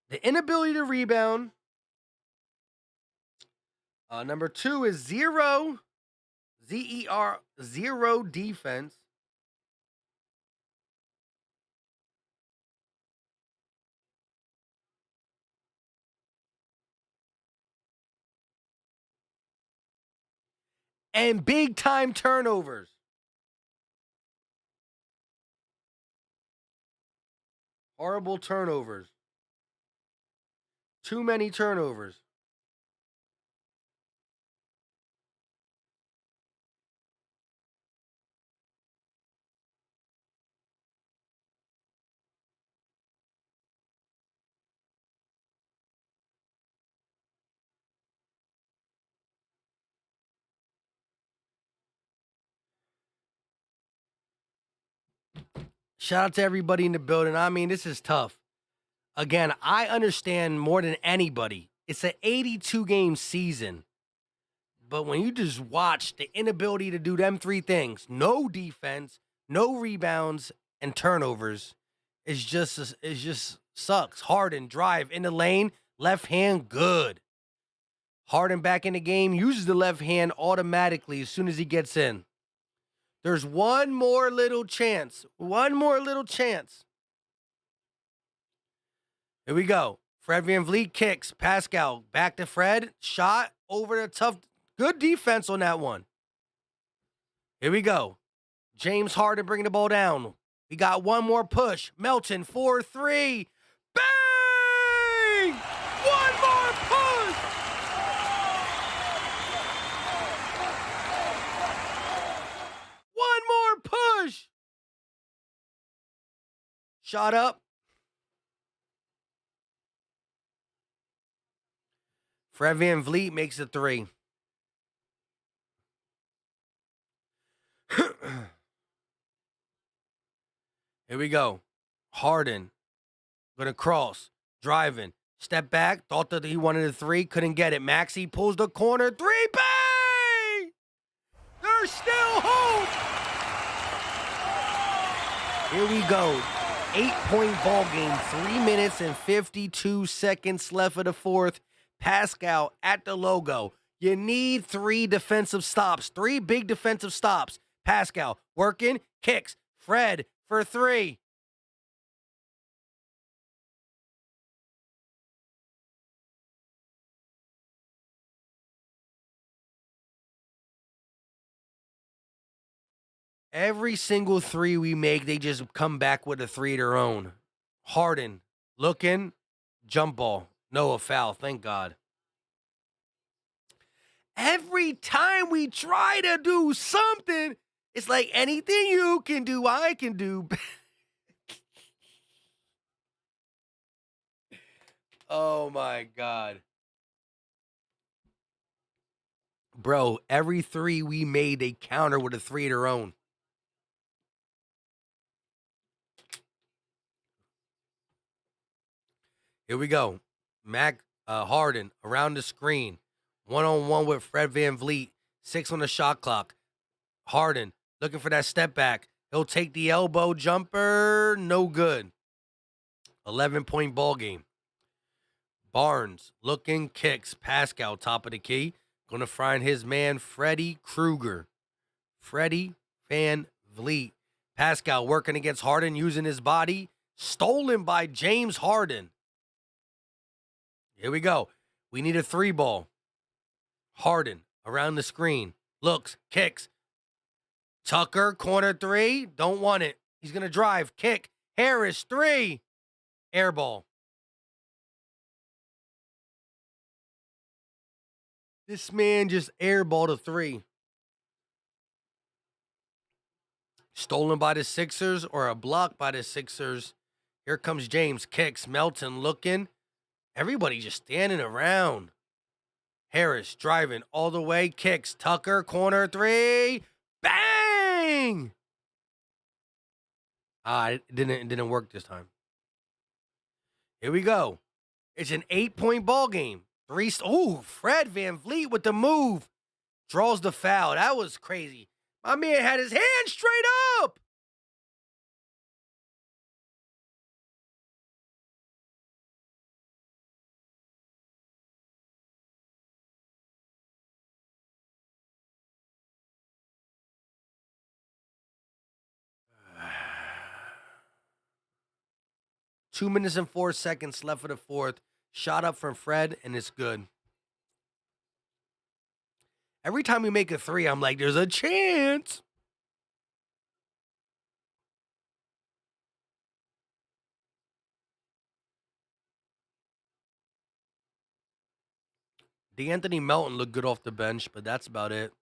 The inability to rebound. Number 2 is zero defense. And big time turnovers. Horrible turnovers. Too many turnovers. Shout out to everybody in the building. I mean, this is tough. Again, I understand more than anybody. It's an 82-game season. But when you just watch the inability to do them three things, no defense, no rebounds, and turnovers, it just sucks. Harden, drive in the lane, left hand, good. Harden back in the game, uses the left hand automatically as soon as he gets in. There's one more little chance. One more little chance. Here we go. Fred VanVleet kicks. Pascal back to Fred. Shot over the tough. Good defense on that one. Here we go. James Harden bringing the ball down. We got one more push. Melton, 4-3. Bang! One more push! One more push! Shot up. Fred VanVleet makes a three. Here we go. Harden. Gonna cross. Driving. Step back. Thought that he wanted a three. Couldn't get it. Maxey pulls the corner. Three. Bang! There's still hope. Here we go. 8-point ball game. 3 minutes and 52 seconds left of the fourth. Pascal at the logo. You need 3 defensive stops. 3 big defensive stops. Pascal working. Kicks. Fred for 3. Every single 3 we make, they just come back with a 3 of their own. Harden looking. Jump ball. No, a foul. Thank God. Every time we try to do something, it's like anything you can do, I can do. Oh, my God. Bro, every 3 we made, they counter with a 3 of their own. Here we go. Harden around the screen. 1-on-1 with Fred VanVleet. 6 on the shot clock. Harden looking for that step back. He'll take the elbow jumper. No good. 11-point ball game. Barnes looking, kicks. Pascal top of the key. Going to find his man Freddie Krueger. Freddie VanVleet. Pascal working against Harden using his body. Stolen by James Harden. Here we go. We need a 3 ball. Harden around the screen. Looks, kicks. Tucker, corner 3. Don't want it. He's going to drive. Kick. Harris, 3. Air ball. This man just airballed a 3. Stolen by the Sixers or a block by the Sixers. Here comes James. Kicks. Melton looking. Everybody just standing around. Harris driving all the way. Kicks. Tucker, corner 3. Bang! It didn't work this time. Here we go. It's an 8-point ball game. Fred VanVleet with the move. Draws the foul. That was crazy. My man had his hand straight up. Two minutes and 4 seconds left for the fourth. Shot up from Fred, and it's good. Every time we make a 3, I'm like, there's a chance. DeAnthony Melton looked good off the bench, but that's about it.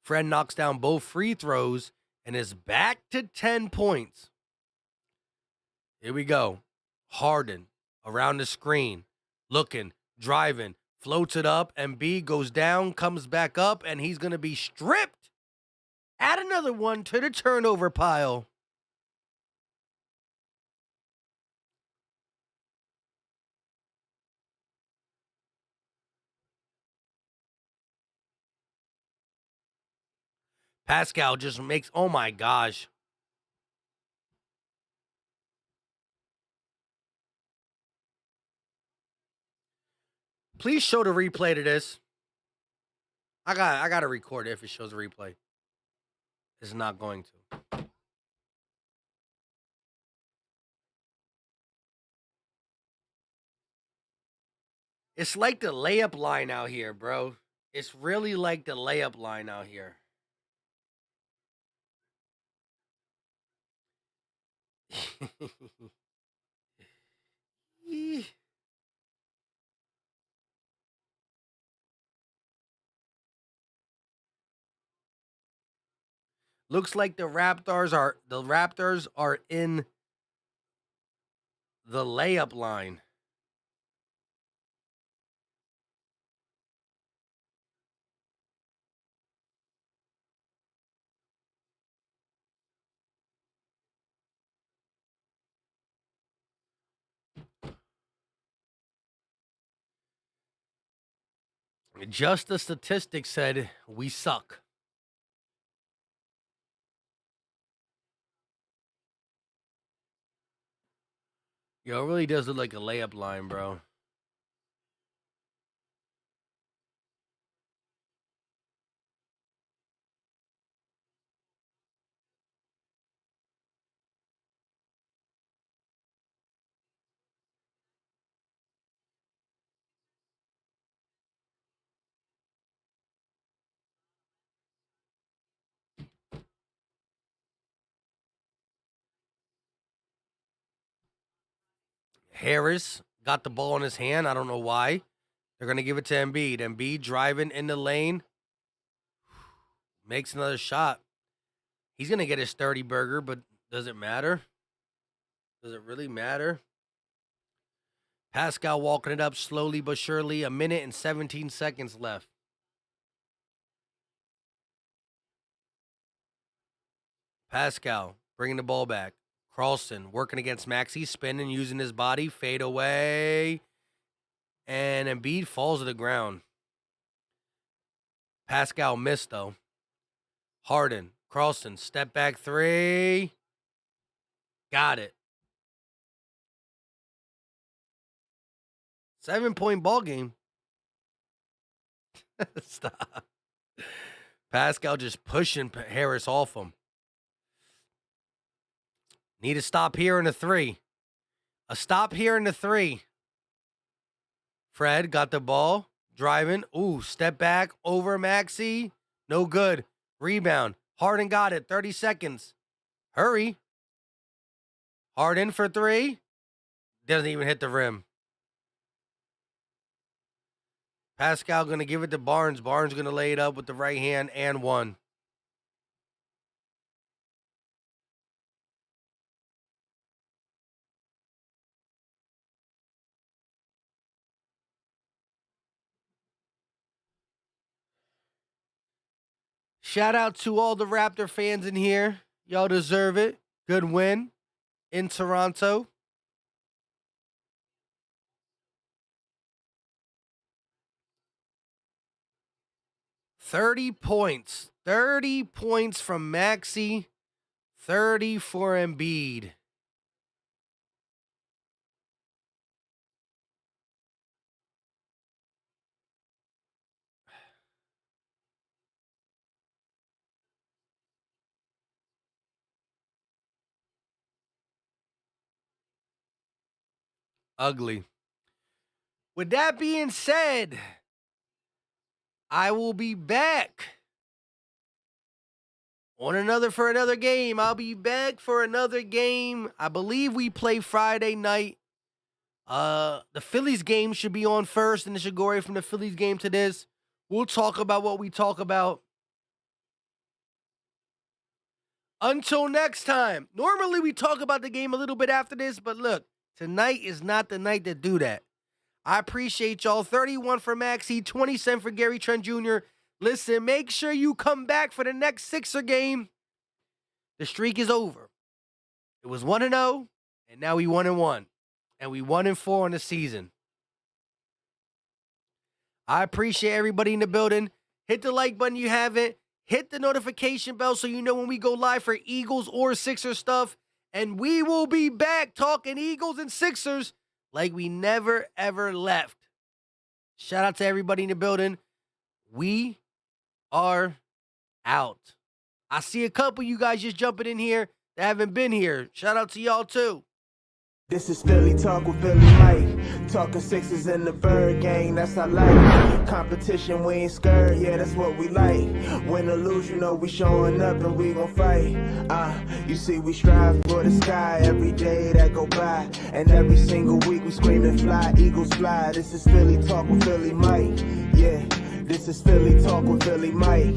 Fred knocks down both free throws and is back to 10 points. Here we go. Harden around the screen, looking, driving, floats it up, and B goes down, comes back up, and he's going to be stripped. Add another one to the turnover pile. Pascal just makes, oh my gosh. Please show the replay to this. I got to record it if it shows a replay. It's not going to. It's like the layup line out here, bro. It's really like the layup line out here. Looks like the Raptors are in the layup line. Just the statistics said we suck. Yo, it really does look like a layup line, bro. Harris got the ball in his hand. I don't know why. They're going to give it to Embiid. Embiid driving in the lane. Makes another shot. He's going to get his 30 burger, but does it matter? Does it really matter? Pascal walking it up slowly but surely. 1 minute and 17 seconds left. Pascal bringing the ball back. Carlson working against Maxey, spinning, using his body, fade away. And Embiid falls to the ground. Pascal missed, though. Harden, Carlson, step back three. Got it. 7-point ball game. Stop. Pascal just pushing Harris off him. Need a stop here in the 3. A stop here in the 3. Fred got the ball. Driving. Ooh, step back over Maxey. No good. Rebound. Harden got it. 30 seconds. Hurry. Harden for 3. Doesn't even hit the rim. Pascal going to give it to Barnes. Barnes going to lay it up with the right hand and one. Shout out to all the Raptor fans in here. Y'all deserve it. Good win in Toronto. $30 points. 30 points from Maxey. 30 for Embiid. Ugly. With that being said, I will be back for another game. I'll be back for another game. I believe we play Friday night. The Phillies game should be on first, and it should go right from the Phillies game to this. We'll talk about what we talk about. Until next time. Normally we talk about the game a little bit after this, but look, tonight is not the night to do that. I appreciate y'all. 31 for Maxey, 27 for Gary Trent Jr. Listen, make sure you come back for the next Sixer game. The streak is over. It was 1-0, and now we 1-1. And we 1-4 on the season. I appreciate everybody in the building. Hit the like button if you haven't. Hit the notification bell so you know when we go live for Eagles or Sixers stuff. And we will be back talking Eagles and Sixers like we never, ever left. Shout out to everybody in the building. We are out. I see a couple of you guys just jumping in here that haven't been here. Shout out to y'all too. This is Philly Talk with Philly Mike. Talking Sixers in the Bird Gang, that's our life. Competition, we ain't scared, yeah, that's what we like. Win or lose, you know we showing up and we gon' fight. You see we strive for the sky every day that go by. And every single week we screaming fly, Eagles fly. This is Philly Talk with Philly Mike. Yeah, this is Philly Talk with Philly Mike.